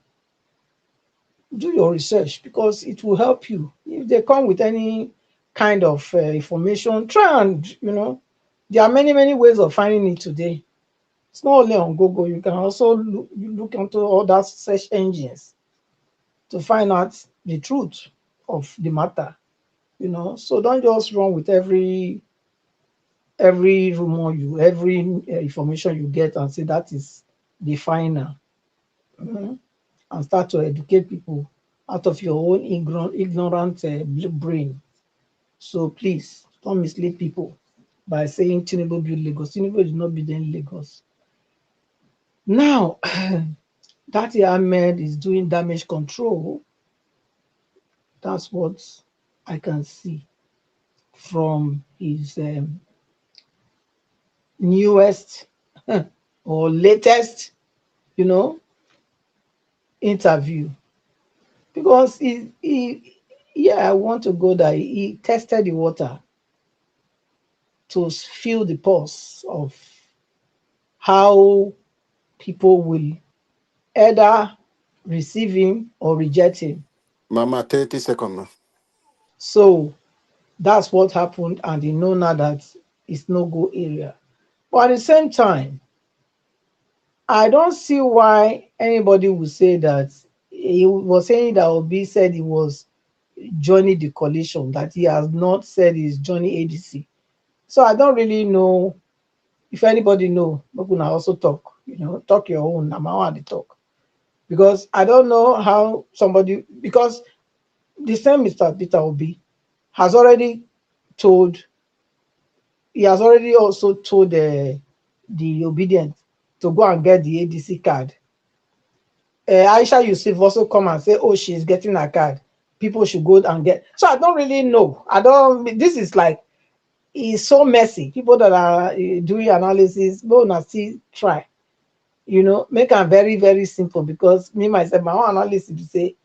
Do your research because it will help you. If they come with any kind of information, try and, there are many, many ways of finding it today. It's not only on Google, you can also look into other search engines to find out the truth of the matter, So don't just run with every rumor every information you get and say that is the final, and start to educate people out of your own ignorant brain. So please don't mislead people by saying Tinubu build Lagos. Tinubu did not build any Lagos. Now, Datti Ahmed is doing damage control. That's what I can see from his newest or latest, interview. Because I want to go there. He tested the water to feel the pulse of how people will either receive him or reject him. Mama, 30 seconds. So that's what happened, and he know now that it's no go area. But at the same time, I don't see why anybody would say that he was saying that Obi said he was joining the coalition, that he has not said he's joining ADC. So I don't really know if anybody know. But we also talk, talk your own. I'm out the talk because I don't know how somebody, because the same Mr. Peter Obi has already told. He has already also told the obedient to go and get the ADC card. Aisha Yusuf also come and say, oh, she's getting a card. People should go and get. So I don't really know. This is like, it's so messy. People that are doing analysis, go and still try. Make them very, very simple because me, myself, my own analysis to say,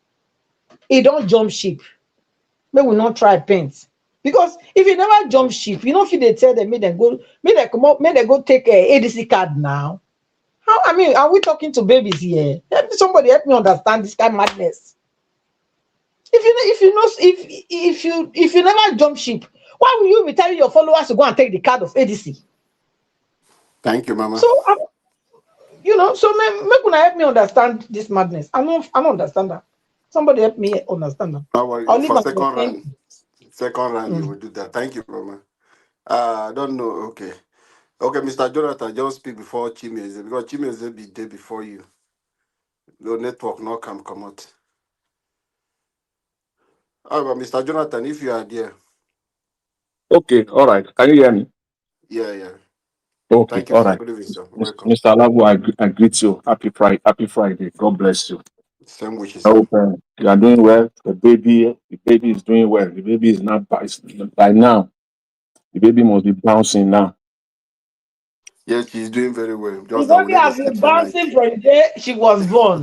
he don't jump ship. May we not try paint. Because if you never jump ship, if they tell them, make them go take a ADC card now. How, are we talking to babies here? Somebody help me understand this kind of madness. If you never jump ship, why will you be telling your followers to go and take the card of ADC? Thank you, Mama. So so make una help me understand this madness. I don't understand that. Somebody help me understand that. No worry. For second round, you will do that. Thank you, Mama. I don't know. Okay, Mr. Jonathan, just speak before Chimeze because Chimeze be there before you. Your network not come out. However, Mr. Jonathan, if you are there. Okay, all right. Can you hear me? Yeah. Okay, Thank you, all sir. right. Good evening, sir. Welcome. Mr. Alabu, I greet you. Happy Friday. God bless you. Same wishes, I sir. hope you are doing well. The baby is doing well. The baby is not by now. The baby must be bouncing now. Yes, she's doing very well. The Just that we baby let her has sleep been for night. bouncing from the day she was born.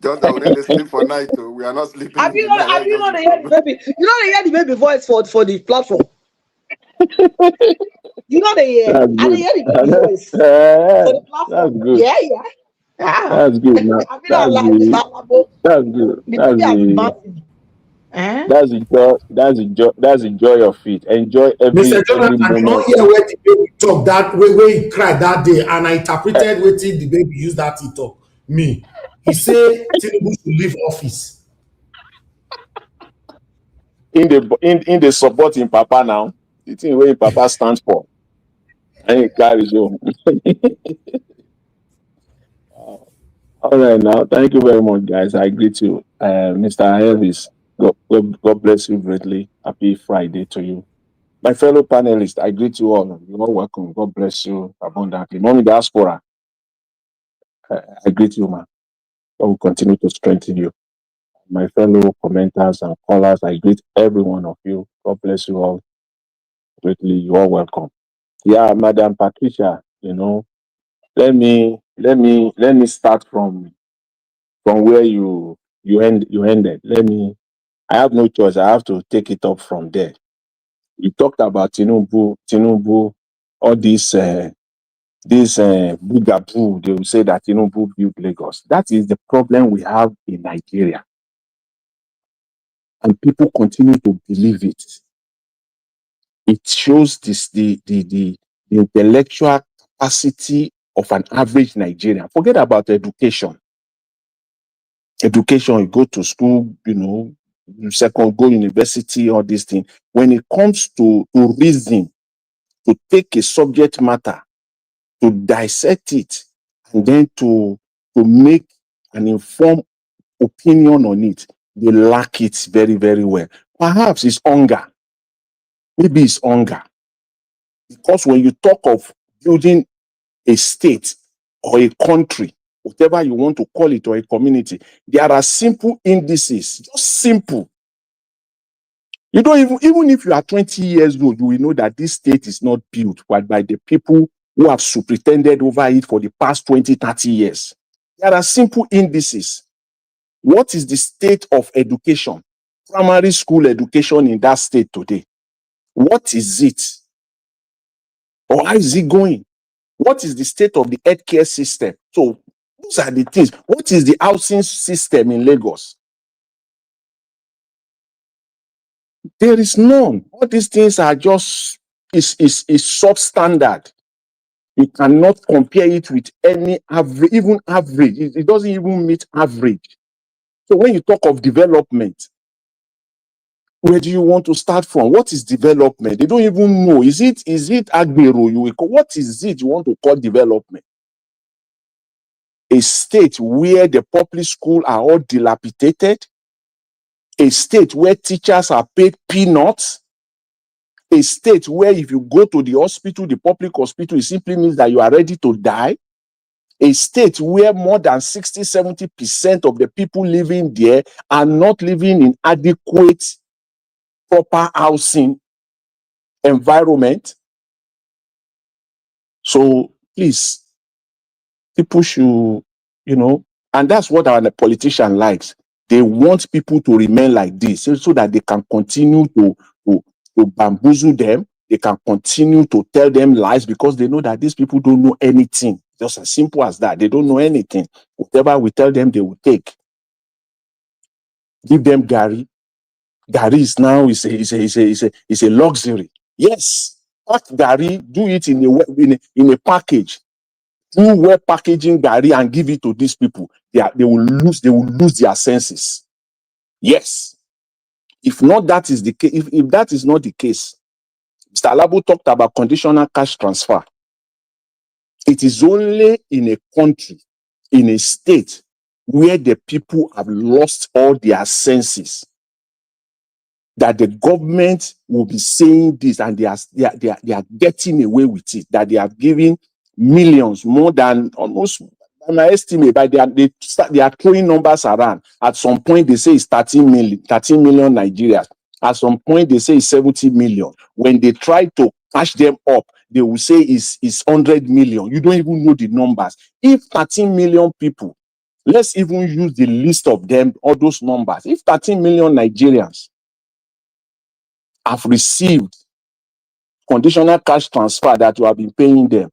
Just that we let her sleep for night. Too. We are not sleeping in the night. Have you That's just not the heard the problem. baby? You know they hear the baby voice for the platform. You know they hear. That's And they good. hear the baby voice for the That's platform. good. Yeah. That's good. Now, I mean, I like Mr. Alabo. that's good. The baby has been bouncing. That's the joy. That's the joy of it. Enjoy Mr. every Jonathan, you not moment. hear where the baby talk that way he cried that day, and I interpreted wetin the baby use that he talk. Me, he say Tinubu should leave office. In the support in Papa now, the thing where Papa stands for, and it carries on. All right, now thank you very much, guys. I greet you, Mr. Elvis. God bless you greatly. Happy Friday to you. My fellow panelists, I greet you all. You're all welcome. God bless you abundantly. Mommy Diaspora, I greet you, man. God will continue to strengthen you. My fellow commenters and callers, I greet every one of you. God bless you all greatly. You're all welcome. Yeah, Madam Patricia, let me start from where you ended. I have no choice. I have to take it up from there. You talked about Tinubu, all these this Bugaboo, they will say that Tinubu built Lagos. That is the problem we have in Nigeria. And people continue to believe it. It shows the intellectual capacity of an average Nigerian. Forget about education. Education, you go to school, second, go university, all these things. When it comes to reason, to take a subject matter, to dissect it, and then to make an informed opinion on it, they lack it very, very well. Perhaps it's hunger. Maybe it's hunger. Because when you talk of building a state or a country, whatever you want to call it, or a community, there are simple indices, just simple. You don't even if you are 20 years old, you will know that this state is not built by the people who have superintended over it for the past 20, 30 years. There are simple indices. What is the state of education, primary school education in that state today? What is it? Or how is it going? What is the state of the healthcare system? So those are the things. What is the housing system in Lagos? There is none. All these things are just is substandard. You cannot compare it with any average, even average. It doesn't even meet average. So when you talk of development, where do you want to start from? What is development? They don't even know. Is it Agbero? What is it you want to call development? A state where the public schools are all dilapidated, a state where teachers are paid peanuts, a state where if you go to the hospital, the public hospital, it simply means that you are ready to die, a state where more than 60-70% of the people living there are not living in adequate, proper housing environment. So please, people should, and that's what our politician likes. They want people to remain like this so that they can continue to bamboozle them. They can continue to tell them lies because they know that these people don't know anything. Just as simple as that. They don't know anything. Whatever we tell them, they will take. Give them Gary. Gary is now is a luxury. Yes, pack Gary, do it in a package. Do well packaging Gary and give it to these people. They will lose their senses. Yes. If not, that is the case. If that is not the case, Mr. Alabo talked about conditional cash transfer. It is only in a country, in a state, where the people have lost all their senses that the government will be saying this, and they are getting away with it, that they are giving millions, more than almost, my estimate, but they are throwing numbers around. At some point, they say it's 13 million Nigerians. At some point, they say it's 70 million. When they try to cash them up, they will say it's 100 million. You don't even know the numbers. If 13 million people, let's even use the list of them, all those numbers. If 13 million Nigerians have received conditional cash transfer that you have been paying them,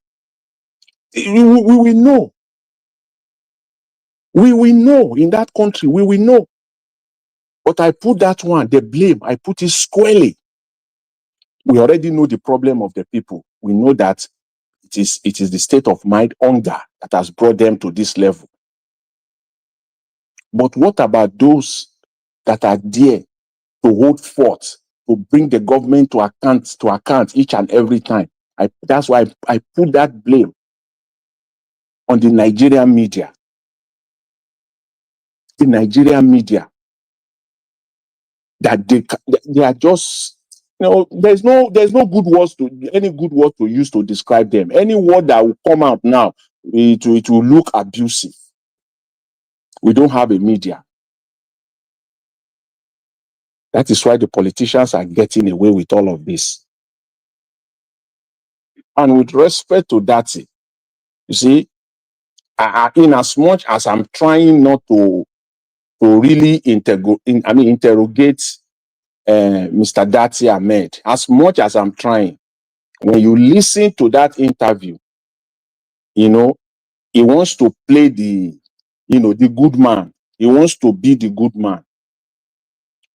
we will know. We will know in that country. We will know. But I put that one, the blame, I put it squarely. We already know the problem of the people. We know that it is the state of mind, hunger, that has brought them to this level. But what about those that are there to hold forth, to bring the government to account each and every time? That's why I put that blame on the Nigerian media. The Nigerian media, that they are just, there's no good words to use to describe them. Any word that will come out now, it will look abusive. We don't have a media. That is why the politicians are getting away with all of this. And with respect to Datti, you see, in as much as I'm trying not to really interrogate Mr. Datti Ahmed, as much as I'm trying, when you listen to that interview, You know, he wants to play the, the good man. He wants to be the good man.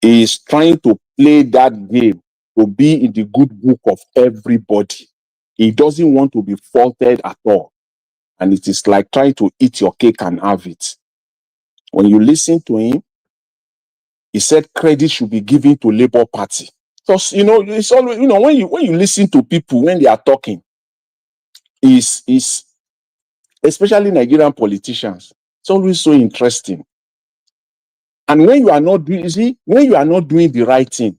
He is trying to play that game to be in the good book of everybody. He doesn't want to be faulted at all. And it is like trying to eat your cake and have it. When you listen to him, he said credit should be given to Labour Party. Because, it's always, when you listen to people when they are talking, is especially Nigerian politicians, it's always so interesting. And when you are not doing, when you are not doing the right thing,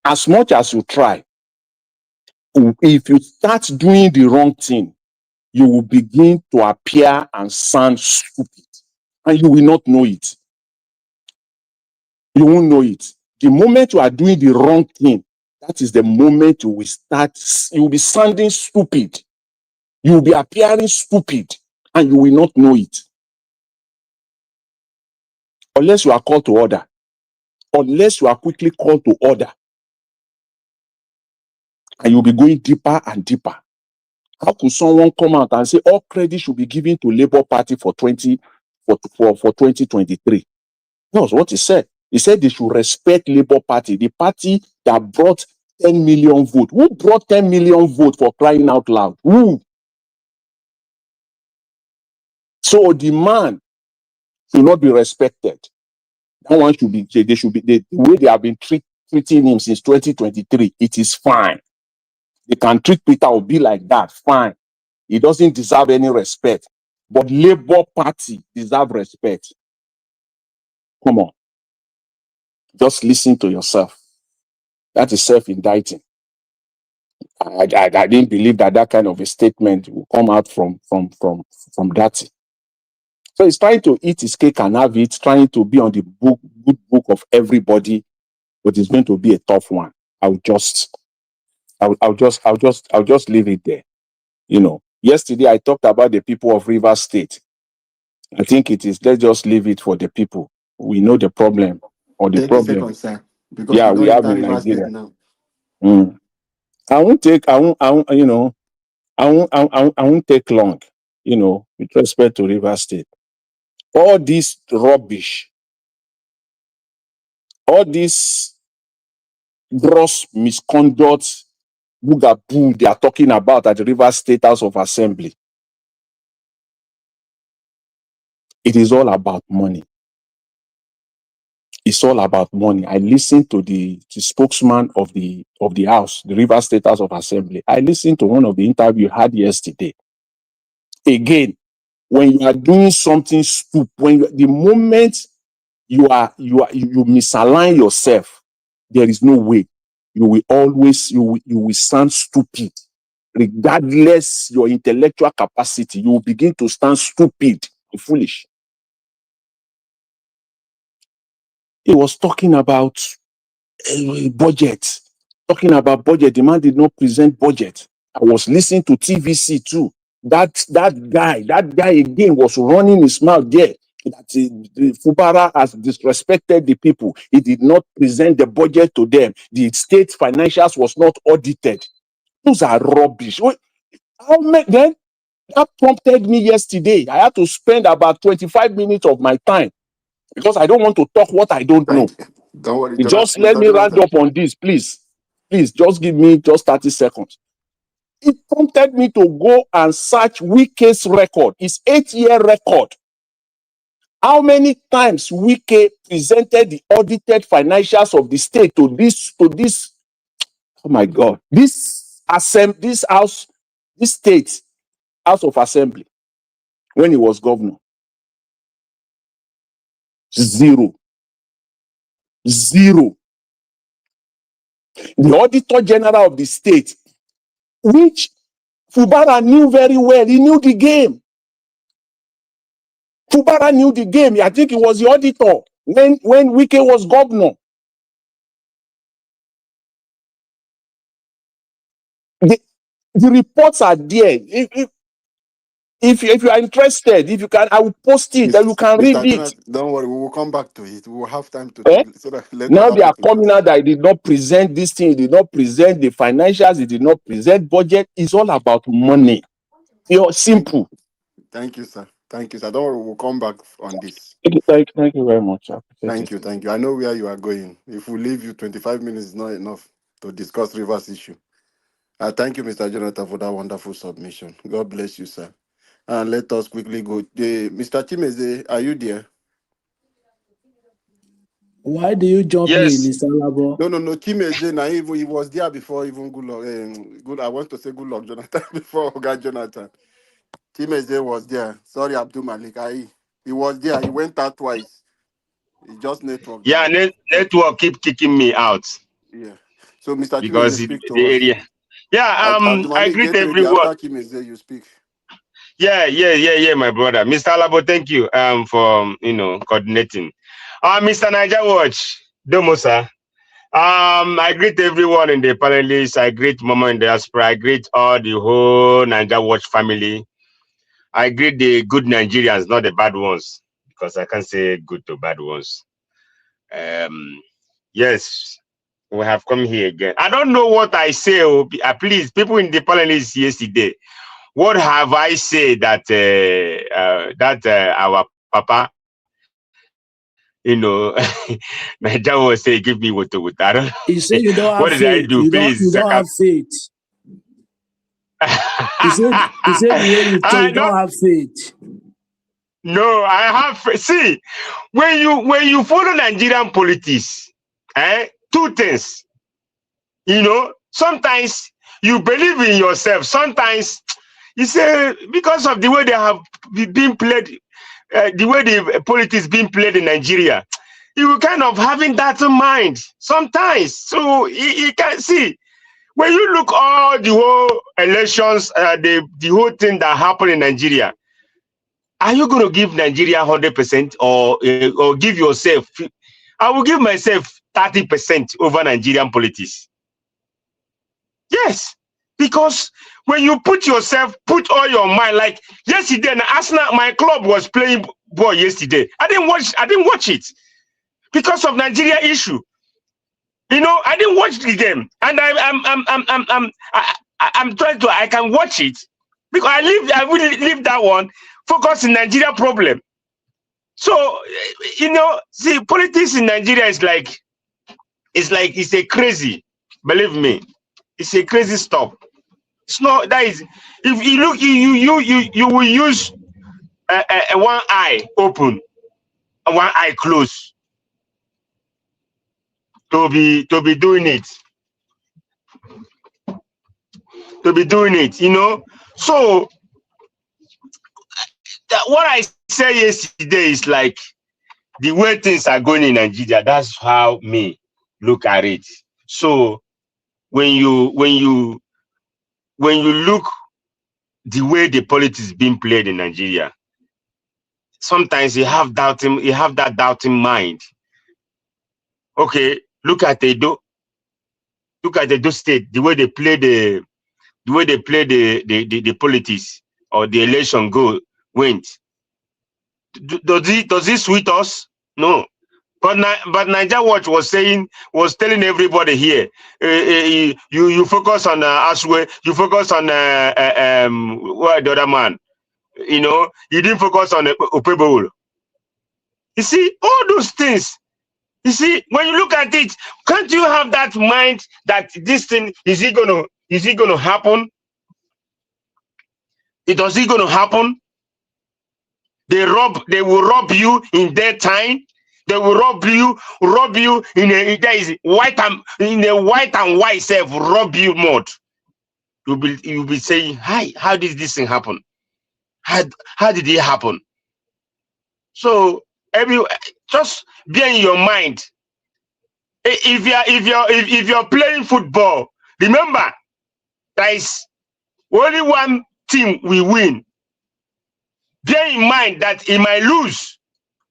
as much as you try, if you start doing the wrong thing, you will begin to appear and sound stupid. And you will not know it. You won't know it. The moment you are doing the wrong thing, that is the moment you will be sounding stupid. You will be appearing stupid and you will not know it. Unless you are called to order. Unless you are quickly called to order. And you'll be going deeper and deeper. How could someone come out and say all credit should be given to Labour Party for 2023? That was what he said. He said they should respect Labour Party, the party that brought 10 million votes. Who brought 10 million votes, for crying out loud? Who? So the man should not be respected. That one should be, they should be, the way they have been treating him since 2023, it is fine. They can treat Peter Obi like that, fine. He doesn't deserve any respect. But Labour Party deserve respect. Come on. Just listen to yourself. That is self-indicting. I didn't believe that kind of a statement will come out from Datti. So he's trying to eat his cake and have it, trying to be on the good book of everybody, but it's going to be a tough one. I'll just leave it there. Yesterday I talked about the people of Rivers State. I think it is, let's just leave it for the people. We know the problem or the 30 problem. seconds, sir. Because Yeah, we have enter in Rivers State Nigeria. now. I won't take long, with respect to Rivers State. All this rubbish, all this gross misconduct, boogaboo they are talking about at the Rivers State House of Assembly. It is all about money. It's all about money. I listened to the spokesman of the house, the Rivers State House of Assembly. I listened to one of the interviews I had yesterday. Again, when you are doing something stupid, the moment you misalign yourself, there is no way. You will sound stupid. Regardless your intellectual capacity, you will begin to stand stupid and foolish. He was talking about budget. Talking about budget. The man did not present budget. I was listening to TVC too. That guy again was running his mouth there. That Fubara has disrespected the people. He did not present the budget to them. The state financials was not audited. Those are rubbish. Then that prompted me yesterday. I had to spend about 25 minutes of my time because I don't want to talk what I don't know. Don't worry, Just let me round up on this, please. Please, just give me just 30 seconds. It prompted me to go and search Wike's record, his 8-year record. How many times Wike presented the audited financials of the state to this, oh my God, this state House of Assembly when he was governor? Zero. The Auditor General of the state, which Fubara knew very well, he knew the game. Fubara knew the game. I think he was the auditor when Wike was governor. The reports are there. If you are interested, if you can, I will post it and you can read it. Jonas, don't worry, we will come back to it. We will have time to Eh? talk so that let Now other they are people coming out that he did not present this thing, he did not present the financials, he did not present budget. It's all about money. Simple. Thank you, sir. Thank you, sir. Don't worry, we'll come back on this. Thank you very much. I appreciate Thank you, thank you. I know where you are going. If we leave you 25 minutes is not enough to discuss Rivers issue. Thank you, Mr. Jonathan, for that wonderful submission. God bless you, sir. And let us quickly go. Mr. Chimeze, are you there? Why do you jump me, Yes. Mr. Labo? No. Chimeze, now even he was there before even good luck. Good. I want to say good luck, Jonathan, before Oga Jonathan. Chimeze was there. Sorry, Abdul Malik. He was there. He went out twice. It's just network. Yeah, network keep kicking me out. Yeah. So, Mr. Because Chimeze, speak to the us. area. Yeah, Abdul I Malik, greet get ready. everyone. After Chimeze, you speak. Yeah, my brother. Mr. Alabo, thank you for coordinating. Mr. Niger Watch, Domo sir. I greet everyone in the panelists. I greet Mama in the diaspora. I greet all the whole Niger Watch family. I greet the good Nigerians, not the bad ones, because I can't say good to bad ones. Yes, we have come here again. I don't know what I say. Please, people in the panelists yesterday, what have I said that our papa, Niger was say, give me water. I don't. He said you don't What have did I faith. do? You Please, don't have faith. He said the way you talk, you don't have faith. No, I have. See, when you follow Nigerian politics, two things. Sometimes you believe in yourself. Sometimes you say because of the way they have been played, the way the politics being played in Nigeria, you kind of having that in mind sometimes. So you can see when you look all the whole elections, the whole thing that happened in Nigeria. Are you going to give Nigeria 100% or give yourself? I will give myself 30% over Nigerian politics. Yes, because when you put all your mind, like yesterday, Arsenal, my club was playing ball yesterday. I didn't watch it because of Nigeria issue. I didn't watch the game, and I'm trying to. I can watch it because I will leave that one. Focus in Nigeria problem. So see, politics in Nigeria is like it's a crazy. Believe me, it's a crazy stuff. It's not that is. If you look, you will use one eye open and one eye closed to be doing it. So what I said yesterday is like the way things are going in Nigeria. That's how me look at it. So when you look the way the politics being played in Nigeria, sometimes you have that doubting mind. Okay, look at Edo State, the way they play the politics or the election went. Does it sweet us? No. But Niger Watch was telling everybody here, you focus on Aswe, you focus on the other man, you didn't focus on Opebowolo. You see, all those things. You see, when you look at it, can't you have that mind that this thing is it gonna happen? Does it gonna happen? They will rob you in their time. They will rob you in a white and white self rob you mode. You'll be saying, hi, how did this thing happen? How did it happen? So just be in your mind. If you're playing football, remember there is only one team will win. Bear in mind that he might lose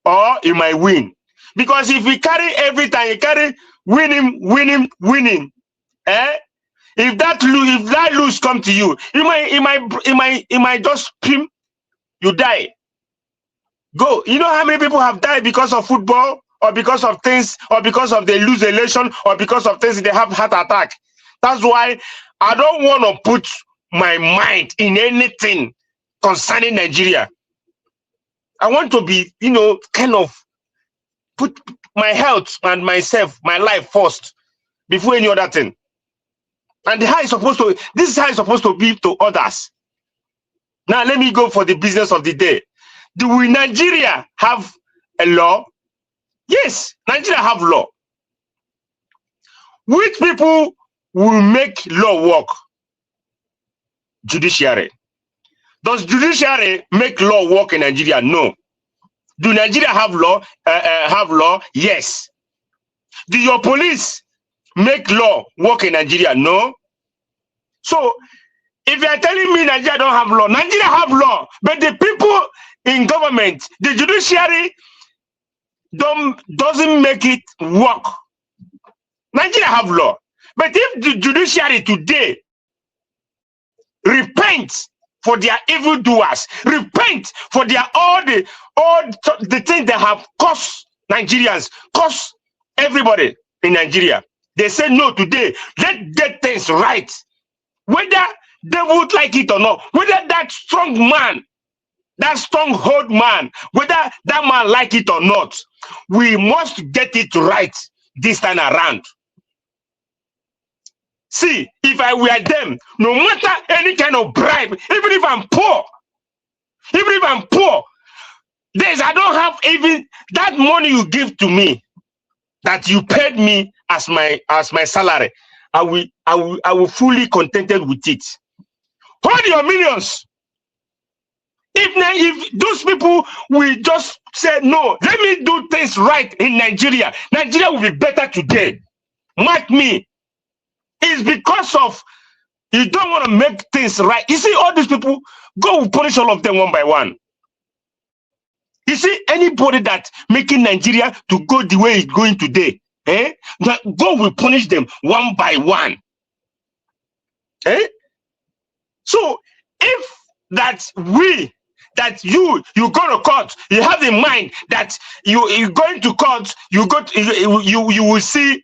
or he might win. Because if we carry every time, you carry winning, if that lose come to you, it might just pim, you die. Go. You know how many people have died because of football, or because of things, or because of they lose election, or because of things they have heart attack. That's why I don't want to put my mind in anything concerning Nigeria. I want to be, kind of put my health and myself, my life first before any other thing. And this is how it's supposed to be to others. Now, let me go for the business of the day. Do we Nigeria have a law? Yes, Nigeria have law. Which people will make law work? Judiciary. Does judiciary make law work in Nigeria? No. Do Nigeria have law? Yes. Do your police make law work in Nigeria? No. So, if you are telling me Nigeria don't have law, Nigeria have law, but the people in government, the judiciary, doesn't make it work. Nigeria have law, but if the judiciary today repent for their evildoers, repent for their all the things that have cost Nigerians, cost everybody in Nigeria, they say no today. Let's get things right, whether they would like it or not, whether that strong man, that stronghold man, whether that man like it or not, we must get it right this time around. See, if I were them, no matter any kind of bribe, even if I'm poor, I don't have even that money you give to me, that you paid me as my salary, I will fully contented with it. Hold your millions. If those people will just say no, let me do things right in Nigeria, Nigeria will be better today. Mark me. It's because of you don't want to make things right. You see, all these people, God will punish all of them one by one. You see, anybody that making Nigeria to go the way it's going today, God will punish them one by one. So if you go to court, you have in mind that you going to court, you will see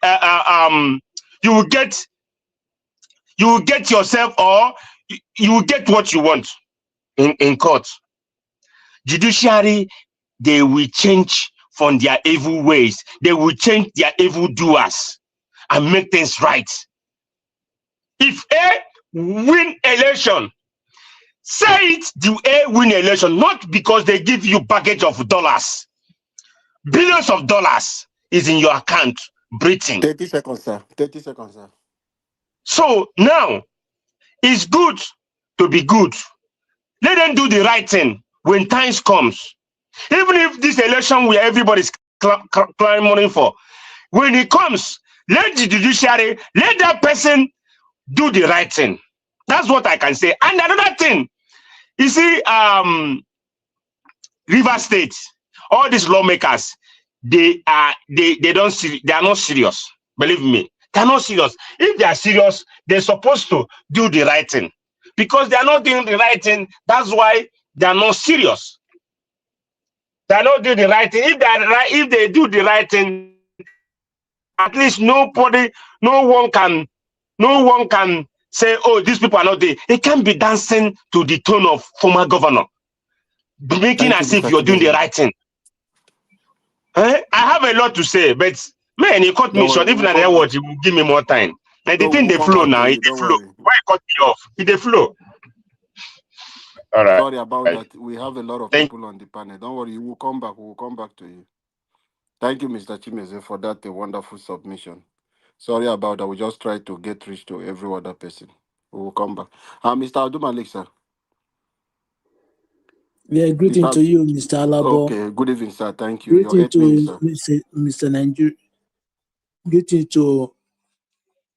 you will get yourself, or you will get what you want in court. Judiciary, they will change from their evil ways. They will change their evil doers and make things right. If A win election, say it, do A win election, not because they give you package of dollars. Billions of dollars is in your account, breathing. 30 seconds, sir. 30 seconds, sir. So now, it's good to be good. Let them do the right thing when times comes. Even if this election where everybody's clamoring for, when it comes, let the judiciary, let that person do the right thing. That's what I can say. And another thing, you see, River State, all these lawmakers, they are not serious. Believe me. They're not serious. If they are serious, they're supposed to do the right thing. Because they are not doing the right thing, that's why they are not serious. They are not doing the right thing. If they do the right thing, at least no one can say, oh, these people are not there. It can't be dancing to the tone of former governor, making as if you're doing the right thing. I have a lot to say, but man, you cut me short. Even at the watch, you will give me more time. Like the thing they flow now, it they flow. Why you cut me off? It they flow. All right. Sorry about that. We have a lot of people on the panel. Don't worry, we will come back. We will come back to you. Thank you, Mr. Chimeze, for that wonderful submission. Sorry about that. We just try to get reach to every other person. We will come back. Mr. Adumalik, sir. Yeah, greeting to you, Mr. Alabo. Okay, good evening, sir. Thank you. Greeting to Mr. Nigeria. Greeting to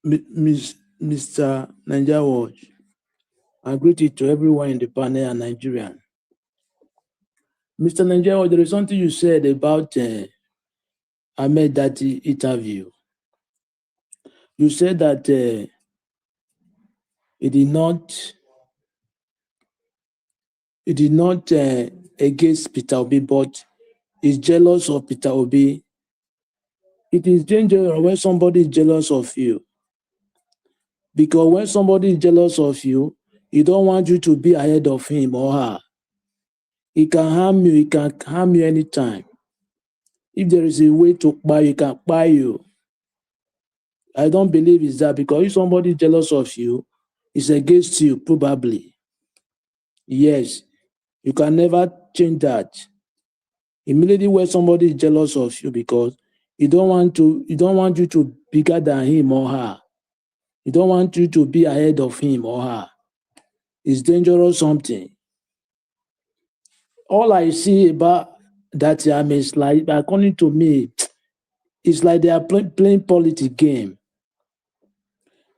Mr. Nigeria Watch. And greeting to everyone in the panel and Nigerian. Mr. Nigeria Watch, there is something you said about Ahmed Datti interview. You said that he did not against Peter Obi, but is jealous of Peter Obi. It is dangerous when somebody is jealous of you. Because when somebody is jealous of you, he don't want you to be ahead of him or her. He can harm you. He can harm you anytime. If there is a way to buy, he can buy you. I don't believe it's that, because if somebody is jealous of you, it's against you, probably. Yes, you can never change that. Immediately when somebody is jealous of you because he don't want you to be bigger than him or her. He don't want you to be ahead of him or her. It's dangerous something. All I see about that is like, according to me, it's like they are playing politics game.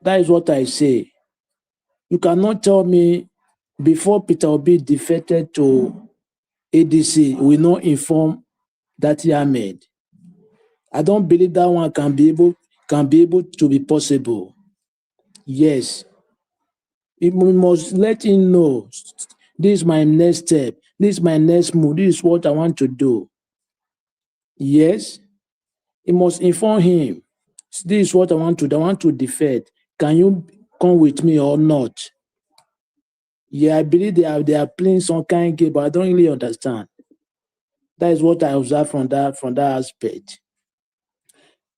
That is what I say. You cannot tell me before Peter Obi defected to ADC, we not inform Datti Ahmed. I don't believe that one can be able to be possible. Yes. We must let him know, this is my next step, this is my next move, this is what I want to do. Yes. He must inform him, this is what I want to do. I want to defect. Can you come with me or not? Yeah, I believe they are playing some kind of game, but I don't really understand. That is what I observe from that aspect.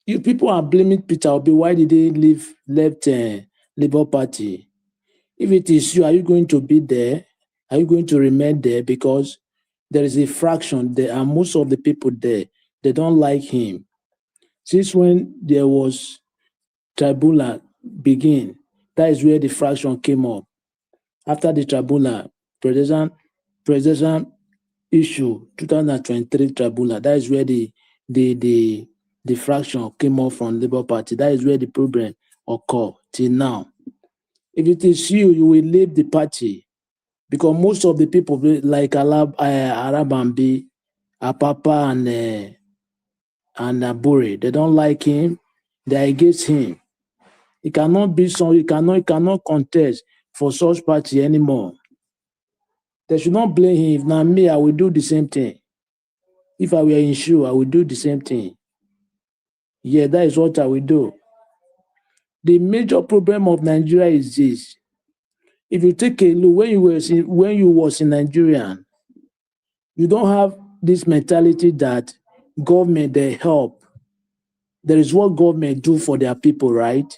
You people are blaming Peter Obi. Why did he left Labour Party? If it is you, are you going to be there? Are you going to remain there? Because there is a fraction there, and most of the people there, they don't like him. Since when there was tribunal begin, that is where the fraction came up. After the tribunal, presidential issue 2023 tribunal, that is where the fraction came up from Labour Party. That is where the problem occurred till now. If it is you, you will leave the party, because most of the people like Arabambi, Apapa, and Abure, they don't like him. They are against him. He cannot be he cannot contest for such party anymore. They should not blame him. If not me, I will do the same thing. If I were in shoe, I would do the same thing. Yeah, that is what I will do. The major problem of Nigeria is this. If you take a look, when you was in Nigeria, you don't have this mentality that government, they help. There is what government do for their people, right?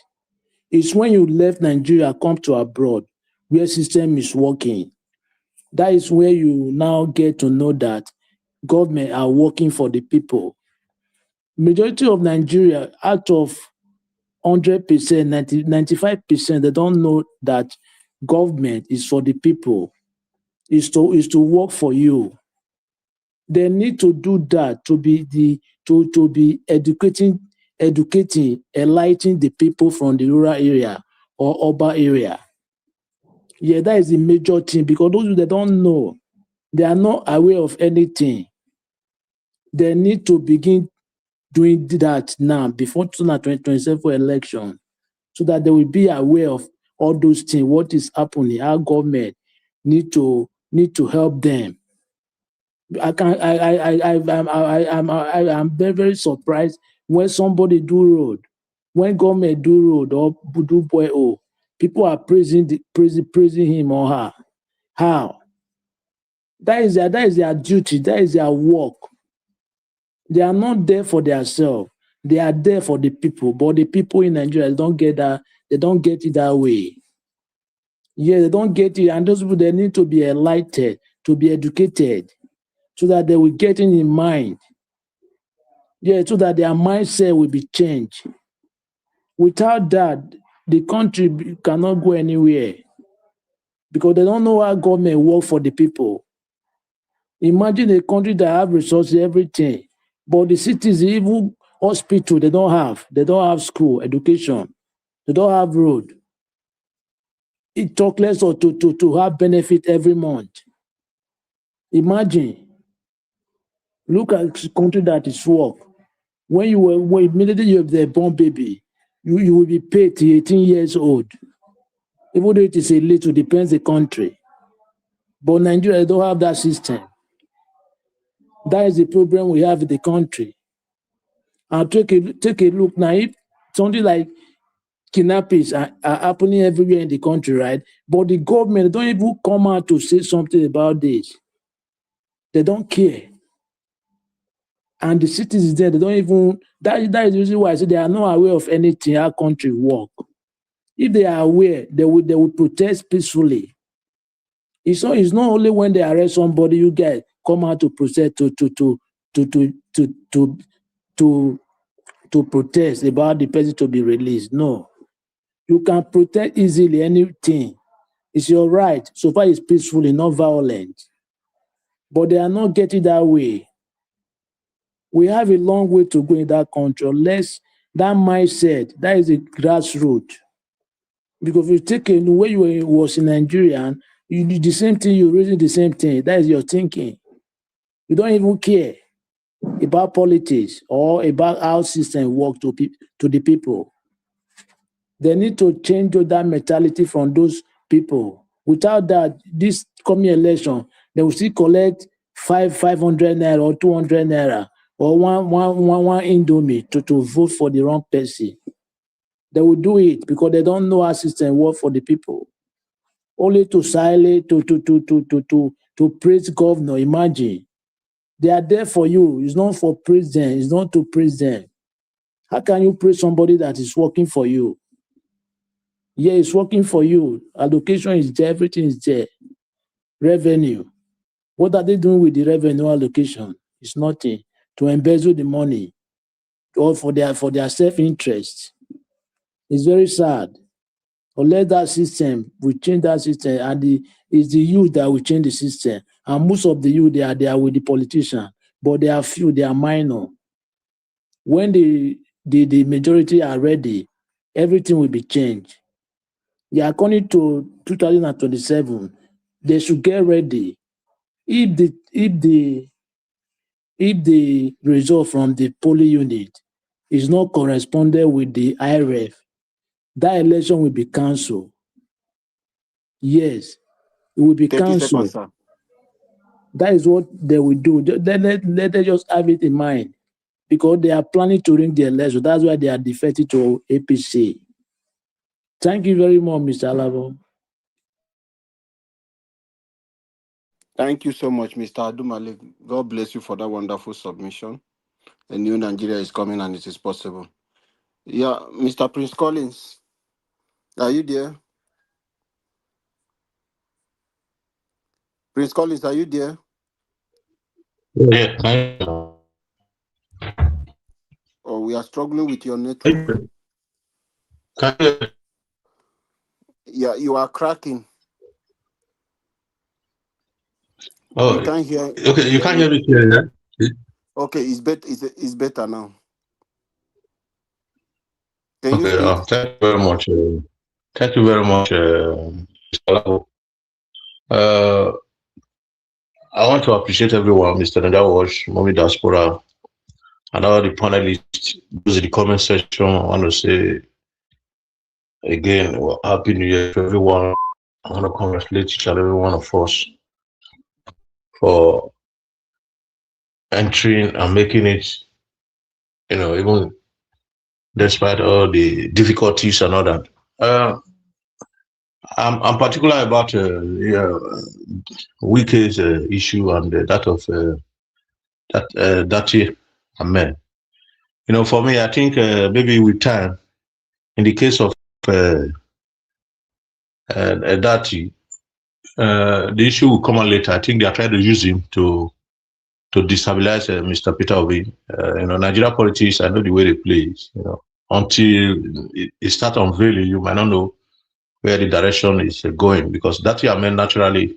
It's when you left Nigeria, come to abroad, where system is working. That is where you now get to know that government are working for the people. Majority of Nigeria, out of 100%, 95%, they don't know that government is for the people, is to work for you. They need to do that to be educating, enlightening the people from the rural area or urban area. Yeah, that is the major thing, because those who they don't know, they are not aware of anything. They need to begin doing that now before 2027 election, so that they will be aware of all those things, what is happening, how government need to help them. I'm very, very surprised when somebody do road, when government do road or do boy, people are praising him or her. How? That is their duty. That is their work. They are not there for themselves. They are there for the people. But the people in Nigeria don't get that. They don't get it that way. Yeah, they don't get it. And those people, they need to be enlightened, to be educated, so that they will get in mind. Yeah, so that their mindset will be changed. Without that, the country cannot go anywhere, because they don't know how government work for the people. Imagine a country that have resources, everything, but the cities, even hospital, they don't have. They don't have school, education. They don't have road. It talk less or to have benefit every month. Imagine. Look at a country that is work. When immediately you have the born baby, you will be paid till 18 years old. Even though it is a little, depends the country. But Nigeria don't have that system. That is the problem we have in the country. And take a look now. If something like kidnappings are happening everywhere in the country, right? But the government don't even come out to say something about this. They don't care. And the citizens there, they don't even, that is the reason why I say they are not aware of anything, how country work. If they are aware, they would protest peacefully. It's not only when they arrest somebody, you guys come out to protest to protest about the person to be released. No. You can protest easily anything. It's your right. So far it's peacefully, not violent. But they are not getting that way. We have a long way to go in that country. Unless that mindset, that is a grassroots. Because if you take a way you was in Nigeria, you do the same thing, you're raising the same thing. That is your thinking. You don't even care about politics or about how system work to the people. They need to change that mentality from those people. Without that, this coming election, they will still collect 500 naira or 200 naira or one indomie to vote for the wrong person. They will do it because they don't know how system work for the people. Only to silence, to praise governor. Imagine. They are there for you. It's not for president. It's not to praise them. How can you praise somebody that is working for you? Yeah, it's working for you. Allocation is there. Everything is there. Revenue. What are they doing with the revenue allocation? It's nothing. To embezzle the money or for their self-interest. It's very sad. Unless that system, we change that system, and it's the youth that will change the system. And most of the youth, they are with the politician, but they are few, they are minor. When the majority are ready, everything will be changed. Yeah, according to 2027, they should get ready. If the result from the polling unit is not corresponded with the IRF, that election will be cancelled. Yes, it will be 30 seconds, cancelled. sir. That is what they will do. Let them just have it in mind because they are planning to ring the election. That's why they are defected to APC. Thank you very much, Mr. Alavo. Thank you so much, Mr. Adumale. God bless you for that wonderful submission. A new Nigeria is coming and it is possible. Yeah, Mr. Prince Collins, are you there? Prince Collins, are you there? Yeah. Oh, we are struggling with your network. Yeah, you are cracking. Oh, we can't hear. Okay, you can't hear me clearly. Yeah? Okay, it's better now. Can Okay, you speak? thank you very much. Thank you very much, Mr. Alavo. I want to appreciate everyone, Mr. Nadawash, Mommy Diaspora, and all the panelists. Those in the comment section, I want to say again, Happy New Year to everyone. I want to congratulate each and every one of us for entering and making it, even despite all the difficulties and all that. I'm particular about Wike's issue and that of Datti. Amen. For me, I think maybe with time, in the case of Datti, the issue will come on later. I think they are trying to use him to destabilize Mr. Peter Obi. Nigeria politics, I know the way they play it. Until it starts unveiling, you might not know where the direction is going, because Datti Amen naturally,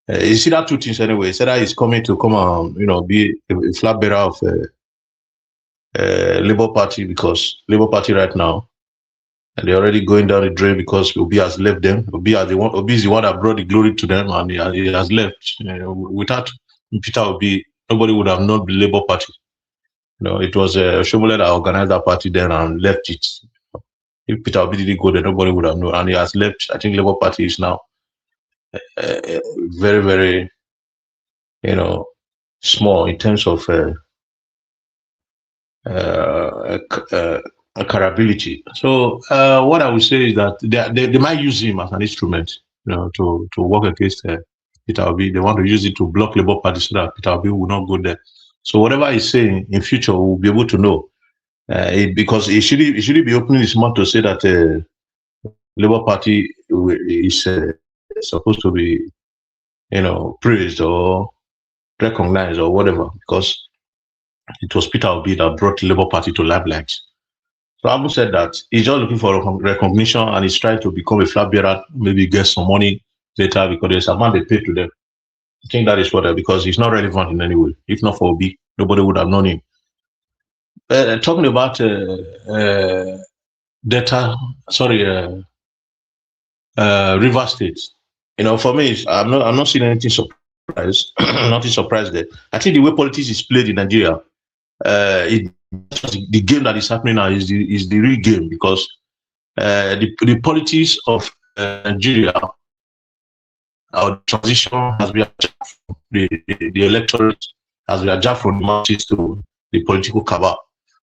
you see that two things anyway. It's either he's coming to come and be a flag bearer of Labour Party, because Labour Party right now, and they're already going down the drain because Obi has left them. Obi is the one that brought the glory to them, and he has left. Without Peter Obi, nobody would have known the Labour Party. It was Shomole that organized that party then and left it. If Peter Obi didn't go there, nobody would have known, and he has left. I think Labour Party is now very, very, small in terms of accountability. So what I would say is that they might use him as an instrument, to work against Peter Obi. They want to use it to block Labour Party so that Peter Obi will not go there. So whatever he's saying in future, we'll be able to know. Because he shouldn't be opening his mouth to say that Labour Party is supposed to be, praised or recognized or whatever, because it was Peter Obi that brought the Labour Party to limelight. So having said that, he's just looking for recognition and he's trying to become a flag bearer, maybe get some money later because there's a amount they pay to them. I think that is what, because he's not relevant in any way. If not for Obi, nobody would have known him. Talking about River State, for me, I'm not seeing anything surprised. Nothing surprised there. I think the way politics is played in Nigeria, the game that is happening now is the real game, because the politics of Nigeria, our transition has been the electorate has been adjusted from the masses to the political cabal.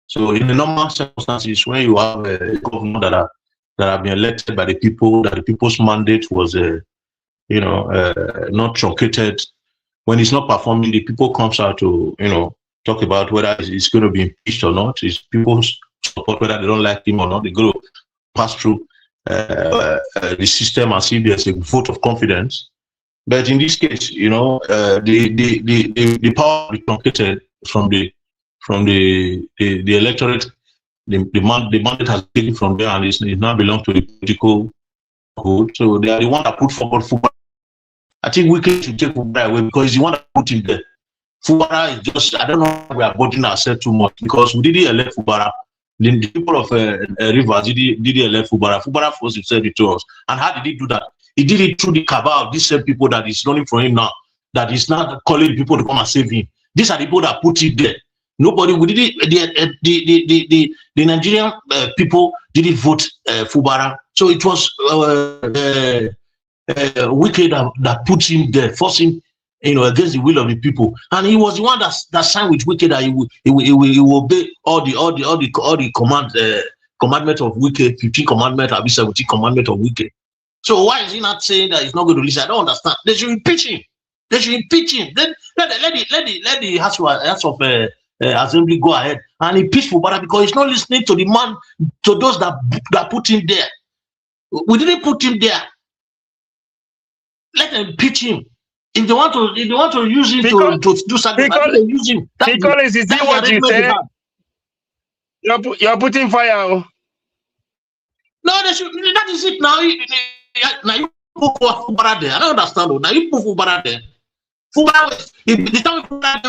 So in the normal circumstances, when you have a government that have been elected by the people, that the people's mandate was not truncated, when it's not performing, the people comes out to talk about whether it's going to be impeached or not. It's people's support, whether they don't like him or not. They go to pass through the system and see there's a vote of confidence. But in this case, the power be truncated from the electorate. The mandate has taken from there, and it now belongs to the political code. So they are the one that put forward Fubara. I think we can take Fubara away because he's the one that put him there. Fubara is just, I don't know if we are burdening ourselves too much, because we didn't elect Fubara. The people of Rivers didn't elect Fubara. Fubara forced himself to us. And how did he do that? He did it through the cabal of these same people that is running for him now, that is not calling people to come and save him. These are the people that put it there. Nobody, we didn't, the Nigerian people didn't vote Fubara. So it was Wicked that put him there, forced him, against the will of the people. And he was the one that signed with Wicked that he will obey all the commandment of Wicked, 15 commandment, or 17 commandment of Wicked. So why is he not saying that he's not going to listen? I don't understand. They should impeach him. They should impeach him. Then let the House of Assembly go ahead and impeach Fubara, because he's not listening to the man, to those that put him there. We didn't put him there. Let them impeach him. If they want to use him to do something, they use him. Because is that what you said? You're putting fire. No, that is it now. Now you put Fubara there. I don't understand. Now you put Fubara there. Fubara, the time Fubara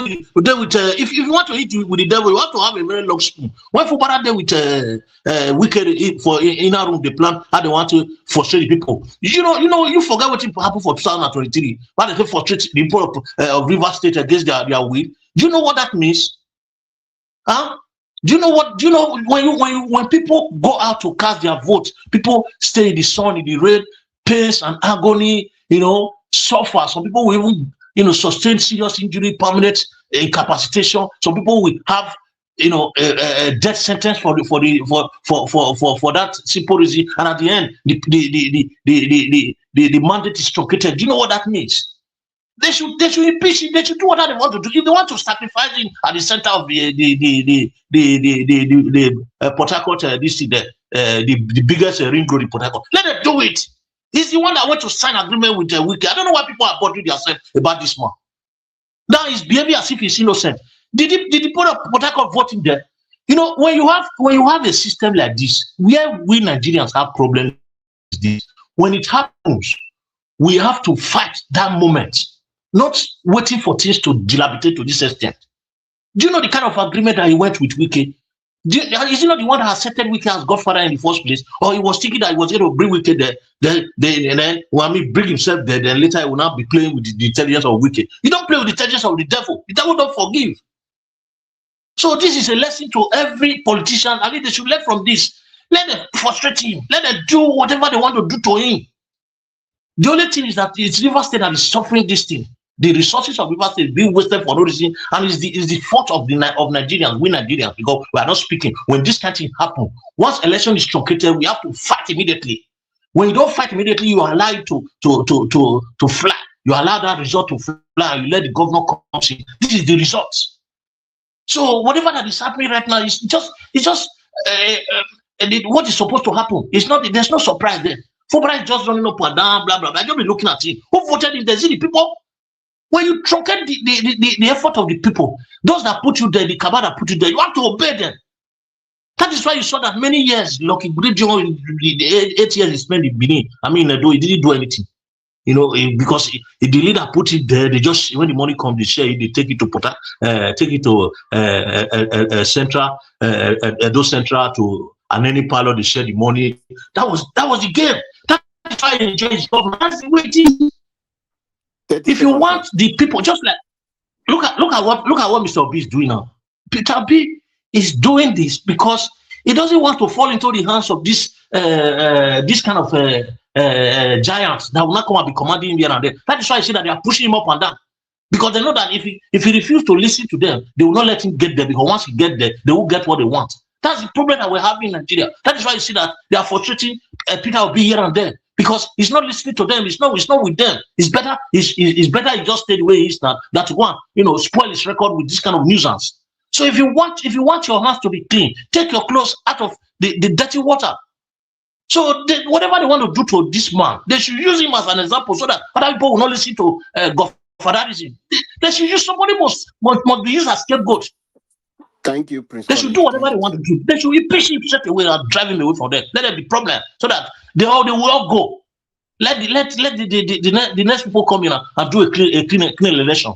there with if you want to eat with the devil, you have to have a very long spoon. When Fubara there with Wicked for inner room, the plan how they want to frustrate the people. You forget what happened for 2023. Why they frustrate the people of River State against their will. Do you know what that means? Huh? Do you know when people go out to cast their votes, people stay in the sun, in the rain, pain and agony, suffer. Some people will even, sustain serious injury, permanent incapacitation. Some people will have, a death sentence for that simple reason. And at the end, the mandate is truncated. Do you know what that means? They should impeach him. They should do whatever they want to do. If they want to sacrifice him at the center of the Port Harcourt, the biggest ring road in Port Harcourt, let them do it. He's the one that went to sign agreement with Wiki. I don't know why people are bothering themselves about this man. Now he's behaving as if he's innocent. Did the people of Port Harcourt vote him there? When you have a system like this, where we Nigerians have problems, when it happens, we have to fight that moment. Not waiting for things to dilapidate to this extent. Do you know the kind of agreement that he went with Wiki? Is he not the one that accepted Wiki as godfather in the first place? Or he was thinking that he was going to bring Wiki there, and then bring himself there, then later he will not be playing with the intelligence of Wiki. You don't play with the intelligence of the devil. The devil don't forgive. So this is a lesson to every politician. I mean, they should learn from this. Let them frustrate him. Let them do whatever they want to do to him. The only thing is that it's River State that is suffering this thing. The resources of River State being wasted for no reason, and it's the fault of Nigerians, we Nigerians, because we are not speaking. When this kind of thing happens, once election is truncated, we have to fight immediately. When you don't fight immediately, you are allowed to fly. You allow that result to fly, you let the governor come in. This is the result. So whatever that is happening right now is just what is supposed to happen. It's not. There's no surprise there. Fubara is just running up and down, blah blah blah. Just be looking at it. Who voted in there? Is it the people? When you truncate the effort of the people, those that put you there, the cabal that put you there, you have to obey them. That is why you saw that many years, Lucky Bridgeon, the 8 years he spent in Benin. I mean, he didn't do anything. Because the leader put it there, they just, when the money comes, they share it, they take it to central, those central to an any pilot, they share the money. That was the game. That's why he enjoy his government. That's the way it is. If you want the people, just like look at what Mr. Obi is doing now. Peter Obi is doing this because he doesn't want to fall into the hands of this kind of giants that will not come and be commanding him here and there. That is why I say that they are pushing him up and down, because they know that if he refuses to listen to them, they will not let him get there, because once he get there, they will get what they want. That's the problem that we're having in Nigeria. That is why you see that they are frustrating Peter Obi here and there, because he's not listening to them. It's not with them. It's better. It's better he just stay the way he is now. That one, spoil his record with this kind of nuisance. So if you want your hands to be clean, take your clothes out of the dirty water. So whatever they want to do to this man, they should use him as an example, so that other people will not listen to godfatherism. They should use somebody must be used as scapegoat. Thank you, Prince. They should do whatever they want to do. They should impeach him straight away and drive him away from them. Let them be problem, so that they will all go. Let the next people come in and do a clean election.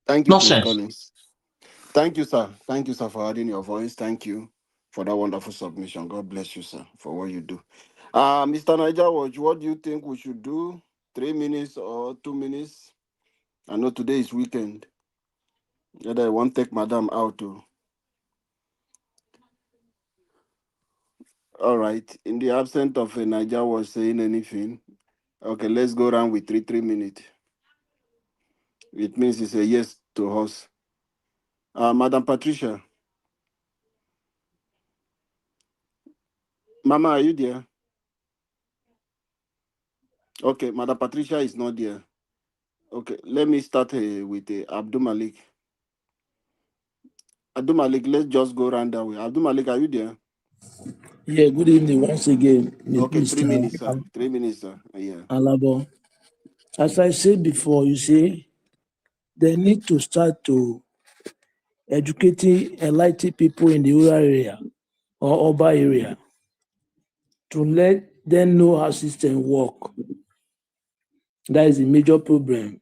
Thank you, Nonsense. Prince Collins. Thank you, sir. Thank you, sir, for adding your voice. Thank you for that wonderful submission. God bless you, sir, for what you do. Mr. Niger Watch, what do you think we should do? 3 minutes or 2 minutes? I know today is weekend. Whether I want to take Madam out too. All right. In the absence of a Niger Watch saying anything, okay, let's go around with 3 minutes. It means it's a yes to us. Madam Patricia. Mama, are you there? Okay, Madam Patricia is not there. Okay, let me start with Abdul Malik. Abdul Malik, let's just go around that way. Abdul Malik, are you there? Yeah, good evening once again. Okay, Mr. 3 minutes, sir. 3 minutes, sir. Yeah. Alabo. As I said before, you see, they need to start to educating, enlighten people in the rural area or urban area to let them know how system work. That is a major problem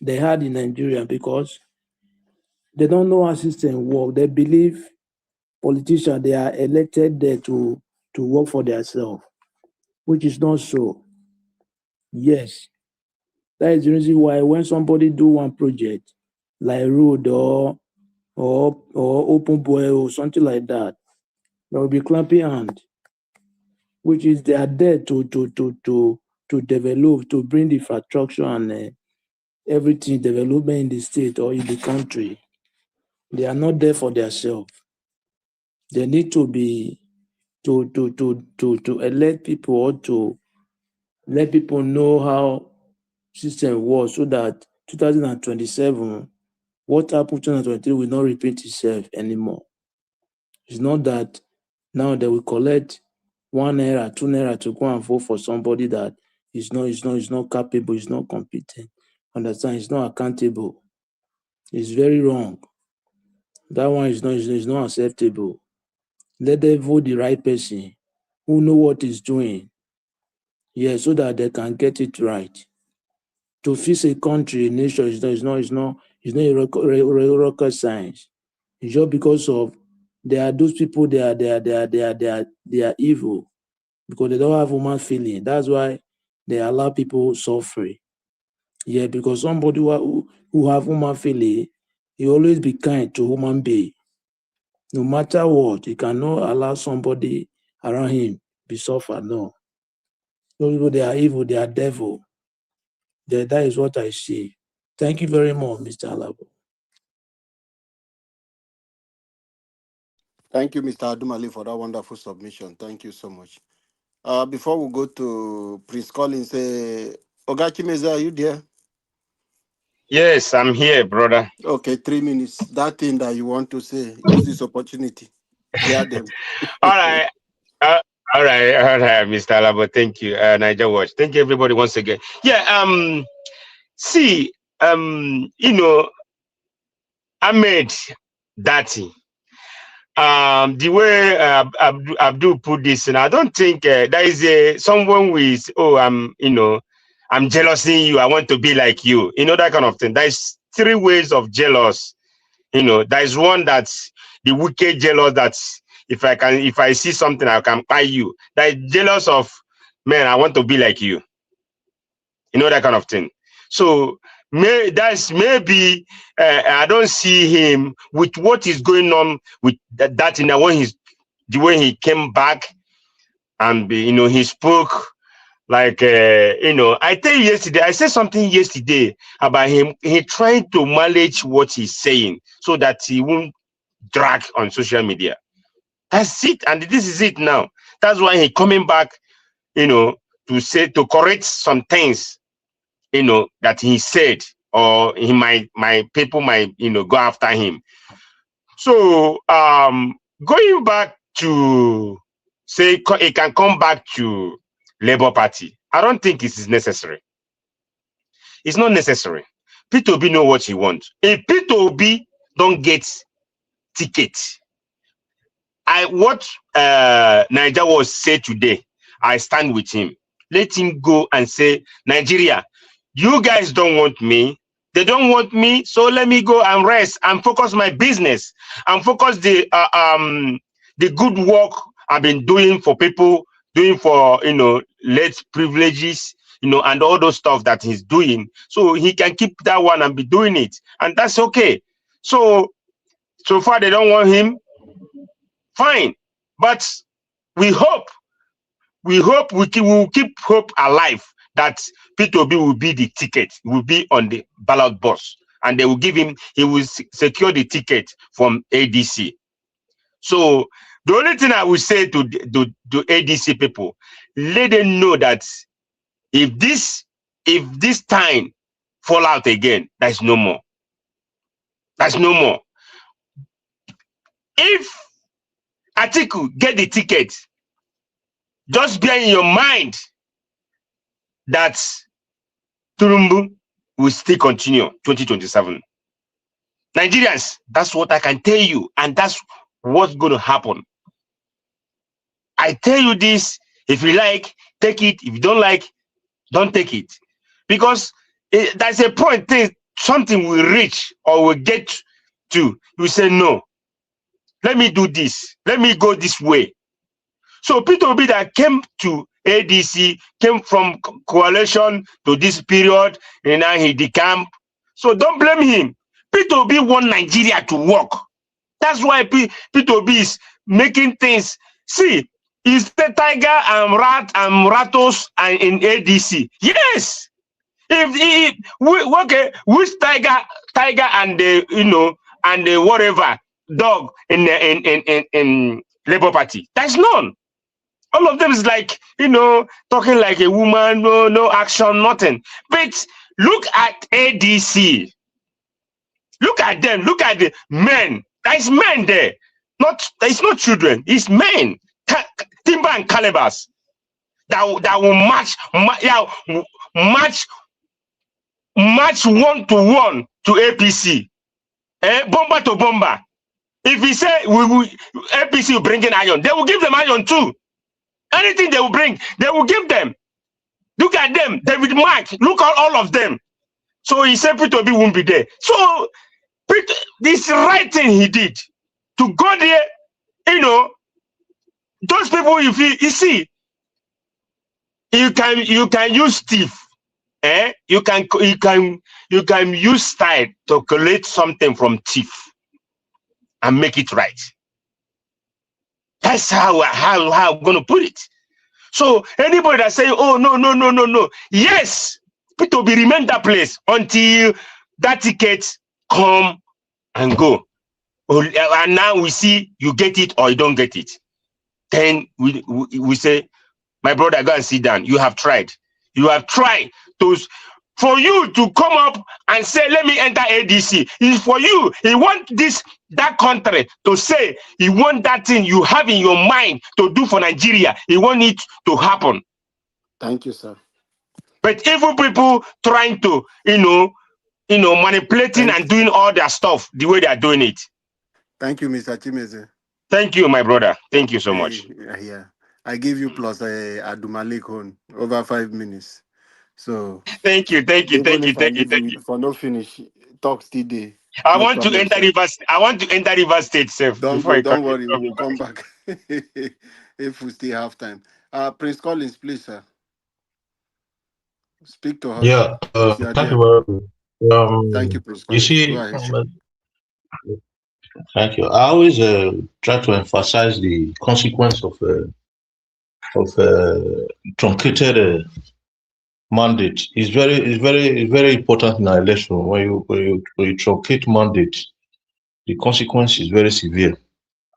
they had in Nigeria, because they don't know how system work. They believe politicians, they are elected there to work for themselves, which is not so. Yes, that is the reason why when somebody do one project like road or open boy or something like that, there will be clapping hand, which is they are there to develop, to bring the infrastructure and everything development in the state or in the country. They are not there for themselves. They need to be to elect people or to let people know how system works, so that 2027, what happened 2023 will not repeat itself anymore. It's not that now they will collect 1 naira, 2 naira to go and vote for somebody that is not capable, is not competent. Understand? It's not accountable. It's very wrong. That one is not acceptable. Let them vote the right person who know what he's doing. Yeah, so that they can get it right. To fix a country, a nation is not a rocket science. It's just because of there are those people, they are evil, because they don't have human feeling. That's why they allow people suffering. Yeah, because somebody who have human feeling, he always be kind to human being. No matter what, he cannot allow somebody around him be suffer. No. Those people, they are evil, they are devil. That is what I see. Thank you very much, Mr. Alabo. Thank you, Mr. Adumali, for that wonderful submission. Thank you so much. Before we go to Prince Collins, Oga Chimeze, are you there? Yes, I'm here, brother. Okay, 3 minutes. That thing that you want to say, use this opportunity. Hear them. All right. All right, Mr. Alabo. Thank you. Niger Watch. Thank you, everybody, once again. Yeah, see, Ahmed Datti. The way Abdul put this, and I don't think there is someone with, I'm jealousing you. I want to be like you. That kind of thing. There's 3 ways of jealous. There's one that's the wicked jealous. That's if I see something, I can buy you. That is jealous of, man, I want to be like you. That kind of thing. So that's maybe I don't see him with what is going on with that in the way he came back and he spoke like I tell you yesterday, I said something yesterday about him. He trying to manage what he's saying so that he won't drag on social media. That's it, and this is it now. That's why he coming back, to correct some things that he said, or my people might go after him. So going back to say he can come back to Labour Party, I don't think it is necessary. It's not necessary. Peter Obi know what he wants. If Peter Obi don't get ticket, what Niger was said today, I stand with him. Let him go and say, Nigeria, you guys don't want me. They don't want me, so let me go and rest and focus my business and focus the good work I've been doing for people, doing for less privileges, and all those stuff that he's doing. So he can keep that one and be doing it, and that's okay. So far they don't want him. Fine, but we hope we will keep hope alive that Peter Obi will be the ticket, will be on the ballot box, and they will give him, he will secure the ticket from ADC. So the only thing I will say to ADC people, let them know that if this time fall out again, there's no more. There's no more. If Atiku get the ticket, just bear in your mind that Turumbu will still continue 2027. Nigerians, that's what I can tell you, and that's what's going to happen. I tell you this, if you like, take it. If you don't like, don't take it. Because there's a point, something will reach or will get to, you say, no, let me do this. Let me go this way. So Peter Obi that came to ADC, came from coalition to this period, and now he decamped. So don't blame him. Peter Obi want Nigeria to work. That's why Peter Obi is making things. See, is the tiger and rat and rattles and in ADC? Yes. Okay, which tiger and the and the whatever dog in Labour Party? There's none. All of them is like, talking like a woman, no action, nothing. But look at ADC. Look at them. Look at the men. There's men there. It's not children. It's men. Timber and calibers that will match 1-to-1 to APC. Bomber to bomber. If we say APC will bring in iron, they will give them iron too. Anything they will bring, they will give them. Look at them, David Mark, look at all of them. So he said Peter Obi won't be there. So this right thing he did to go there, those people, if you see, you can use thief, you can use style to collect something from thief and make it right. That's how I'm gonna put it. So anybody that say, oh no, yes, Peter Obi remain that place until that ticket come and go. And now we see you get it or you don't get it. Then we say, my brother, go and sit down. You have tried. You have tried to for you to come up and say, let me enter ADC. It's for you. He want that country to say, he want that thing you have in your mind to do for Nigeria. He want it to happen. Thank you, sir. But evil people trying to, manipulating and doing all their stuff the way they are doing it. Thank you, Mr. Chimeze. Thank you, my brother. Thank you so much. Yeah. I give you plus Adumalik on over 5 minutes. So thank you. For no finish, talk still day. I want to enter Rivers State safe. Don't worry, we will come back if we still have time. Prince Collins, please, sir. Speak to us. Yeah, thank you. Thank you, Prince you Collins. see, Go ahead. Thank you. I always try to emphasize the consequence of truncated mandate. It's very important in our election. When you truncate mandate, the consequence is very severe,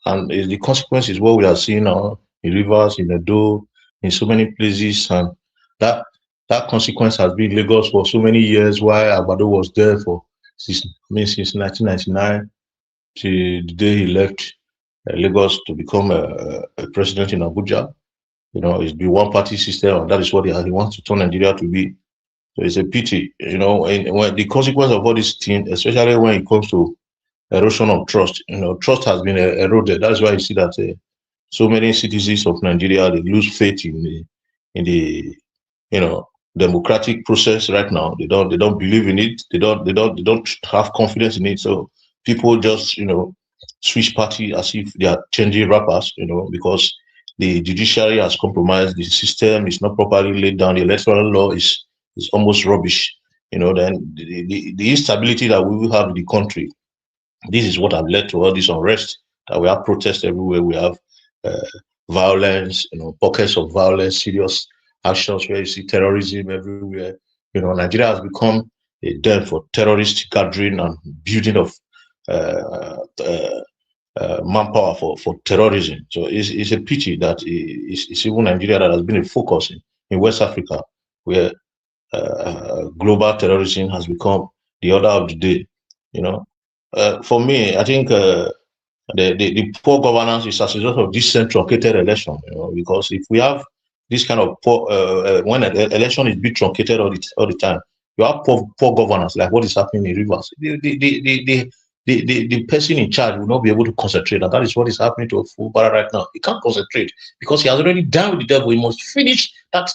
and the consequence is what we are seeing now in Rivers, in Edo, in so many places, and that consequence has been Lagos for so many years. While Agbado was there since 1999. To the day he left Lagos to become a president in Abuja. It's been one-party system, and that is what he wants to turn Nigeria to be. So it's a pity, and when the consequence of all these things, especially when it comes to erosion of trust, trust has been eroded. That's why you see that so many citizens of Nigeria, they lose faith in the democratic process right now. They don't believe in it. They don't have confidence in it. So people just switch party as if they are changing rappers, because the judiciary has compromised, the system is not properly laid down, the electoral law is almost rubbish. Then the instability that we will have in the country, this is what has led to all this unrest, that we have protests everywhere, we have violence, pockets of violence, serious actions where you see terrorism everywhere. Nigeria has become a den for terrorist gathering and building of manpower for terrorism. So it's a pity that it's even Nigeria that has been a focus in West Africa, where global terrorism has become the order of the day. For me, I think the poor governance is as a result of this truncated election. Because if we have this kind of poor, when an election is being truncated all the time, you have poor governance, like what is happening in Rivers. The person in charge will not be able to concentrate, and that is what is happening to Fubara right now. He can't concentrate because he has already done with the devil. He must finish that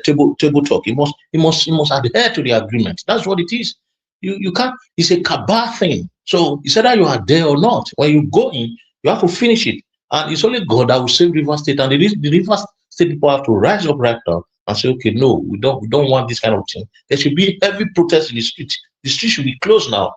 table talk. He must adhere to the agreement. That's what it is. You can't. It's a cabal thing. So it's either you are there or not. When you go in, you have to finish it, and it's only God that will save Rivers State. And the Rivers State people have to rise up right now and say, okay, no, we don't want this kind of thing. There should be heavy protest in the street. The street should be closed now.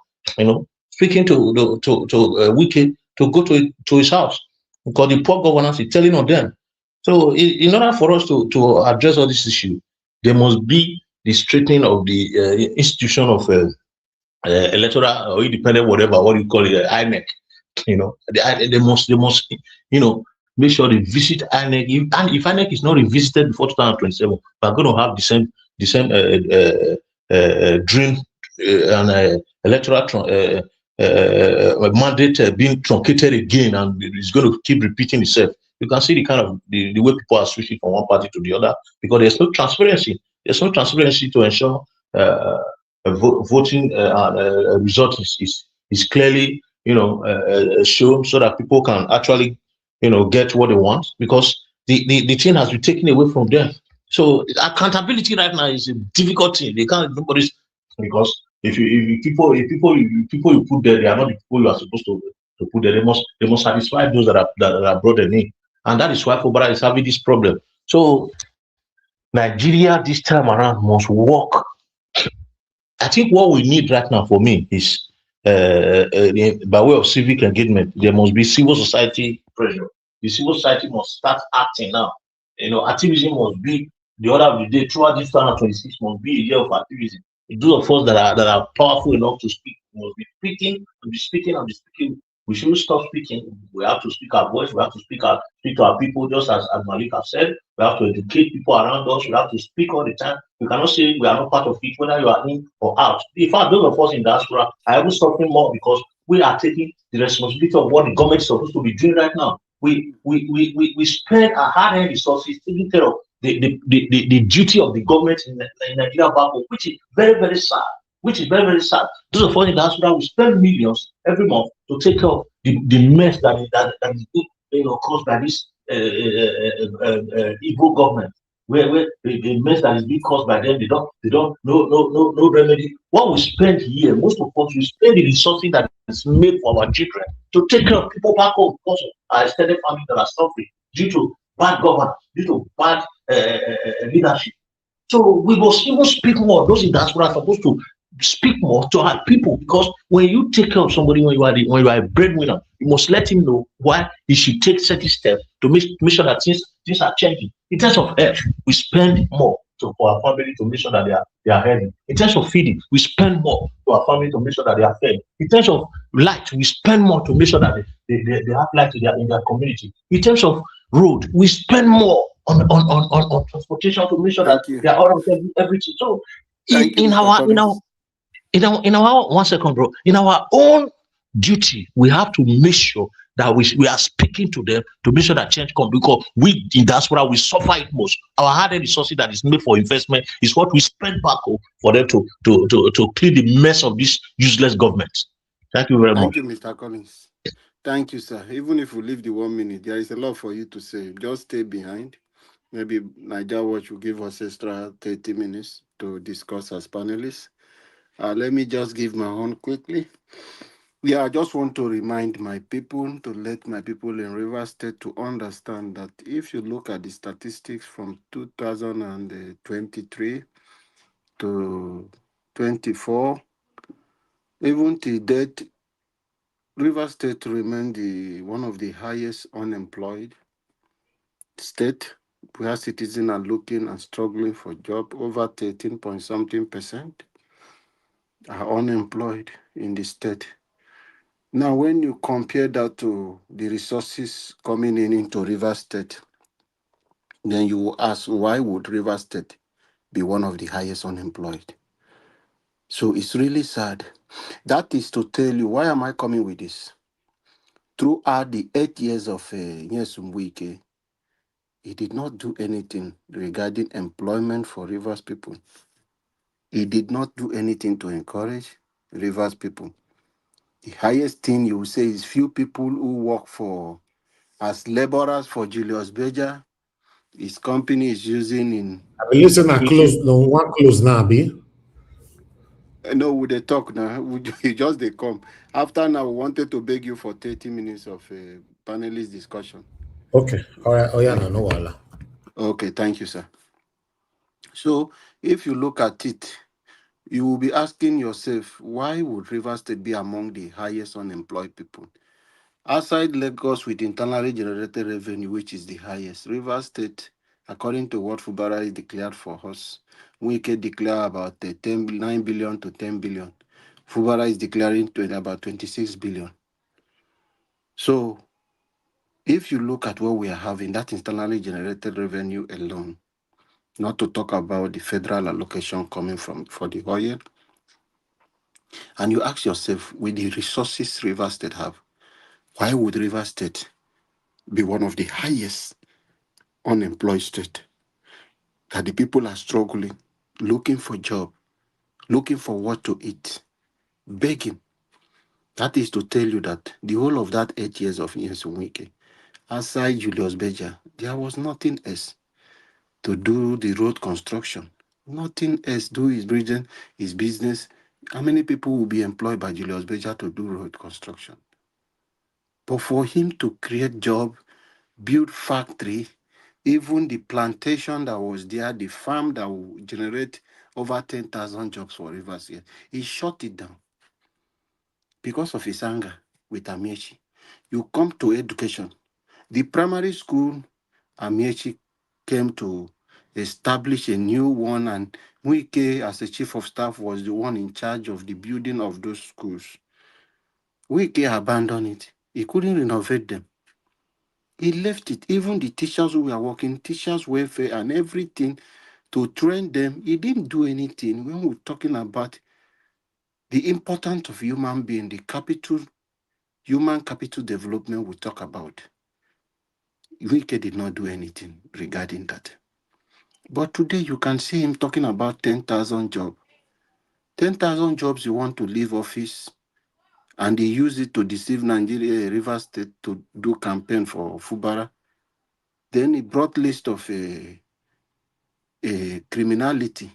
Speaking to Wike to go to his house, because the poor governance is telling on them. So in order for us to address all this issue, there must be the straightening of the institution of electoral or independent, whatever, what you call it, INEC. They must make sure they visit INEC. And if INEC is not revisited before 2027, we're going to have the same dream and electoral mandate being truncated again, and it's going to keep repeating itself. You can see the kind of the way people are switching from one party to the other, because there's no transparency. There's no transparency to ensure voting result is clearly shown, so that people can actually get what they want, because the thing has been taken away from them. So accountability right now is a difficult thing. They can't, nobody's, because if people you put there, they are not the people you are supposed to put there. They must satisfy those that are brought them in, and that is why Fubara is having this problem. So Nigeria this time around must work. I think what we need right now, for me, is by way of civic engagement. There must be civil society pressure. The civil society must start acting now. Activism must be the order of the day. Throughout this 2026 must be a year of activism. Those of us that are powerful enough to speak must be speaking We shouldn't stop speaking. We have to speak our voice. We have to speak to our people, just as Malik has said. We have to educate people around us. We have to speak all the time. We cannot say we are not part of it, whether you are in or out. In fact, those of us in diaspora are even suffering more because we are taking the responsibility of what the government is supposed to be doing right now. We spend our hard-earned resources taking care of the duty of the government in Nigeria back home, which is very, very sad. Which is very, very sad. Those of us in diaspora will spend millions every month to take care of the mess that is caused by this evil government. Where the mess that is being caused by them, they don't no remedy. What we spend here, most of us we spend the resources that is made for our children to take care of people back home because of our extended family that are suffering due to bad governance, due to bad leadership. So we must even speak more. Those in diaspora are supposed to speak more to our people, because when you take care of somebody, when you are a breadwinner, you must let him know why he should take certain steps to make sure that things are changing. In terms of health, we spend more for our family to make sure that they are healthy. In terms of feeding, we spend more to our family to make sure that they are fed. In terms of light, we spend more to make sure that they have light in their community. In terms of road, we spend more on transportation to make sure that they are all of everything. So in our 1 second, bro, in our own duty, we have to make sure that we are speaking to them to make sure that change comes, because we in diaspora we suffer it most. Our hard resources that is made for investment is what we spend back home for them to clean the mess of this useless government. Thank you very much. Thank you, Mr. Collins. Thank you, sir. Even if we leave the 1 minute, there is a lot for you to say. Just stay behind. Maybe Niger Watch will give us extra 30 minutes to discuss as panelists. Let me just give my own quickly. Yeah, I just want to remind my people, to let my people in Rivers State to understand that if you look at the statistics from 2023 to 24, even to date, Rivers State remained one of the highest unemployed state, where citizens are looking and struggling for job. Over 13 point something percent are unemployed in the state. Now, when you compare that to the resources coming into Rivers State, then you will ask, why would Rivers State be one of the highest unemployed? So it's really sad. That is to tell you, why am I coming with this? Throughout the 8 years of Nyesom Wike, he did not do anything regarding employment for Rivers people. He did not do anything to encourage Rivers people. The highest thing you will say is few people who work as laborers for Julius Berger, his company is using in... Listen, one close now, Abi. No, we they talk now. You just they come. After now, we wanted to beg you for 30 minutes of panelist discussion. Okay. All right. Oh, yeah, no, wala. Okay, thank you, sir. So, if you look at it, you will be asking yourself, why would Rivers State be among the highest unemployed people? Outside Lagos with internally generated revenue, which is the highest, Rivers State, according to what Fubara is declared for us, Wike declare about 9 billion to 10 billion. Fubara is declaring about 26 billion. So, if you look at what we are having, that internally generated revenue alone, not to talk about the federal allocation coming for the oil, and you ask yourself, with the resources Rivers State have, why would Rivers State be one of the highest unemployed state? That the people are struggling, looking for job, looking for what to eat, begging. That is to tell you that the whole of that 8 years of Nyesom Wike, aside Julius Berger, there was nothing else to do the road construction. Nothing else do his bridging, his business. How many people will be employed by Julius Berger to do road construction? But for him to create job, build factory, even the plantation that was there, the farm that will generate over 10,000 jobs for Rivers here, he shut it down because of his anger with Amiechi. You come to education. The primary school, Amiechi came to establish a new one, and Wike, as the chief of staff, was the one in charge of the building of those schools. Wike abandoned it. He couldn't renovate them. He left it. Even the teachers who were working, teachers' welfare and everything, to train them, he didn't do anything. When we're talking about the importance of human being, the capital, human capital development we talk about, Wike did not do anything regarding that. But today you can see him talking about 10,000 jobs. 10,000 jobs you want to leave office, and they use it to deceive Nigeria, River State, to do campaign for Fubara. Then he brought list of criminality.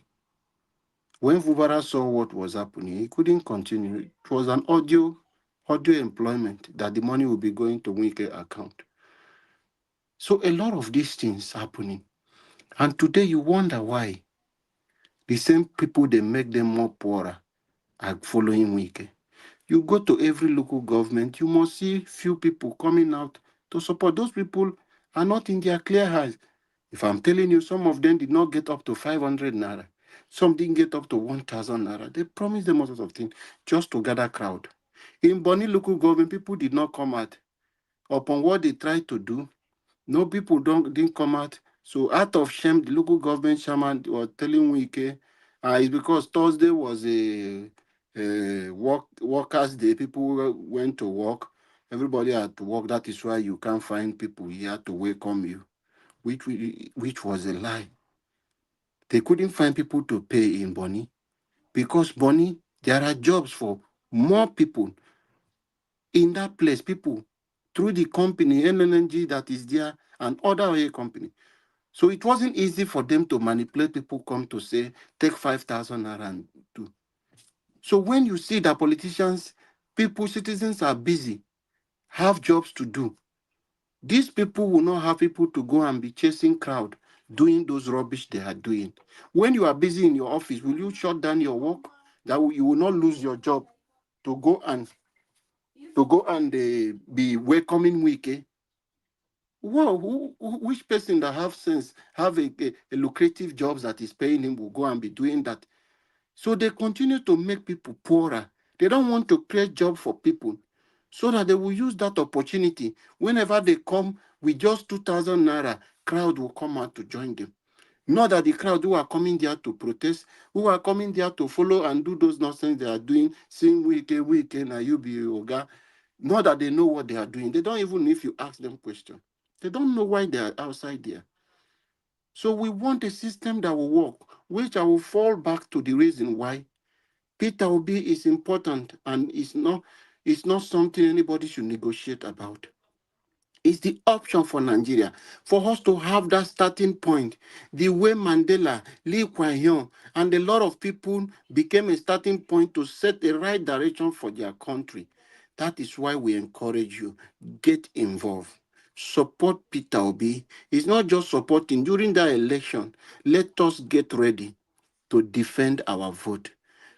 When Fubara saw what was happening, he couldn't continue. It was an audio employment that the money will be going to Wike account. So a lot of these things happening. And today you wonder why the same people, they make them more poorer, are following Wike. You go to every local government, you must see few people coming out to support. Those people are not in their clear eyes. If I'm telling you, some of them did not get up to 500 naira. Some didn't get up to 1,000 naira. They promised them all sorts of things just to gather crowd. In Bonny local government, people did not come out. Upon what they tried to do, no people didn't come out. So out of shame, the local government chairman was telling Wike, it's because Thursday was a workers' day. People went to work. Everybody had to work. That is why you can't find people here to welcome you, which was a lie. They couldn't find people to pay in Bonny because Bonny, there are jobs for more people in that place. People through the company NNNG that is there and other oil company. So it wasn't easy for them to manipulate people, come to say, take 5,000 naira and do. So when you see that politicians, people, citizens are busy, have jobs to do, these people will not have people to go and be chasing crowd, doing those rubbish they are doing. When you are busy in your office, will you shut down your work? That you will not lose your job to go and be welcoming Wike. Well, which person that have sense, have a lucrative jobs that is paying him, will go and be doing that? So they continue to make people poorer. They don't want to create job for people so that they will use that opportunity. Whenever they come with just 2,000 naira, crowd will come out to join them. Not that the crowd who are coming there to protest, who are coming there to follow and do those nonsense they are doing, saying Wike, now you be Oga. Not that they know what they are doing. They don't even, if you ask them question, they don't know why they are outside there. So we want a system that will work, which I will fall back to the reason why Peter Obi is important and it's not something anybody should negotiate about. It's the option for Nigeria, for us to have that starting point. The way Mandela, Lee Kuan Yew, and a lot of people became a starting point to set the right direction for their country. That is why we encourage you, get involved. Support Peter Obi. It's not just supporting. During that election, let us get ready to defend our vote.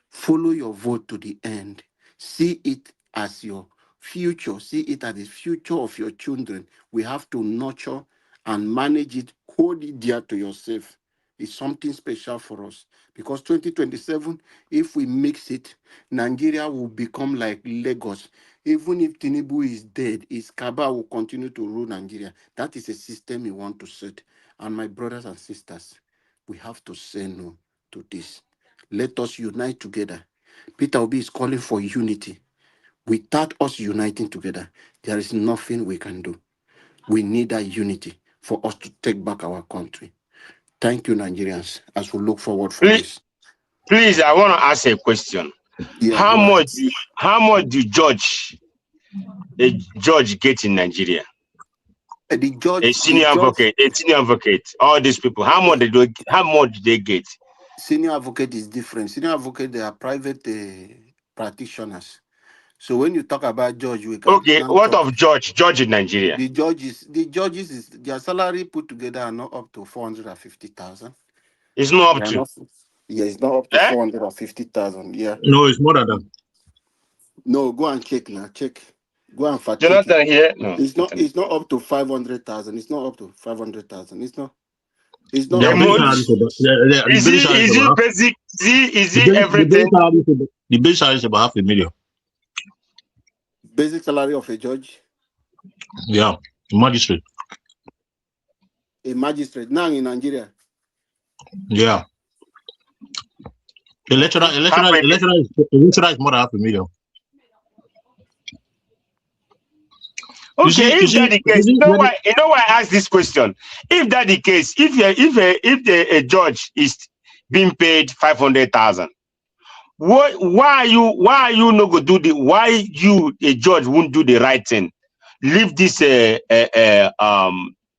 Follow your vote to the end. See it as your future. See it as the future of your children. We have to nurture and manage it. Hold it dear to yourself. It's something special for us. Because 2027, if we mix it, Nigeria will become like Lagos. Even if Tinubu is dead, his Kaba will continue to rule Nigeria. That is a system we want to set. And my brothers and sisters, we have to say no to this. Let us unite together. Peter Obi is calling for unity. Without us uniting together, there is nothing we can do. We need that unity for us to take back our country. Thank you, Nigerians, as we look forward for this. Please, I want to ask a question. Yeah, how much do a judge get in Nigeria? The judge, a senior advocate, all these people, how much do they get? Senior advocate is different. Senior advocate, they are private practitioners. So when you talk about judge, we can. Okay, what of judge in Nigeria? The judges is their salary put together are not up to 450,000. It's not up to. Yeah, it's not up to 450,000. Yeah. No, it's more than that. No, go and check now. Check. Go and fact Jonathan check. Here. No, it's not up to 500,000. It's not up to 500,000. It's not. Is it basic? Is it everything? The base salary is about 500,000. Basic salary of a judge? Yeah, magistrate. A magistrate now in Nigeria. Yeah. A lecturer is more than 500,000. Okay, if that's the case, you know why I ask this question. If that's the case, if a judge is being paid 500,000, why are you not go do why you a judge won't do the right thing? Leave this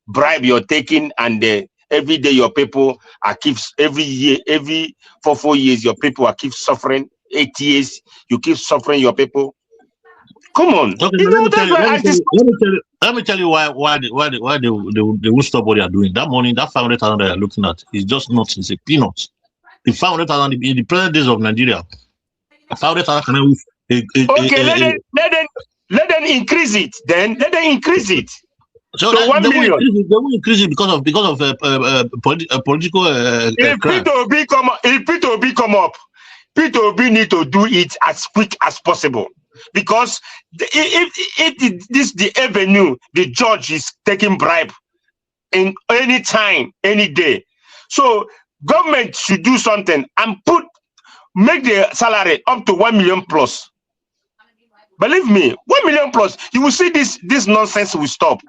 bribe you're taking, and every day your people are every year, every 4 years your people are keep suffering. 8 years you keep suffering your people. Come on, Okay, you know that's why I ask this. let me tell you why they won't stop what they are doing. That money, that 500,000 they are looking at, is just not, it's a peanut. The 500,000 in the present days of Nigeria, 500,000 can Okay, let them increase it. Then let them increase it. So to 1 million. They will increase it because of political If crime. P2B come up, P2B need to do it as quick as possible, because if this the avenue the judge is taking bribe in any time, any day. So government should do something and make the salary up to 1 million plus. Believe me, 1 million plus, you will see this nonsense will stop.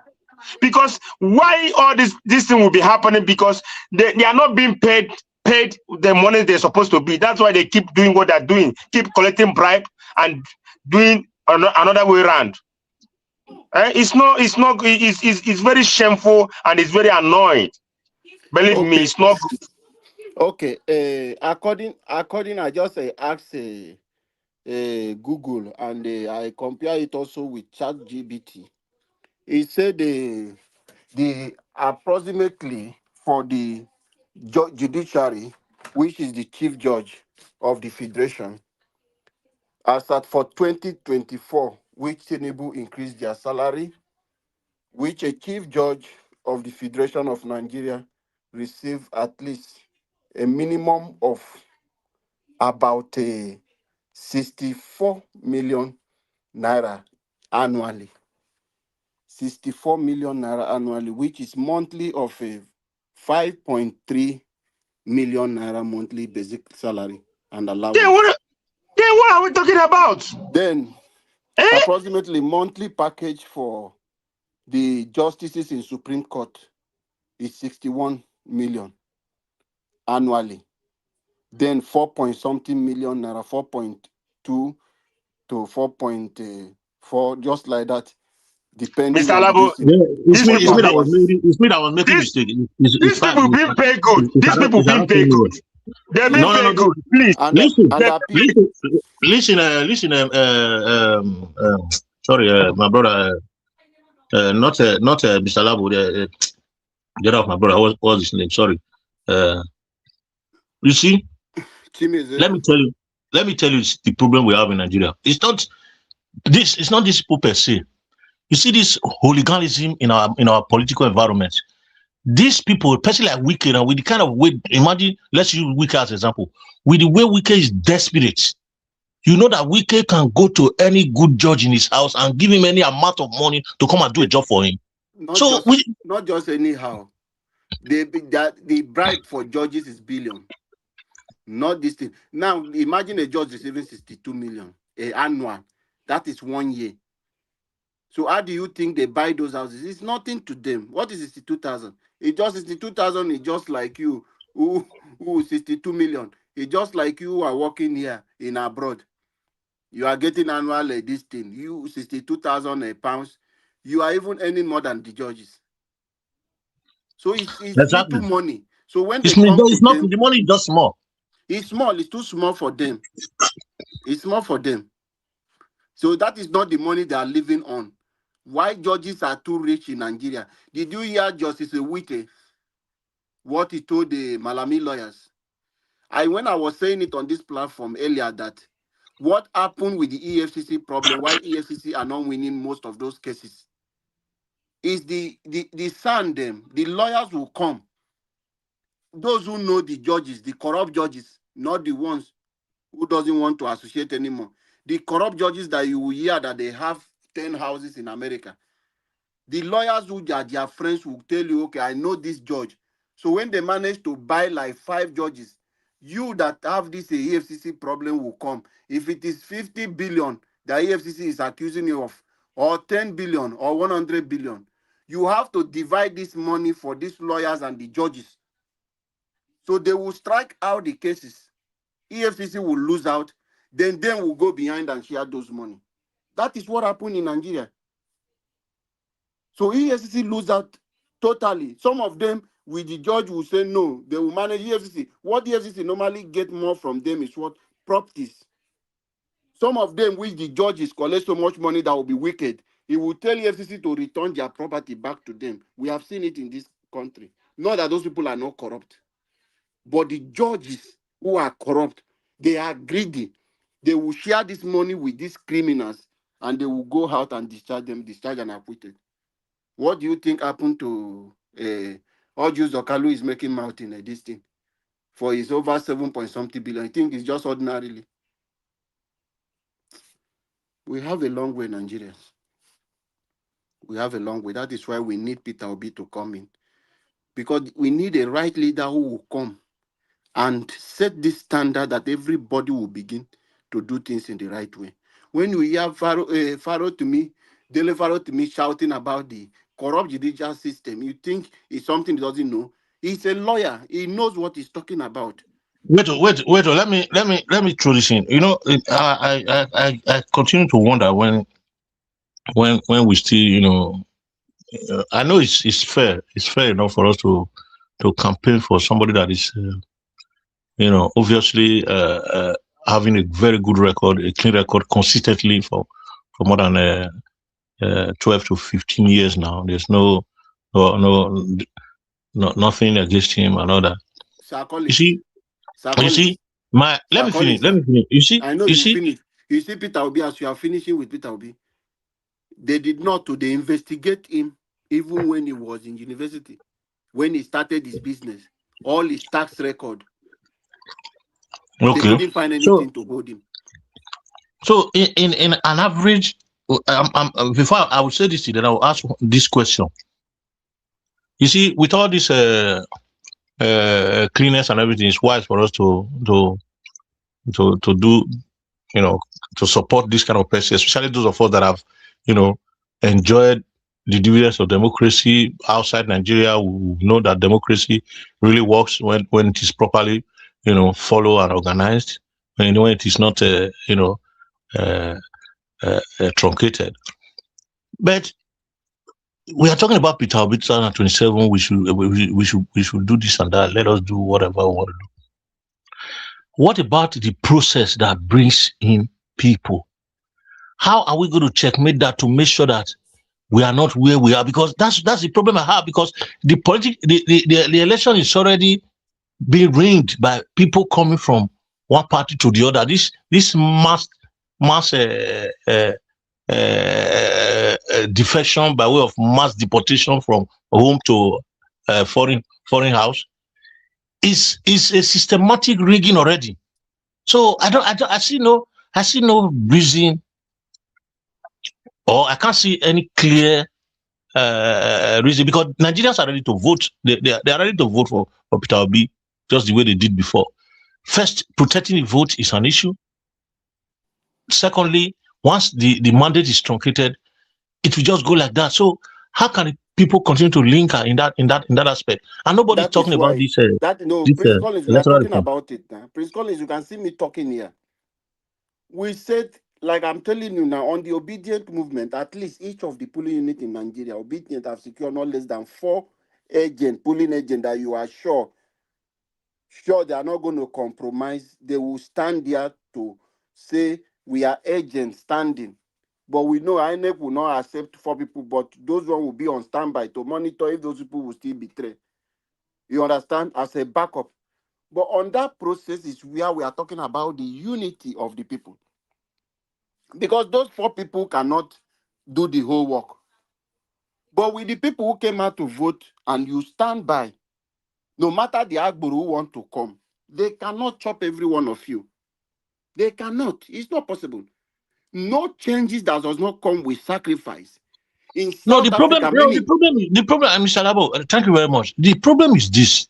Because why all this thing will be happening? Because they are not being paid the money they're supposed to be. That's why they keep doing what they're doing, keep collecting bribe and doing another way around. It's very shameful and it's very annoying. Believe me, it's not good. Okay, according, I just asked Google, and I compare it also with ChatGPT. It said the approximately for the judiciary, which is the chief judge of the federation, as at for 2024, which Tinubu increased their salary, which a chief judge of the Federation of Nigeria receive at least a minimum of about 64 million naira annually. 64 million naira annually, which is monthly of a 5.3 million naira monthly basic salary and allowance. Then what are we talking about? Then approximately monthly package for the justices in Supreme Court is 61 million annually. Then 4-point-something million naira, 4.2 to 4.4, just like that, depending Mr. on Labo, It's me that was making mistake. These people being paid good. These people being paid good. They're being paid good. Please listen. Sorry, my brother. Not Mr. Labo. Get off my brother. What's his name? Sorry. You see, let me tell you the problem we have in Nigeria. It's not this people per se. You see this hooliganism in our political environment. These people, especially like Wike, and with the kind of way, imagine, let's use Wike as an example. With the way Wike is desperate, you know that Wike can go to any good judge in his house and give him any amount of money to come and do a job for him. Not just anyhow. The bribe for judges is billion. Not this thing. Now imagine a judge receiving 62 million annual. That is 1 year. So how do you think they buy those houses? It's nothing to them. What is 62,000? It's just 62,000. It's just like you who 62 million. It's just like you who are working here in abroad. You are getting annual this thing. You 62,000 pounds. You are even earning more than the judges. So it's little money. So when they come to them, the money is just small. It's small. It's too small for them. It's small for them. So that is not the money they are living on. Why judges are too rich in Nigeria? Did you hear Justice Wike, what he told the Malami lawyers? When I was saying it on this platform earlier, that what happened with the EFCC problem, why EFCC are not winning most of those cases, is the sand them. The lawyers will come. Those who know the judges, the corrupt judges, not the ones who doesn't want to associate anymore. The corrupt judges that you will hear that they have 10 houses in America. The lawyers who are their friends will tell you, okay, I know this judge. So when they manage to buy like 5 judges, you that have this EFCC problem will come. If it is 50 billion the EFCC is accusing you of, or 10 billion or 100 billion, you have to divide this money for these lawyers and the judges. So they will strike out the cases. EFCC will lose out, then will go behind and share those money. That is what happened in Nigeria. So EFCC lose out totally. Some of them, with the judge, will say no, they will manage EFCC. What EFCC normally get more from them is what? Properties. Some of them, which the judges collect so much money that will be wicked, he will tell EFCC to return their property back to them. We have seen it in this country. Not that those people are not corrupt, but the judges who are corrupt, they are greedy. They will share this money with these criminals and they will go out and discharge and acquitted. What do you think happened to Ojus Okalu is making mouth in this thing for his over 7 point something billion? I think it's just ordinarily. We have a long way, Nigerians. We have a long way. That is why we need Peter Obi to come in. Because we need a right leader who will come and set this standard that everybody will begin to do things in the right way. When we hear Dele Faro to me shouting about the corrupt judicial system, you think it's something he doesn't know. He's a lawyer. He knows what he's talking about. Wait. Let me throw this in. You know, I continue to wonder when we still, you know, I know it's fair. It's fair enough for us to campaign for somebody that is, you know, obviously having a very good record, a clean record, consistently for more than 12 to 15 years now. There's nothing against him and all that. You see, let me finish. You see, I know you finish. You see, Peter Obi, as you are finishing with Peter Obi, they did not they investigate him even when he was in university, when he started his business, all his tax record. Okay. They couldn't find anything to hold him. So in an average, before I will say this, then I will ask this question. You see, with all this cleanness and everything, it's wise for us to do, you know, to support this kind of person, especially those of us that have, you know, enjoyed the dividends of democracy outside Nigeria. We know that democracy really works when it is properly, you know, followed and organized. And when it is not, you know, truncated. But we are talking about Peter Obi 2027. We should do this and that. Let us do whatever we want to do. What about the process that brings in people? How are we going to checkmate that to make sure that we are not where we are? Because that's the problem I have. Because the election is already being rigged by people coming from one party to the other. This mass defection by way of mass deportation from home to foreign house is a systematic rigging already. So I see no reason, or I can't see any clear reason, because Nigerians are ready to vote. They are ready to vote for Peter Obi just the way they did before. First, protecting the vote is an issue. Secondly, once the mandate is truncated, it will just go like that. So how can people continue to link in that aspect? And nobody's talking about this. Prince Collins, we are talking about it now. Prince Collins, you can see me talking here. We said, like I'm telling you now, on the obedient movement, at least each of the polling units in Nigeria, obedient, have secured not less than 4 polling agents that you are sure they are not going to compromise. They will stand there to say we are agents standing. But we know INEC will not accept 4 people, but those one will be on standby to monitor if those people will still betray. You understand? As a backup. But on that process is where we are talking about the unity of the people. Because those 4 people cannot do the whole work. But with the people who came out to vote and you stand by, no matter the Agboro who want to come, they cannot chop every one of you. They cannot. It's not possible. No changes that does not come with sacrifice in No, South Africa. Many. the problem, Mr. Labo, thank you very much. The problem is this,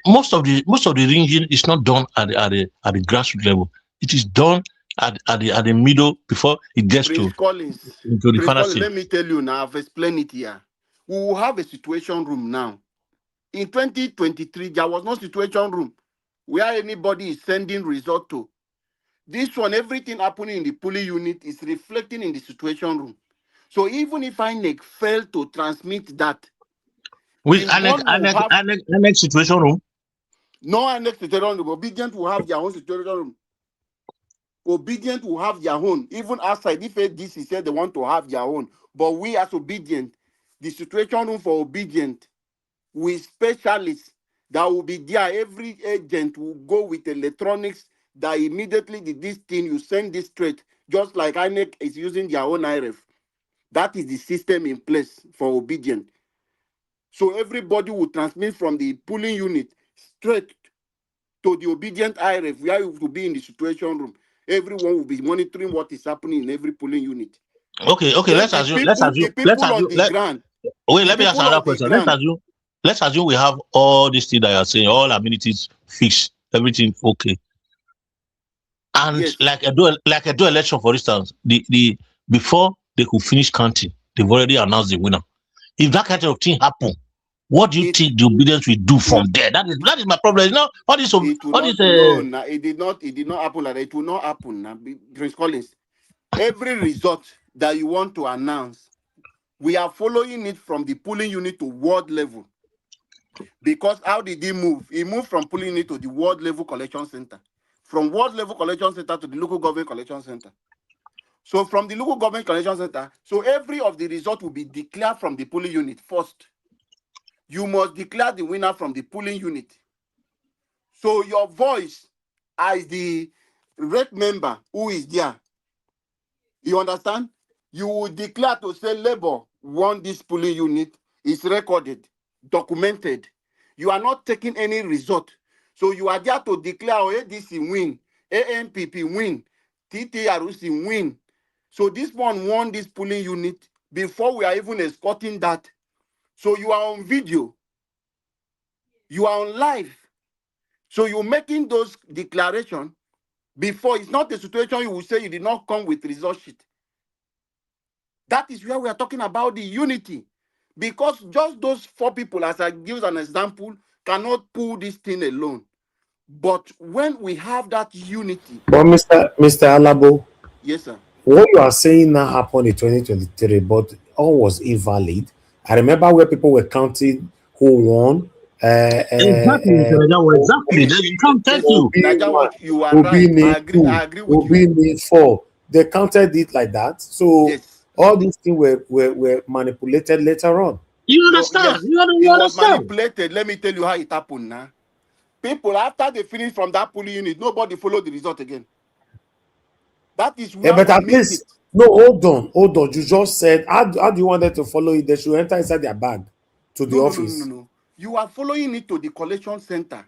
most of the ringing is not done at the grassroots level. It is done at the middle before it gets Prince to Collins, the final stage. let me tell you now, I've explained it here. We will have a situation room now. In 2023, there was no situation room where anybody is sending result to. This one, everything happening in the polling unit is reflecting in the situation room. So even if INEC failed to transmit that, With the one will have annex situation room. no annex situation room. Obedient will have their own situation room. Obedient will have their own. Even outside, if ADC said they want to have their own, but we as Obedient, the situation room for Obedient, with specialists that will be there. Every agent will go with electronics that immediately this thing, you send this straight, just like INEC is using their own IRF. That is the system in place for Obedient. So everybody will transmit from the polling unit straight to the Obedient IRF, where you will be in the situation room. Everyone will be monitoring what is happening in every polling unit. Okay. Then Let's assume. Let me ask another question. Let's assume we have all these things that you are saying, all amenities fixed, everything okay. And yes, like a dual election, for instance, the before they could finish counting, they've already announced the winner. If that kind of thing happen, what do you think the Obedience will do from there? That is my problem. No, it did not happen like that. It will not happen now. Prince Collins, every result that you want to announce, we are following it from the polling unit to ward level. Because how did he move? He moved from polling unit to the ward level collection center. From ward level collection center to the local government collection center. So from the local government collection center, so every of the result will be declared from the polling unit first. You must declare the winner from the polling unit. So your voice as the rep member who is there, you understand? You will declare to say Labour won this polling unit. It's recorded, documented. You are not taking any result. So you are there to declare ADC win, ANPP win, TTRC win. So this one won this polling unit before we are even escorting that. So you are on video. You are on live. So you're making those declarations before. It's not a situation you will say you did not come with result sheet. That is where we are talking about the unity. Because just those 4 people, as I give an example, cannot pull this thing alone. But when we have that unity. But Mr. Alabo, yes, sir. What you are saying now happened in 2023, but all was invalid. I remember where people were counting who won. Exactly. You can't thank you. You are right. I agree with you. Need 4. They counted it like that. So yes, all these things were manipulated later on. You understand? No, yes, it was manipulated. Let me tell you how it happened now. People, after they finished from that polling unit, nobody followed the result again. That is where but at least, no, hold on. You just said, how do you want them to follow it? They should enter inside their bag to the office. No. You are following it to the collection center.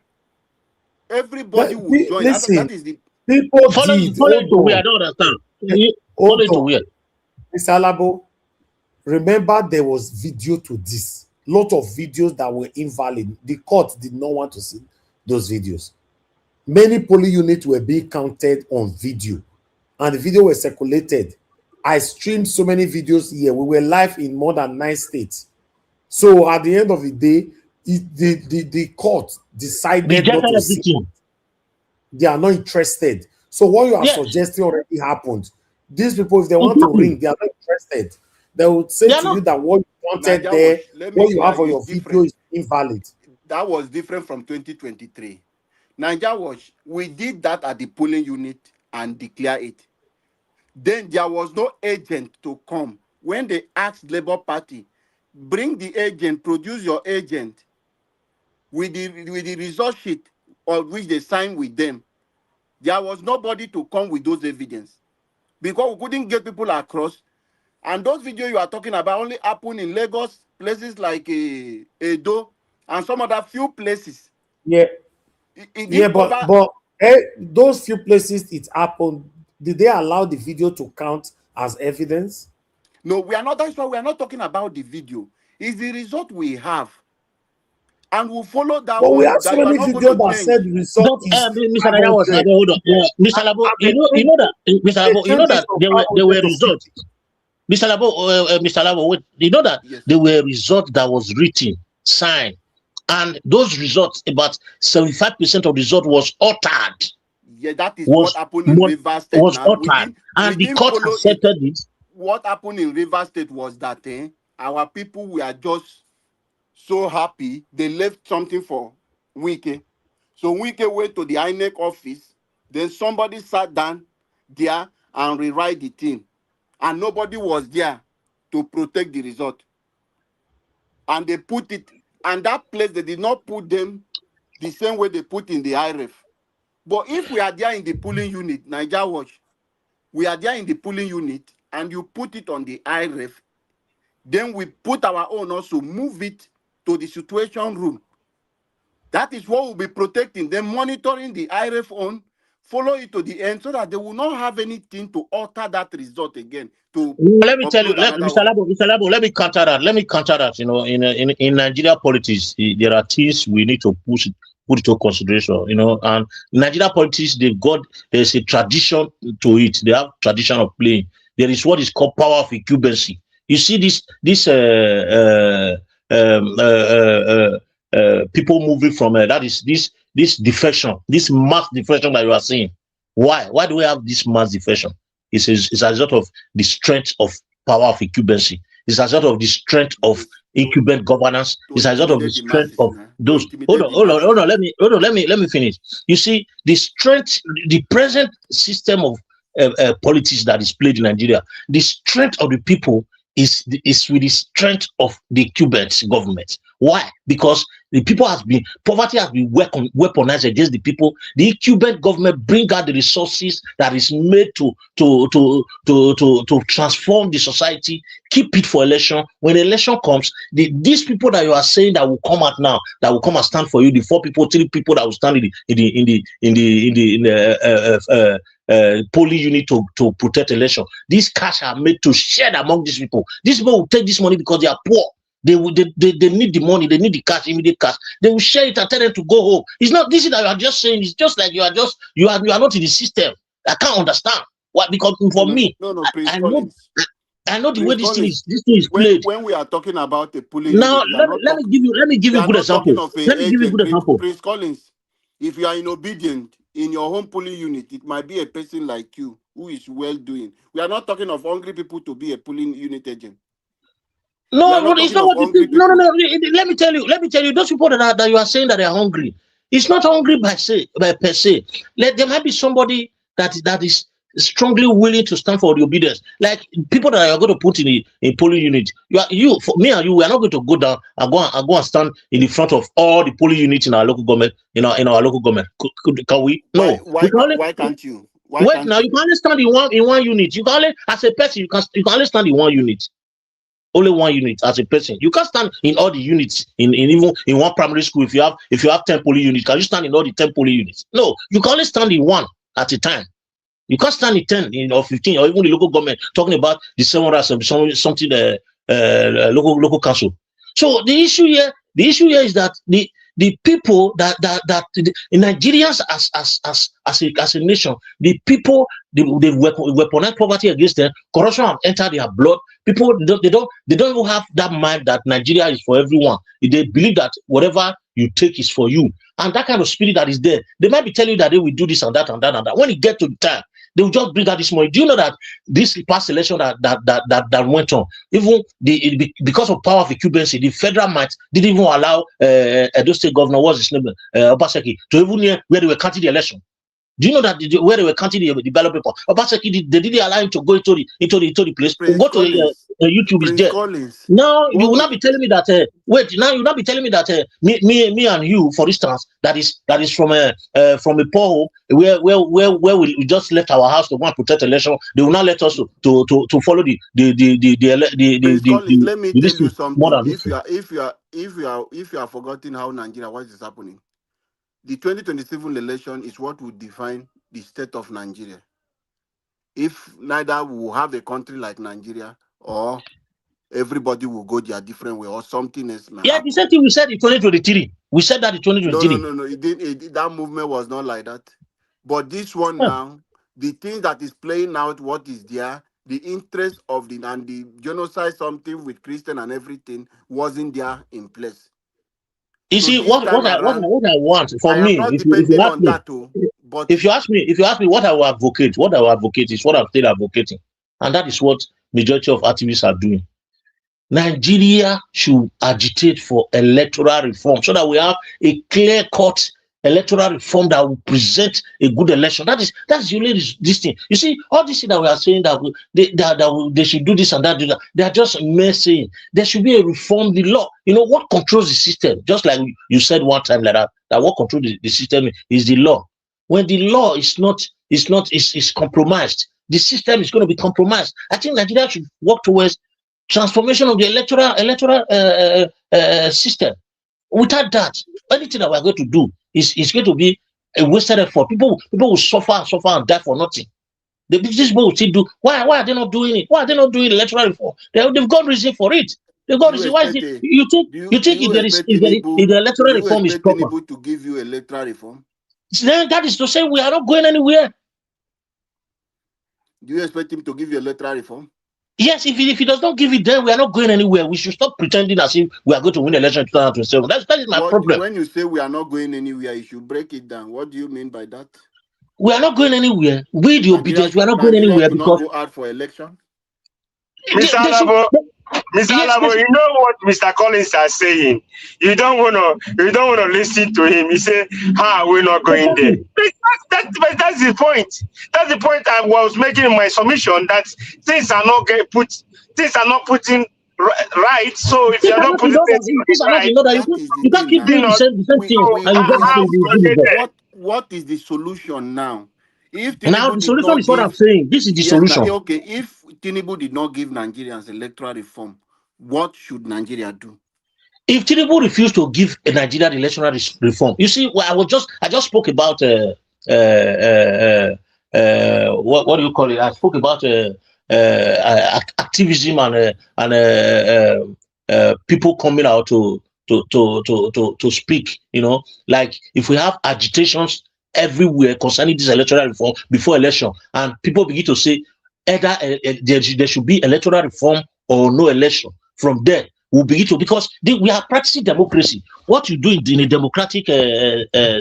Everybody will join. Listen, that is the people follow to where? I don't understand. Follow to where? Mr. Alabo, remember there was video to this. Lot of videos that were invalid. The court did not want to see those videos. Many polling units were being counted on video, and the video was circulated. I streamed so many videos here. We were live in more than 9 states. So at the end of the day, the court decided not to see. They are not interested. So what you are suggesting already happened. These people, if they want to ring, they are not interested. They would say to you that what you wanted there, what you have on your video is invalid. That was different from 2023. Nigeria Watch, we did that at the polling unit and declare it. Then there was no agent to come. When they asked Labour Party, bring the agent, produce your agent with the result sheet of which they signed with them. There was nobody to come with those evidence because we couldn't get people across. And those videos you are talking about only happen in Lagos, places like Edo, and some other few places. Yeah. But those few places it happened, did they allow the video to count as evidence? No, we are not. That's why we are not talking about the video. It's the result we have, and we'll follow that But we one. have so That you are many not going to videos that change. said the result is Mr. Naya was 500. hold on. Mr. Labo, you know that Mr. They Labo, you know changed it that from there 500 were to results. 50. Mr. Labo, wait, you know that Yes. there were results that was written, signed, and those results, about 75% of the result was altered. Yeah, that is what Was happened in Rivers State. Now altered, we and the didn't court follow it. accepted it. What happened in Rivers State was that our people were just so happy they left something for Wike. So Wike went to the INEC office. Then somebody sat down there and rewrite the thing, and nobody was there to protect the result. And they put it, and that place they did not put them the same way they put in the IREF. But if we are there in the polling unit, Niger Watch, we are there in the polling unit, and you put it on the IREF, then we put our own also, move it to the situation room. That is what we'll be protecting, then monitoring the IREF on, follow it to the end so that they will not have anything to alter that result again. To Let me tell you, another Mr. one. Labo, let me counter that. You know, in Nigeria politics, there are things we need to put into consideration. You know, and Nigeria politics, there's a tradition to it. They have tradition of playing. There is what is called power of incumbency. You see this people moving from that is this defection, this mass defection that you are seeing. Why do we have this mass defection? It's a result of the strength of power of incumbency. It's a result of the strength of incumbent governance. It's a result of the strength of those. Hold on. Let me finish. You see, the present system of politics that is played in Nigeria, the strength of the people is with the strength of the incumbent government. Why? Because poverty has been weaponized against the people. The incumbent government bring out the resources that is made to transform the society, keep it for election. When election comes, these people that you are saying that will come out now, that will come and stand for you, the 4 people, 3 people that will stand in the polling unit to protect election. These cash are made to share among these people. These people will take this money because they are poor. They need the money, they need the cash, immediate cash. They will share it and tell them to go home. It's not this is that you are just saying, it's just like you are not in the system. I can't understand. Why? Because for me, I know the way this thing is played. When we are talking about a polling now, unit, let me give you a good example. Let me give you a good example. Prince Collins, if you are inobedient in your home polling unit, it might be a person like you who is well doing. We are not talking of hungry people to be a polling unit agent. No, it's not what you think. No. Let me tell you, those people that you are saying that they are hungry, it's not hungry by per se. There might be somebody that is strongly willing to stand for the obedience. Like people that are going to put in a polling unit. Me and you, we are not going to go down and go and stand in the front of all the polling units in our local government. In our local government, can we? No. Why can't you? You can only stand in one unit. You can only, as a person, you can only stand in one unit. Only one unit as a person. You can't stand in all the units even in one primary school. If you have 10 polling units, can you stand in all the 10 polling units? No, you can only stand in one at a time. You can't stand in 10 or 15 or even the local government talking about the 700 something local council. So the issue here is that the people that the Nigerians as a nation, the people they weaponize poverty against them. Corruption have entered their blood. People they don't even have that mind that Nigeria is for everyone. They believe that whatever you take is for you, and that kind of spirit that is there. They might be telling you that they will do this and that and that and that. When it gets to the time, they will just bring out this money. Do you know that this past election that went on, even because of power of incumbency, the federal might didn't even allow Edo State Governor, what's his name, Obaseki, to even near where they were counting the election. Do you know that where they were counting the ballot paper, Obaseki they didn't allow him to go into the place. Go to YouTube is there. Now you will not be telling me that now you will not be telling me that me and you, for instance, that is from a poor home where we just left our house to go and protect election. They will not let us to follow the let me tell you something. If you are forgetting how Nigeria, what is happening, the 2027 election is what will define the state of Nigeria. If neither we will have a country like Nigeria or everybody will go their different way, or something else may Yeah, happen. the same thing we said in 2023. We said that in 2023. No. It didn't. That movement was not like that. But this one now, the thing that is playing out, what is there, the interest of the and the genocide, something with Christian and everything, wasn't there in place. You So see, this time what I around, want for I am me, not if you depending ask on me, that too. But if you ask me what I will advocate, is what I'm still advocating, and that is what majority of activists are doing. Nigeria should agitate for electoral reform so that we have a clear-cut electoral reform that will present a good election. That's the only this thing. You see, all this thing that we are saying that they should do this and that, do that, they are just mere saying. There should be a reform the law. You know what controls the system? Just like you said one time like that what controls the system is the law. When the law is compromised, the system is going to be compromised. I think Nigeria should work towards transformation of the electoral system. Without that, anything that we're going to do is going to be a wasted effort. People will suffer and die for nothing. This people will still do. Why are they not doing it? Why are they not doing electoral reform? They've got reason for it. They've got reason. Why is it? You think if the electoral reform is proper, Tinubu to give you electoral reform? Then that is to say we are not going anywhere. Do you expect him to give you electoral reform? Yes, if he does not give it, then we are not going anywhere. We should stop pretending as if we are going to win election in 2027. That is my problem. When you say we are not going anywhere, you should break it down. What do you mean by that? We are not going anywhere. We, the obedience, we are not going anywhere because not go out for election. Mr. Alabo, you know what Mr. Collins is saying. You don't wanna listen to him. He say, we're not going there. That's the point. That's the point I was making in my submission, that things are not putting right. So if you're not putting things right, you can't keep doing the same thing. What is the solution now? If now the solution is what I'm saying. This is the solution. Okay, if Tinubu did not give Nigerians electoral reform, what should Nigeria do? If Tinubu refused to give a Nigeria electoral reform, you see, I just spoke about what do you call it? I spoke about activism and people coming out to speak. You know, like if we have agitations everywhere concerning this electoral reform before election, and people begin to say either there should be electoral reform or no election. From there, we'll begin to, because we are practicing democracy. What you do in a democratic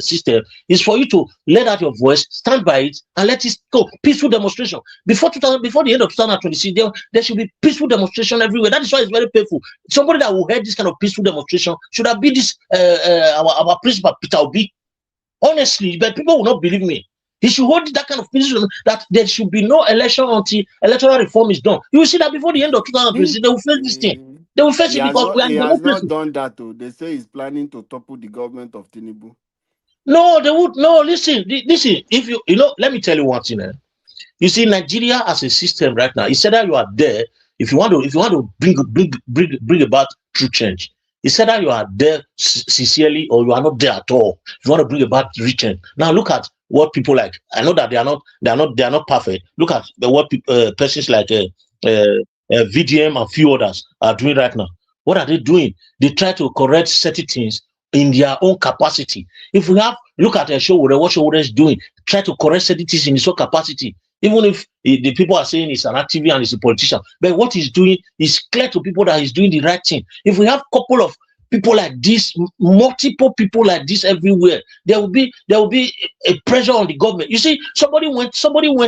system is for you to let out your voice, stand by it, and let it go. Peaceful demonstration. Before the end of 2026, there should be peaceful demonstration everywhere. That is why it's very painful. Somebody that will head this kind of peaceful demonstration should have been this our principal Peter Obi. Honestly, but people will not believe me. He should hold that kind of position that there should be no election until electoral reform is done. You will see that before the end of 2026, they will face this thing. They will face it because we are in democracy. He has not done that too. They say he's planning to topple the government of Tinubu. No, they would. No, listen. If you let me tell you one thing. You see, Nigeria as a system right now, it's either you are there. If you want to bring about true change, it's either you are there sincerely or you are not there at all. If you want to bring about real change. Now look at what people like. I know that they are not perfect. Look at what persons like VDM and few others are doing right now. What are they doing? They try to correct certain things in their own capacity. If we look at a show what Showore is doing, try to correct certain things in his own capacity. Even if the people are saying he's an activist and he's a politician, but what he's doing is clear to people that he's doing the right thing. If we have a couple of people like this, multiple people like this everywhere, there will be a pressure on the government. You see, somebody went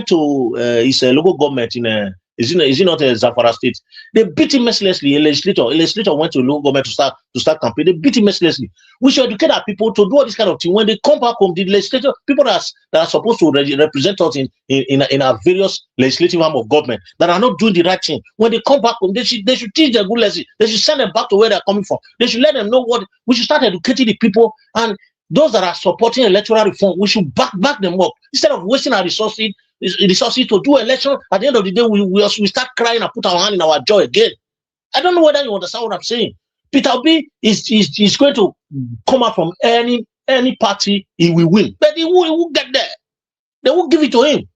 to his local government in is it not Zamfara State? They beat him mercilessly. A legislator went to local government to start campaign. They beat him mercilessly. We should educate our people to do all this kind of thing. When they come back home, the legislator, people that are supposed to represent us in our various legislative arm of government that are not doing the right thing, when they come back home, they should teach their good lesson. They should send them back to where they're coming from. They should let them know what we should start educating the people, and those that are supporting electoral reform, we should back them up instead of wasting our resources to do election. At the end of the day, we start crying and put our hand in our jaw again. I don't know whether you understand what I'm saying. Peter Obi is going to come out from any party, he will win, but he will get there. They will give it to him.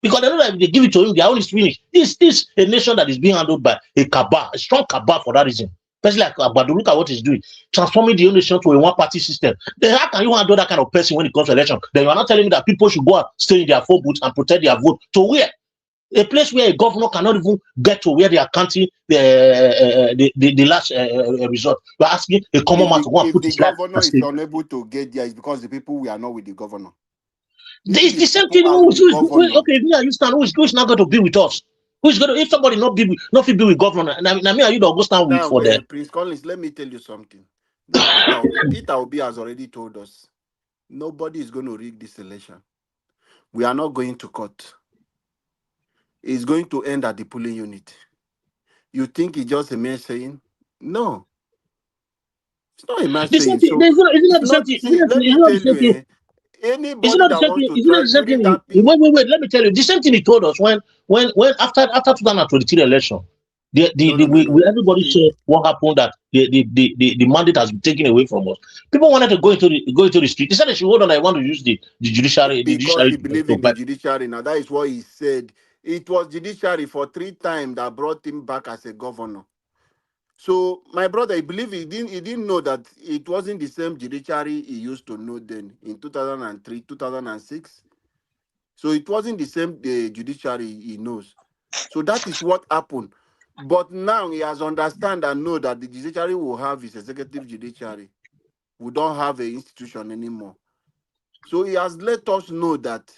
Because they know that if they give it to him, their own is finished. This a nation that is being handled by a cabal, a strong cabal for that reason. Especially like Agbado, look at what he's doing, transforming the nation to a one-party system. Then how can you handle that kind of person when it comes to election? Then you are not telling me that people should go and stay in their phone booths and protect their vote. To where? A place where a governor cannot even get to where they are counting the last result. You are asking a common man to go and If put the his life governor at is stake. unable to get there, it's because the people we are not with the governor. It's the same people thing. are with the governor. Okay, if me and you stand, who is not going to be with us? Who is going to, if somebody not be with governor, now me and you don't go stand with Now, for them. Prince Collins, let me tell you something. Now, Peter Obi has already told us nobody is going to rig this election. We are not going to court. It's going to end at the polling unit. You think it's just a mere saying? No. It's not a mere saying. So it's not. See, let me tell you, anybody that wants to try during that period. Wait. Let me tell you. The same thing he told us when after 2023 election. Everybody saw what happened, that the mandate has been taken away from us. People wanted to go into the street. He said they should hold on. I want to use the judiciary. Because he believed in the judiciary. Now that is what he said. It was judiciary for 3 times that brought him back as a governor. So my brother, I believe he didn't know that it wasn't the same judiciary he used to know then in 2003, 2006. So it wasn't the same judiciary he knows. So that is what happened. But now he has understand and know that the judiciary will have his executive judiciary. We don't have an institution anymore. So he has let us know that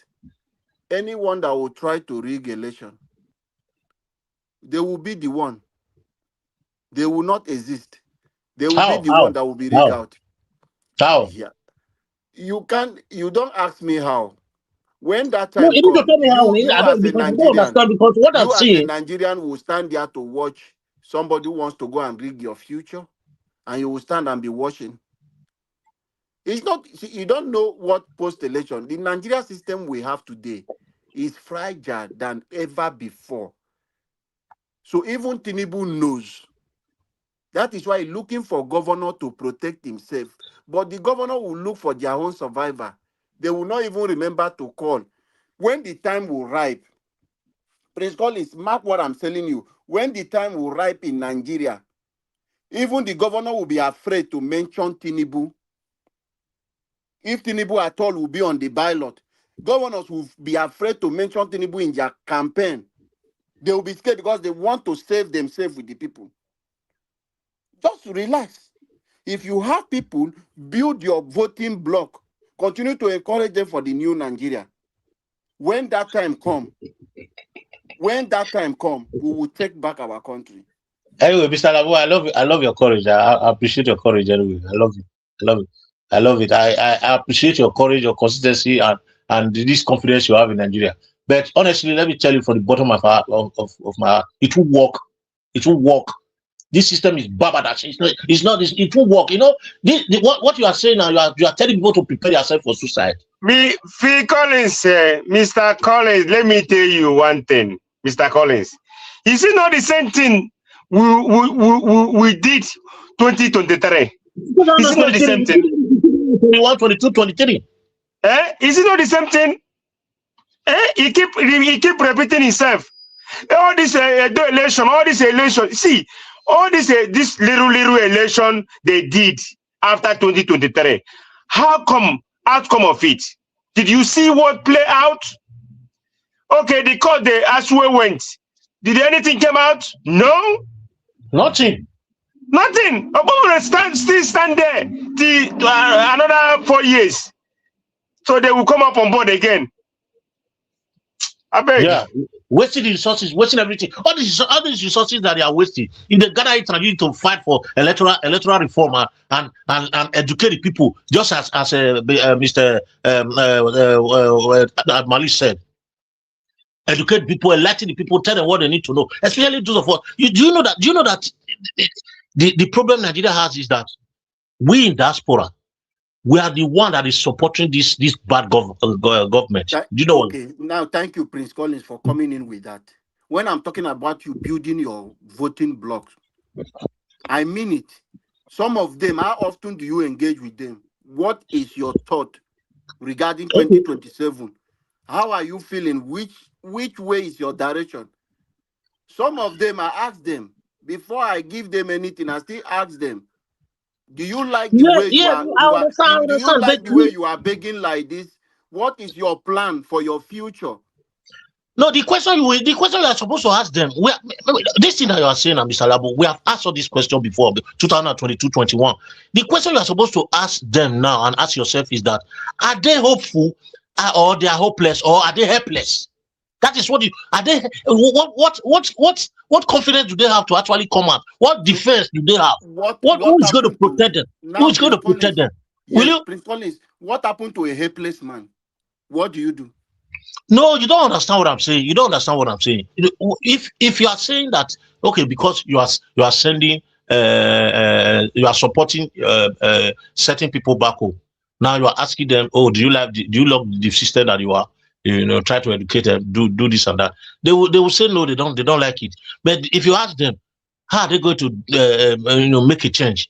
anyone that will try to rig election, they will be the one. They will not exist. They will be the one that will be rigged out. How? Yeah. You don't ask me how. When that No, time you need to comes, tell me how. you I as don't, a because I don't Nigerian, understand, because what I'm you as a seeing. Nigerian will stand there to watch somebody who wants to go and rig your future, and you will stand and be watching. It's not, you don't know what post-election. The Nigeria system we have today is fragile than ever before. So even Tinubu knows. That is why he's looking for governor to protect himself. But the governor will look for their own survivor. They will not even remember to call. When the time will ripe, Prince Collins, mark what I'm telling you. When the time will ripe in Nigeria, even the governor will be afraid to mention Tinubu. If Tinubu at all will be on the ballot, governors will be afraid to mention Tinubu in their campaign. They will be scared because they want to save themselves with the people. Just relax. If you have people, build your voting block. Continue to encourage them for the new Nigeria. When that time come, we will take back our country. Anyway, Mr. Labo, I love your courage. I appreciate your courage anyway. I love it. I appreciate your courage, your consistency, and this confidence you have in Nigeria. But honestly, let me tell you from the bottom of my heart, it will work. It will work. This system is babadash. It will work. You know, what you are saying now, you are telling people to prepare yourself for suicide. Phil Collins, Mr. Collins, let me tell you one thing, Mr. Collins. Is it not the same thing we did 2023? Is it not the same thing? 21, 22, 23. Is it not the same thing? He keep repeating himself. All this election. See, all this little election they did after 2023. How come outcome of it? Did you see what play out? Okay, the court they actually went. Did anything come out? No. Nothing. Obama still stand there till another 4 years. So they will come up on board again. I beg. Yeah, wasting the resources, wasting everything. All these resources that they are wasting, if they gather it and use to fight for electoral reform and educate the people, just as Mr. Mali said, educate people, enlighten the people, tell them what they need to know. Especially those of us. Do you know that the problem Nigeria has is that we in diaspora, we are the one that is supporting this bad government. Do you know? Okay, now thank you, Prince Collins, for coming in with that. When I'm talking about you building your voting blocks, I mean it. Some of them, how often do you engage with them? What is your thought regarding 2027? How are you feeling? Which way is your direction? Some of them, I ask them before I give them anything. I still ask them, do you like the Yeah, way yeah, I understand, I do you understand. But like the way you are begging like this? What is your plan for your future? no, the question you are supposed to ask them, this thing that you are saying, Mr. Labo, we have asked all this question before, 2022, 21. The question you are supposed to ask them now and ask yourself is that, are they hopeful or they are hopeless or are they helpless? That is what you are they what confidence do they have to actually come out? What defense do they have? Who What is going to happened to protect them? Who now, is going Prince to protect Collins? them? Will Yes, you? Prince Collins. What happened to a helpless man? What do you do? No, you don't understand what I'm saying. You don't understand what I'm saying. If you are saying that, okay, because you are sending you are supporting certain people back home. Now you are asking them, oh, do you love the system that you are try to educate them, do this and that. They will say no, they don't like it. But if you ask them, how are they going to make a change?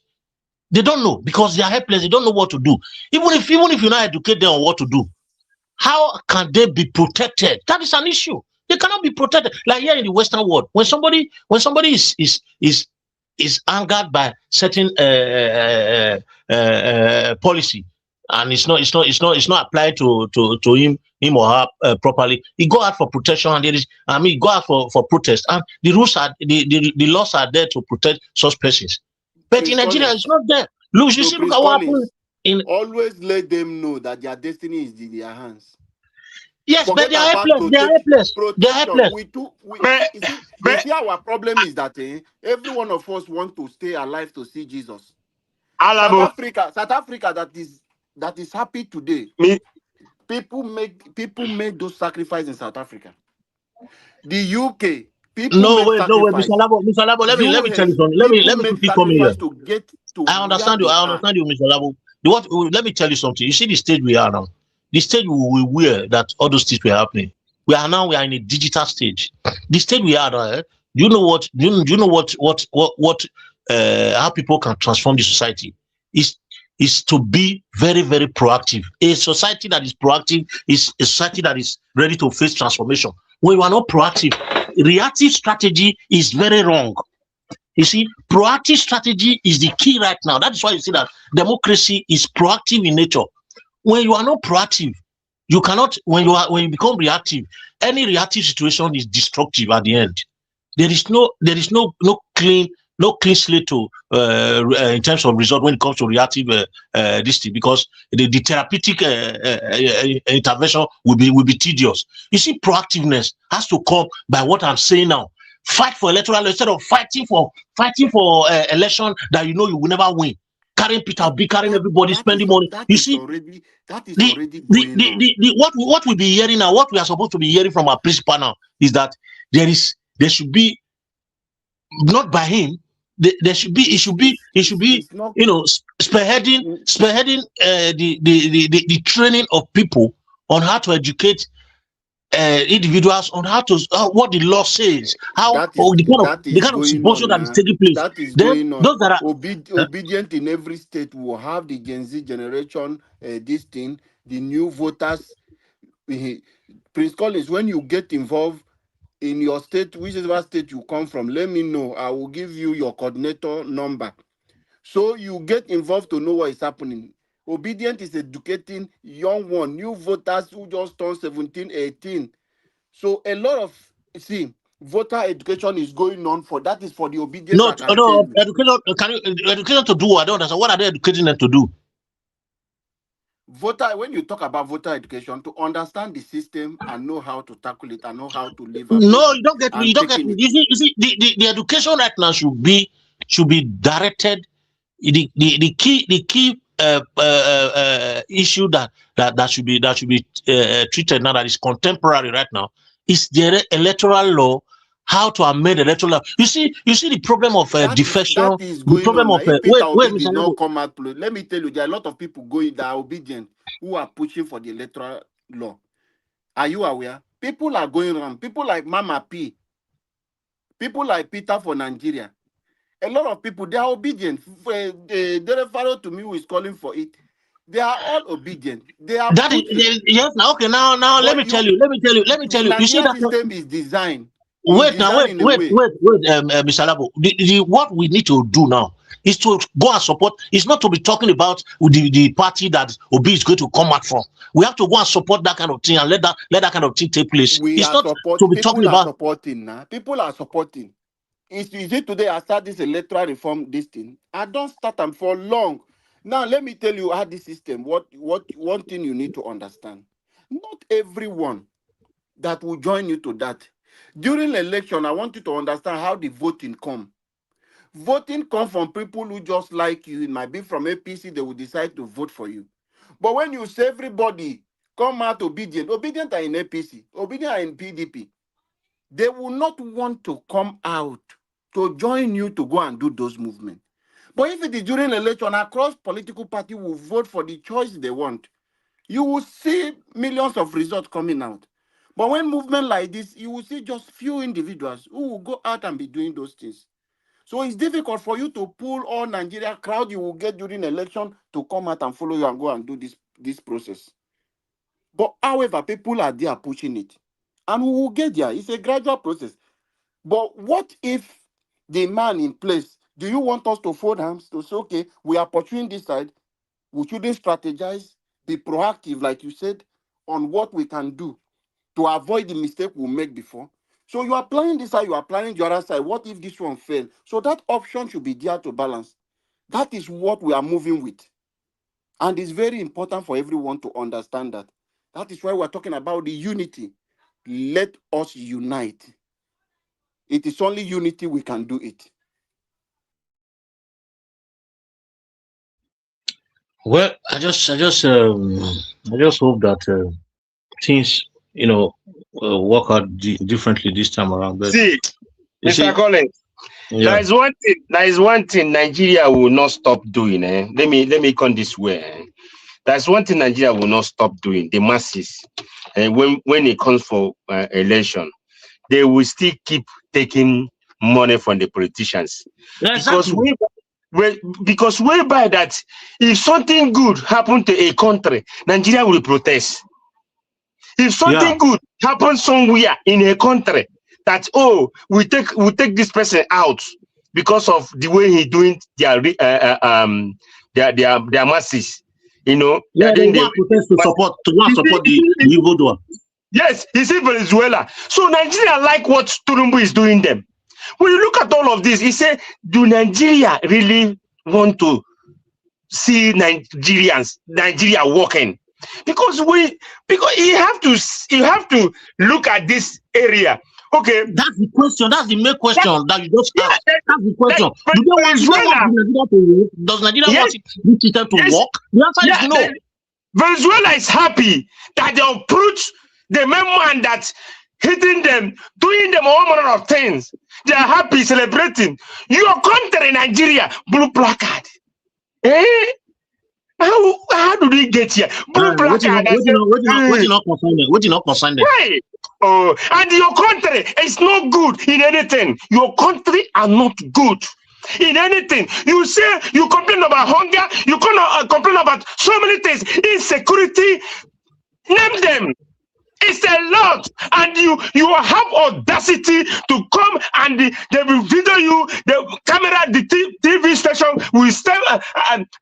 They don't know because they are helpless. They don't know what to do. Even if you not educate them on what to do, how can they be protected? That is an issue. They cannot be protected. Like here in the Western world, when somebody is angered by certain policy, and it's not applied to him or her properly, he go out for protection, and go out for protest, and the rules are the laws are there to protect such persons. But in Prince Nigeria, Collins. it's not there. Look, you No, see, look Prince at what happened Collins. in. Always let them know that their destiny is in their hands. Yes, but Forget they are about helpless. They are helpless. They are protection. helpless. You see, our problem is that every one of us want to stay alive to see Jesus. Alabo. South Africa that is happy today. Me. People make those sacrifices in South Africa. The UK, people No make way, no way, Mr. sacrifice. Labo, Mr. Labo. Let me tell you US, something. Let people me make quickly come in here. sacrifice to get to I where understand you. they I are. understand you, Mr. Labo. Let me tell you something. You see the stage we are now. The stage we were that all those things were happening. We are in a digital stage. The stage we are now. Do you know what? Do you know what? How people can transform the society is to be very, very proactive. A society that is proactive is a society that is ready to face transformation. When you are not proactive, reactive strategy is very wrong. You see, proactive strategy is the key right now. That is why you see that democracy is proactive in nature. When you are not proactive, you cannot. When you become reactive, any reactive situation is destructive at the end. There is no clean slate to in terms of result when it comes to reactive this thing, because the therapeutic intervention will be tedious. You see, proactiveness has to come by what I'm saying now. Fight for electoral instead of fighting for election that you will never win. Carrying Peter B, carrying everybody, spending money. You see, that is already going on. What we be hearing now, what we are supposed to be hearing from our principal now is that there should be, not by him, it should be spearheading the training of people on how to educate individuals on what the law says, That the is kind of going symposium on that is now. taking place. That is Then going on. those that are Obedient in every state will have the Gen Z generation, this thing, the new voters. Prince Collins, when you get involved in your state, whichever state you come from, let me know. I will give you your coordinator number. So you get involved to know what is happening. Obedient is educating young one, new voters who just turned 17, 18. So a lot of, voter education is going on for that is for the obedience, I can tell you. Education to do? I don't understand. What are they educating them to do? When you talk about voter education, to understand the system and know how to tackle it and know how to live No, above it. you don't get me. You don't get me. You see, the education right now should be directed. The key issue that should be treated now, that is contemporary right now, is the electoral law. How to amend the electoral law. You see the problem of defection. That is going the problem on. of If Peter Obi did Mr. not Lebo. come out, let me tell you, there are a lot of people that are obedient who are pushing for the electoral law. Are you aware? People are going around. People like Mama P. People like Peter for Nigeria. A lot of people, they are obedient. Derefaro to me who is calling for it. They are all obedient. They are That put is yes. Now, okay. Now, let but me tell you. the You see Nigerian that. system is designed. Wait now, In a way. Mr. Labo. What we need to do now is to go and support. It's not to be talking about the party that Obi is going to come out from. We have to go and support that kind of thing and let that kind of thing take place. It's not to be talking about. Supporting now. People are supporting. Is it today I start this electoral reform, this thing? I don't start them for long. Now, let me tell you how this system, what one thing you need to understand. Not everyone that will join you to that. During election, I want you to understand how the voting come. Voting comes from people who just like you. It might be from APC, they will decide to vote for you. But when you say everybody come out obedient are in APC, obedient are in PDP, they will not want to come out to join you to go and do those movements. But if it is during election, across political party will vote for the choice they want, you will see millions of results coming out. But when movement like this, you will see just few individuals who will go out and be doing those things. So it's difficult for you to pull all Nigeria crowd you will get during election to come out and follow you and go and do this process. But however, people are there pushing it. And we will get there. It's a gradual process. But what if the man in place, do you want us to fold hands to say, okay, we are pursuing this side, we shouldn't strategize, be proactive, like you said, on what we can do to avoid the mistake we make before? So you are planning this side, you are planning the other side. What if this one fails? So that option should be there to balance. That is what we are moving with. And it's very important for everyone to understand that. That is why we're talking about the unity. Let us unite. It is only unity we can do it. Well, I just hope that things, work out differently this time around. But See, Mr. Collins, there is one thing Nigeria will not stop doing. Let me come this way. There's one thing Nigeria will not stop doing. The masses, when it comes for election, they will still keep taking money from the politicians. Exactly. Because whereby that if something good happened to a country, Nigeria will protest. If something good happens somewhere in a country, that we take this person out because of the way he doing their masses, they want protest to support the evil one. Yes, you see Venezuela. So Nigeria like what Turumbu is doing them. When you look at all of this, he said, do Nigeria really want to see Nigeria working? Because you have to look at this area. Okay. That's the question. That's the main question that you just asked. That's the question. Does Nigeria want this system to work? The answer is no. Venezuela is happy that they approach the main man that's hitting them, doing them all manner of things. They are happy, celebrating. Your country, Nigeria, blue placard. How do we get here? Blue placard. What you not concerned? Right. Oh, and your country is not good in anything. Your country are not good in anything. You say you complain about hunger. You complain about so many things. Insecurity. Name them. It's a lot, and you have audacity to come and they will video you. The camera, the TV station will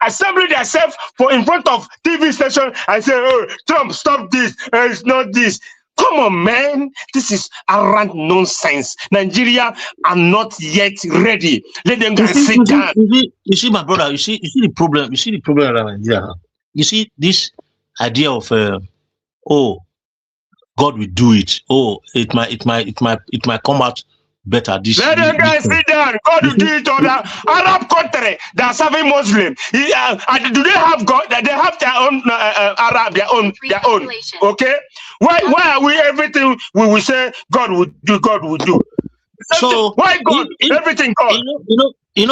assemble themselves in front of TV station and say, "Oh, Trump, stop this! It's not this." Come on, man! This is arrant nonsense. Nigeria are not yet ready. Let them go sit down. You see, my brother. You see the problem. You see the problem around Nigeria. You see this idea of God will do it. It might come out better. Let them guys sit down. God will do it on the Arab country. They are serving Muslim. Do they have God? They have their own Arab, their own. Okay. Why are we everything we will say God will do? God will do. So why God? Everything God. We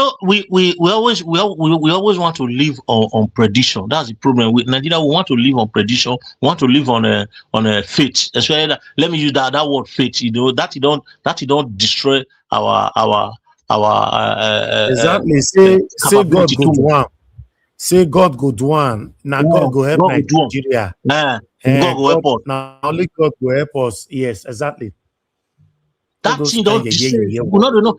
always want to live on prediction. That's the problem with Nigeria. We want to live on prediction. We want to live on a faith. Especially let me use that word faith. That you don't destroy our exactly. Say God go do one. say God go do one. Now God go help Nigeria. God go help us. Now only God will help us. Yes, exactly. That thing don't know.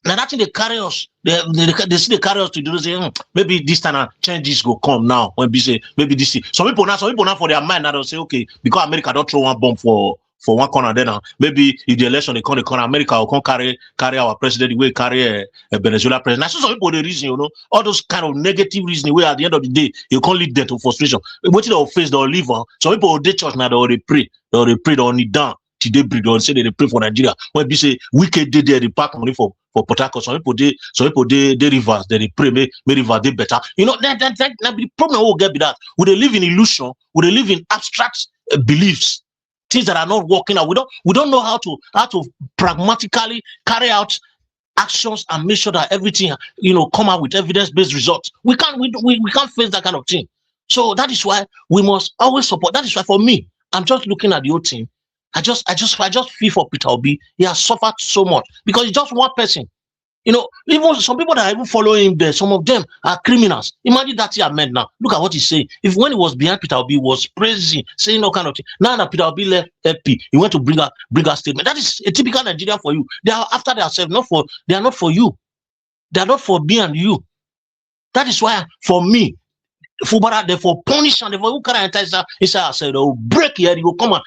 Now that thing they carry us. They see they carry us to do say maybe this time changes go come now when we say maybe this. Some people now for their mind now they'll say okay because America don't throw one bomb for one corner then now maybe if the election they come the corner America will come carry our president the way carry a Venezuela president. So some people the reason all those kind of negative reasoning where at the end of the day you can't lead them to frustration. Waiting they'll face they'll leave on. Some people will church now they'll pray they'll kneel down. They breed or say they pray for Nigeria. When we say wicked day they pack money for Port Harcourt. Some people they reverse, they pray may reverse they better. That the problem will get be that we they live in illusion, we they live in abstract beliefs, things that are not working out. We don't know how to pragmatically carry out actions and make sure that everything come out with evidence-based results. We can't face that kind of thing. So that is why we must always support. That is why for me, I'm just looking at the whole thing. I just feel for Peter Obi. He has suffered so much because he's just one person. Even some people that are even following him there, some of them are criminals. Imagine that he amend now. Look at what he's saying. If when he was behind Peter Obi, he was praising, saying all kind of thing. Now that Peter Obi left FP, he went to bring a statement. That is a typical Nigeria for you. They are after themselves, they are not for you. They are not for me and you. That is why, for me, Fubara, therefore punish and therefore who can enter inside said, oh, break your head, you go come on.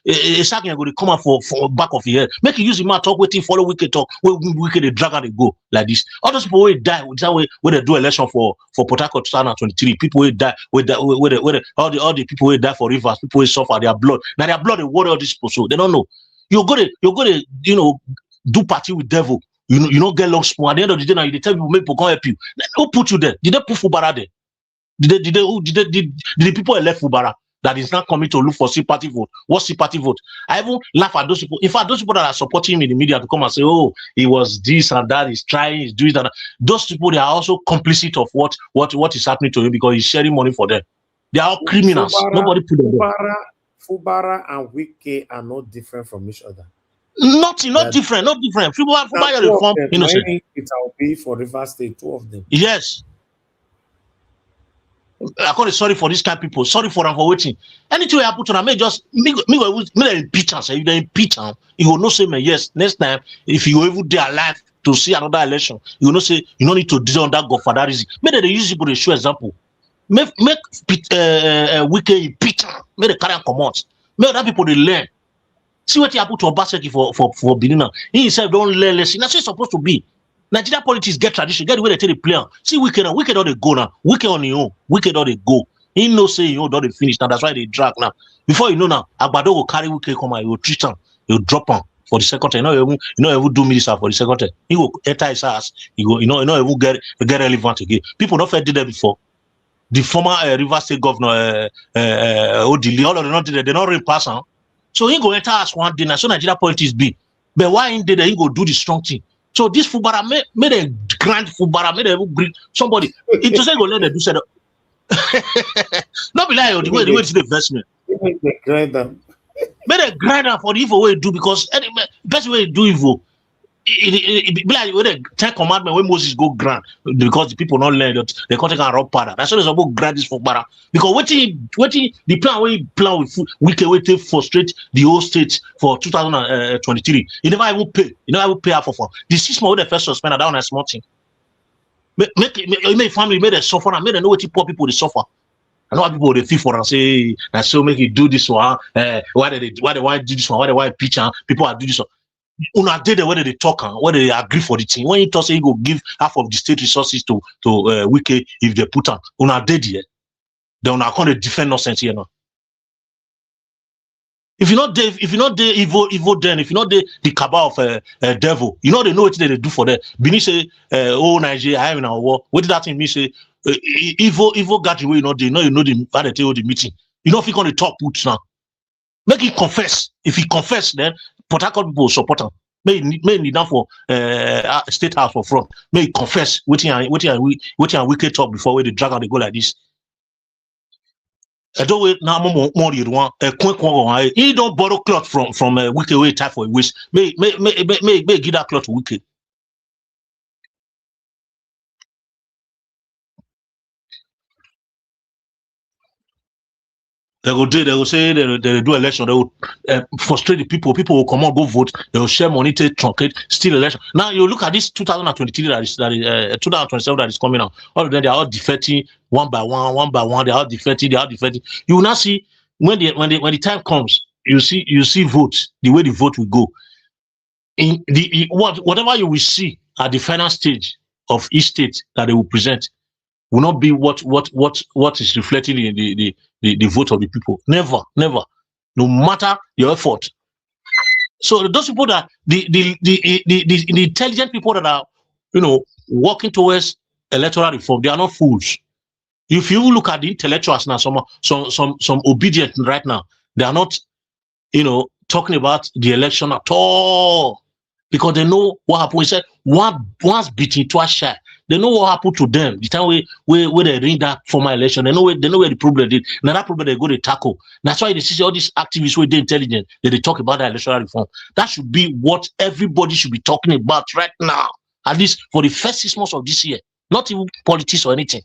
A second go come on for back of your head. Make you use him talk, waiting, follow wicked talk, wicked the drag and they go like this. All those people will die with that way when they do election for Port Harcourt 2023. People will die with that all the people will die for rivers, people will suffer their blood. Now their blood they water all these people, so they don't know. You're gonna do party with devil. You don't get long spoon. At the end of the day, now you tell people make people come help you. Who put you there? Did they put Fubara there? Did the people left Fubara that is not coming to look for sympathy vote? What sympathy vote? I even laugh at those people. In fact, those people that are supporting him in the media to come and say, "Oh, he was this and that, he's trying, he's doing that." Those people they are also complicit of what is happening to him because he's sharing money for them. They are all criminals. Nobody put them there. Fubara and Wike are not different from each other. Not different. Fubara reform innocent. It will be for River State, two of them. Yes. I call it sorry for this kind of people. Sorry for them for waiting. Anything happen to them, me impeach them. Say if they impeach them, you will not say me yes. Next time, if you ever there alive to see another election, you will not say you don't need to do on that God for that reason. Maybe they use people to show example. Make Wike impeach them. Make the carry come out. Make other people they learn. See what he happened to Obaseki for Benin. He himself don't learn lesson. That's what it's supposed to be. Nigeria politics get tradition, get the way they tell the player. See, Wicked all they go now. Wicked on your own. Wicked all they go. He no say you don't they finish now. That's why they drag now. Before you know now, Agbado will carry Wicked come out. He will treat him. He will drop him for the second time. You know, he will do minister for the second time. He will enter his ass. He will, he will get relevant again. People not did that before. The former River State governor Odili, all of them not did that. They not repass him. So he go enter us one day. Now, so Nigeria politics be. But why in there he go do the strong thing? So this Fubara made a grand Fubara, made a great somebody. It doesn't go let them do so. Not be like the way to the investment. Made a grinder for the evil way to do because the best way to do evil. It be like when the 10 commandments when Moses go grant because the people not learn that they can't take a rob pada. That's why there's about grant this Fubara because waiting the plan we plan with Wike way to frustrate the whole state for 2023. You never even pay. You never even pay half of the 6 months the first suspend that one a small thing. Make family made a suffer and made a know what poor people they suffer. I know people they feel for and say that so make you do this one. Why they want do this one? Why they want picture? People are do this one. Una did whether they talk whether they agree for the thing. When you talk say you go give half of the state resources to Wike if they put on una did here, then una can't defend nonsense here now. If you not evil then if you not the cabal of devil, you know they know what they do for them. Bini say oh Nigeria I am in our war. What did that thing mean say evil gathering where you know the how they tell the meeting. You know if you can talk put now. Make it confess. If he confess, then Port Harcourt people will support him. May need now for State House for front. May he confess. Waiting and Wicked talk before where they drag out they go like this. I don't wait now more you want a quick one. He don't borrow cloth from Wicked way type for a wish. May give that cloth to Wicked. They will say they do election. They will frustrate the people. People will come out, go vote. They will share money, take truncate, steal election. Now you look at this 2023 that is 2027 that is coming out. All of them, they are all defecting one by one. They are all defecting. You will now see when the time comes, you see votes, the way the vote will go. In whatever you will see at the final stage of each state that they will present will not be what is reflecting in the vote of the people. Never, no matter your effort. So those people that the intelligent people that are working towards electoral reform, they are not fools. If you look at the intellectuals now, some obedient right now, they are not talking about the election at all, because they know what happened. We said once beaten, twice shy. They know what happened to them. The time where they ring that former election, they know where the problem is. Now that problem they go to tackle. That's why they see all these activists where they're intelligent, that they talk about the electoral reform. That should be what everybody should be talking about right now. At least for the first 6 months of this year. Not even politics or anything.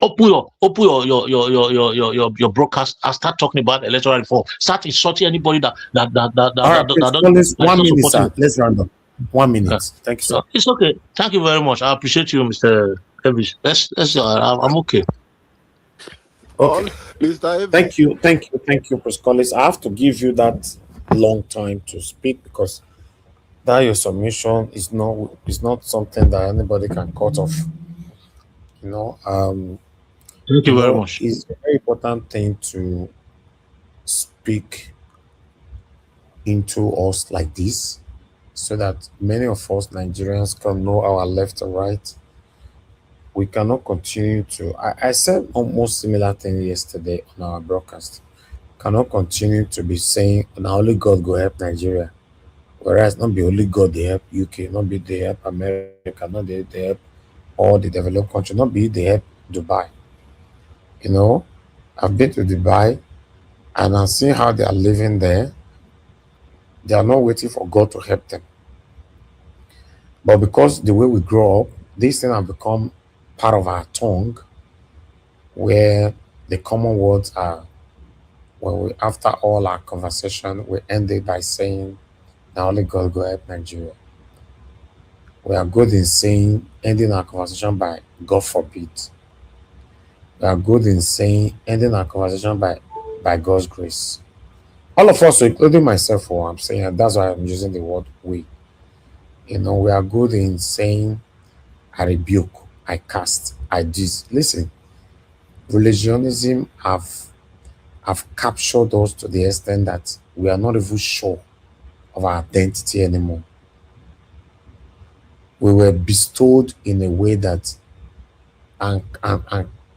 Open your broadcast and start talking about electoral reform. Start insulting anybody that Please, 1 minute, sir. Let's round up. 1 minute. Thank you, sir. It's okay. Thank you very much. I appreciate you, Mr. Davis. I'm okay. Okay. Thank you, Chris Collins. I have to give you that long time to speak because that your submission is not something that anybody can cut off. Thank you very much. It's a very important thing to speak into us like this so that many of us Nigerians can know our left and right. We cannot continue to I said almost similar thing yesterday on our broadcast. Cannot continue to be saying now only God go help Nigeria. Whereas not be only God they help UK, not be they help America, not they help all the developed countries, not be they help Dubai. I've been to Dubai and I've seen how they are living there. They are not waiting for God to help them. But because the way we grow up, these things have become part of our tongue, where the common words are, after all our conversation, we end it by saying, now only God go help Nigeria. We are good in ending our conversation by God forbid. We are good in ending our conversation by God's grace. All of us, including myself, I'm saying, and that's why I'm using the word we. We are good in saying, I rebuke, I cast, I dis. Listen, religionism have captured us to the extent that we are not even sure of our identity anymore. We were bestowed in a way that and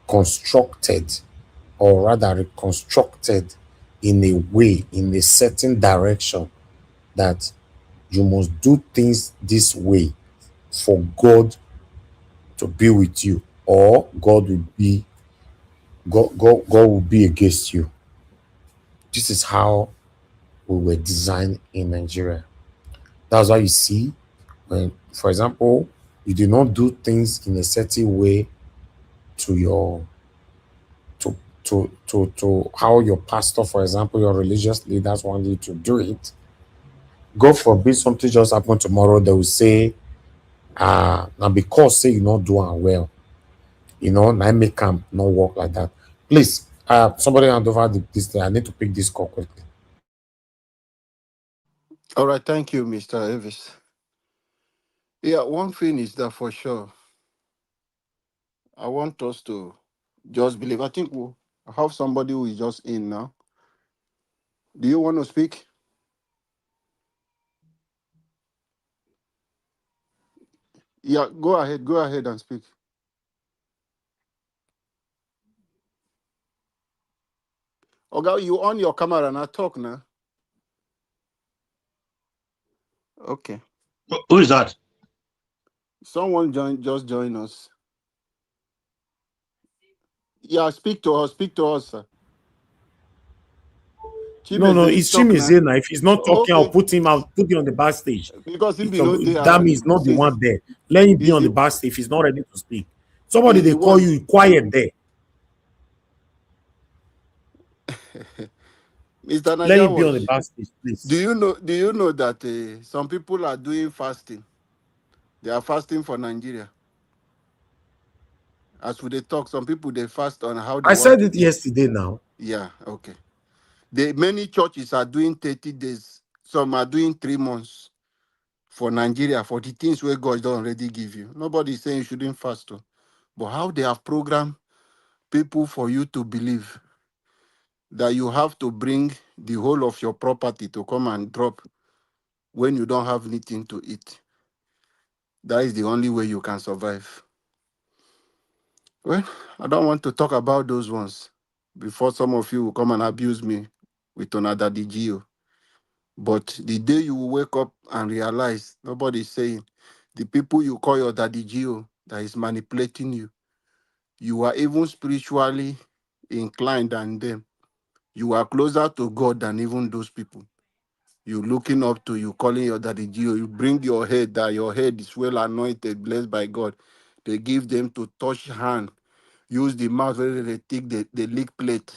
constructed, or rather reconstructed in a way, in a certain direction, that you must do things this way for God to be with you, or God will be against you. This is how we were designed in Nigeria. That's why you see when, for example, you do not do things in a certain way to how your pastor, for example, your religious leaders want you to do it. God forbid something just happen tomorrow, they will say, now because say you not doing well, I make camp not work like that. Please, somebody hand over this thing. I need to pick this call quickly. All right, thank you, Mr. Elvis. Yeah, one thing is that for sure, I want us to just believe. I think we'll have somebody who is just in now. Do you want to speak? Yeah, go ahead and speak. Okay, you on your camera and I talk now. Okay. Who is that? Someone just join us. Yeah, speak to us, sir. No, it's Chimeze now. If he's not talking, okay. I'll put him on the backstage. Because that means not the one there. Let him be on the backstage if he's not ready to speak. Somebody they call you quiet there. Mr. Let Naija him be on the Watch, back stage, please. do you know that some people are doing fasting? They are fasting for Nigeria. As we they talk, some people they fast on how they I want said to it eat. yesterday now. Yeah, okay. Many churches are doing 30 days. Some are doing 3 months for Nigeria for the things where God don't already give you. Nobody is saying you shouldn't fast. But how they have programmed people for you to believe that you have to bring the whole of your property to come and drop when you don't have anything to eat. That is the only way you can survive. Well, I don't want to talk about those ones before some of you will come and abuse me with another DGO. But the day you will wake up and realize nobody is saying the people you call your daddy Gio that is manipulating you, you are even spiritually inclined than them. You are closer to God than even those people. You looking up to, you calling your daddy Gio. You bring your head that your head is well anointed, blessed by God. They give them to touch hand, use the mouth where they take the lick plate.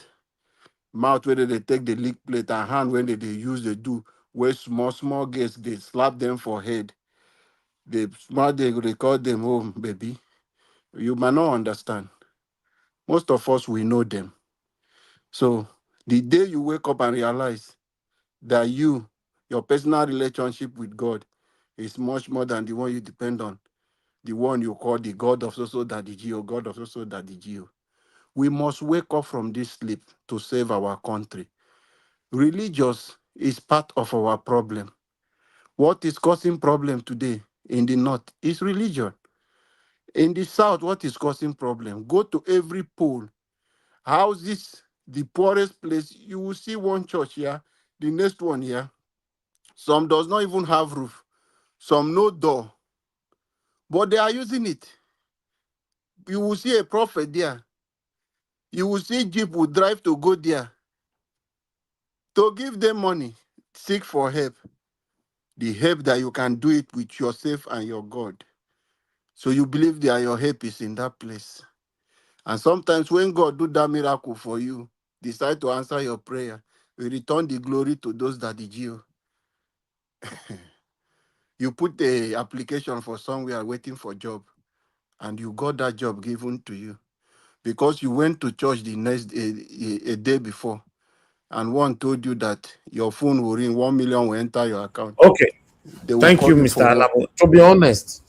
Mouth where they take the lick plate and hand when they use they do. Where small girls, they slap them for head. They smart, they record them home, baby. You might not understand. Most of us, we know them. So the day you wake up and realize that your personal relationship with God is much more than the one you depend on, the one you call the God of so Daddy Gio, God of so Daddy Gio. We must wake up from this sleep to save our country. Religious is part of our problem. What is causing problem today in the north is religion. In the south, what is causing problem? Go to every poll. Houses, the poorest place, you will see one church here, the next one here. Some does not even have roof. Some no door. But they are using it. You will see a prophet there. You will see Jeep will drive to go there. To give them money, seek for help. The help that you can do it with yourself and your God. So you believe that your help is in that place. And sometimes when God do that miracle for you, decide to answer your prayer, we return the glory to those that did you. You put the application for somewhere waiting for job, and you got that job given to you because you went to church the next a day before, and one told you that your phone will ring, 1 million will enter your account. Okay. They will Thank call you, you Mr. for work. Alabo. To be honest,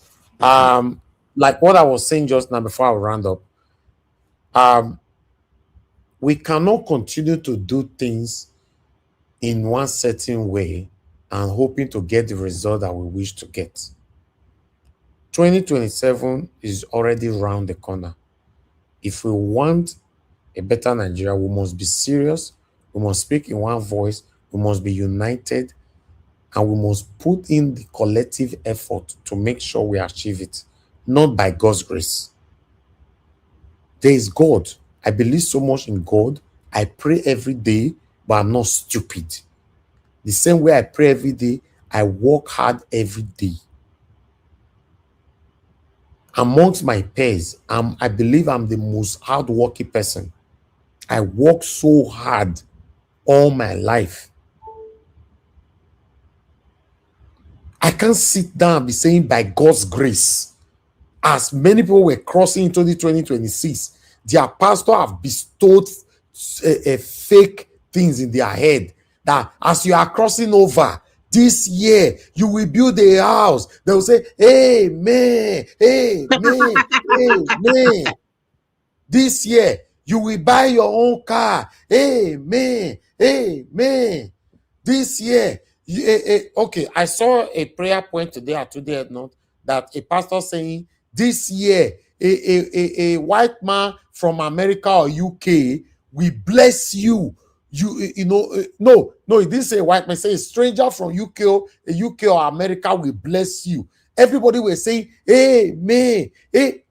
like what I was saying just now before I round up, we cannot continue to do things in one certain way and hoping to get the result that we wish to get. 2027 is already round the corner. If we want a better Nigeria, we must be serious, we must speak in one voice, we must be united, and we must put in the collective effort to make sure we achieve it, not by God's grace. There is God. I believe so much in God. I pray every day, but I'm not stupid. The same way I pray every day, I work hard every day. Amongst my peers, I believe I'm the most hardworking person. I work so hard all my life. I can't sit down and be saying by God's grace. As many people were crossing into the 2026, their pastor have bestowed fake things in their head that as you are crossing over this year, you will build a house. They will say, amen, amen, amen. This year, you will buy your own car. Amen, amen. This year, okay, I saw a prayer point today at today note that a pastor saying this year a white man from America or UK will bless you. No, he didn't say white man, say a stranger from UK or America will bless you. Everybody will say amen.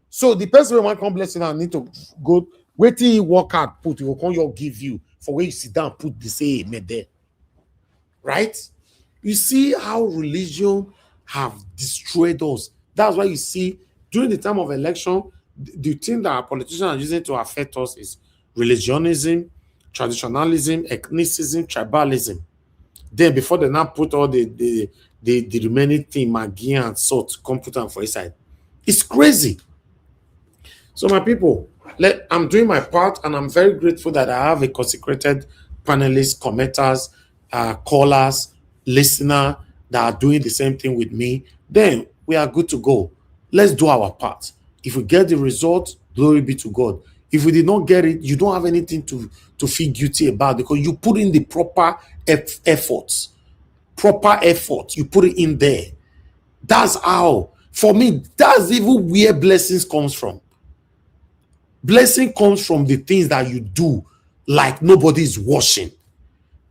So the person who want to come bless you now need to go wait till he work hard, put he will come your give you for where you sit down, put the say amen there. Right? You see how religion have destroyed us. That's why you see during the time of election, the thing that our politicians are using to affect us is religionism traditionalism, ethnicism, tribalism. Then before they now put all the remaining thing, Maggi and salt, come put them for inside. It's crazy. So my people, I'm doing my part, and I'm very grateful that I have a consecrated panelists, commenters, callers, listener that are doing the same thing with me. Then we are good to go. Let's do our part. If we get the result, glory be to God. If we did not get it, you don't have anything to feel guilty about, because you put in the proper efforts. Proper effort. You put it in there. That's how. For me, that's even where blessings comes from. Blessing comes from the things that you do like nobody is watching.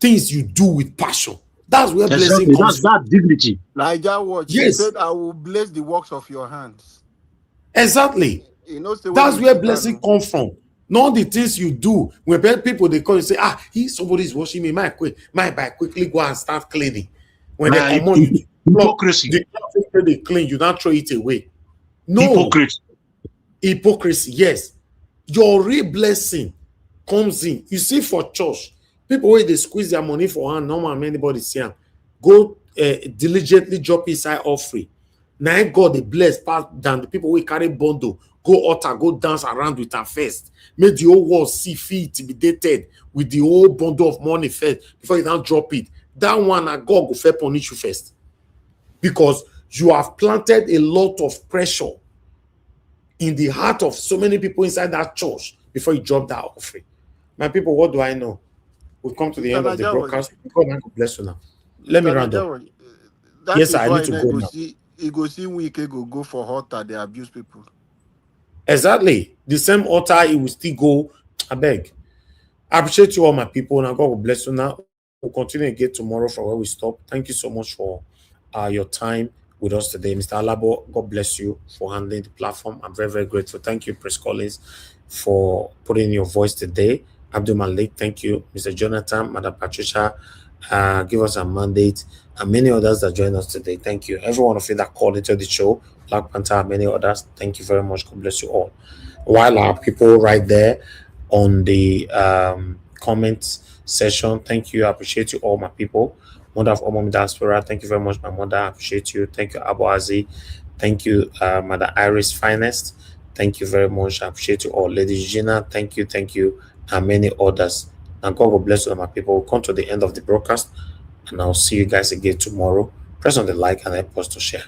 Things you do with passion. That's where blessing comes from. That's dignity. Niger Watch, he said, I will bless the works of your hands. Exactly. You know, that's where blessing comes from. Not the things you do. When people, they call and say, somebody's watching me, might quickly go and start cleaning. When they come on, hypocrisy. They clean, you don't throw it away. No. Hypocrisy, yes. Your real blessing comes in. You see, for church, people where they squeeze their money for hand, no man anybody see them. Go diligently drop inside offering. Now God they bless part than the people who carry bundle, go altar, go dance around with her first. Make the whole world see fit intimidated with the whole bundle of money first before you don't drop it. That one, God go fair punish you first. Because you have planted a lot of pressure in the heart of so many people inside that church before you drop that offering. My people, what do I know? We've come to the end of the broadcast. God bless you now. Let me round up. Yes, I need to go now. You go see Wike go for altar, they abuse people. Exactly. The same altar, it will still go. I beg. I appreciate you all, my people. Now, God will bless you now. We'll continue again tomorrow from where we stop. Thank you so much for your time with us today. Mr. Alabo, God bless you for handling the platform. I'm very, very grateful. Thank you, Press Collins, for putting your voice today. Abdul Malik, thank you. Mr. Jonathan, Madam Patricia, give us a mandate, and many others that joined us today. Thank you. Every one of you that called into the show, Black Panther, many others, thank you very much. God bless you all. While our people right there on the comments session, thank you. I appreciate you all, my people. Mother of Omom Diaspora, thank you very much, my mother. I appreciate you. Thank you, Abu Azi. Thank you, Mother Iris Finest. Thank you very much. I appreciate you all. Lady Gina, thank you, and many others. And God will bless you, my people. We'll come to the end of the broadcast, and I'll see you guys again tomorrow. Press on the like and help us to share.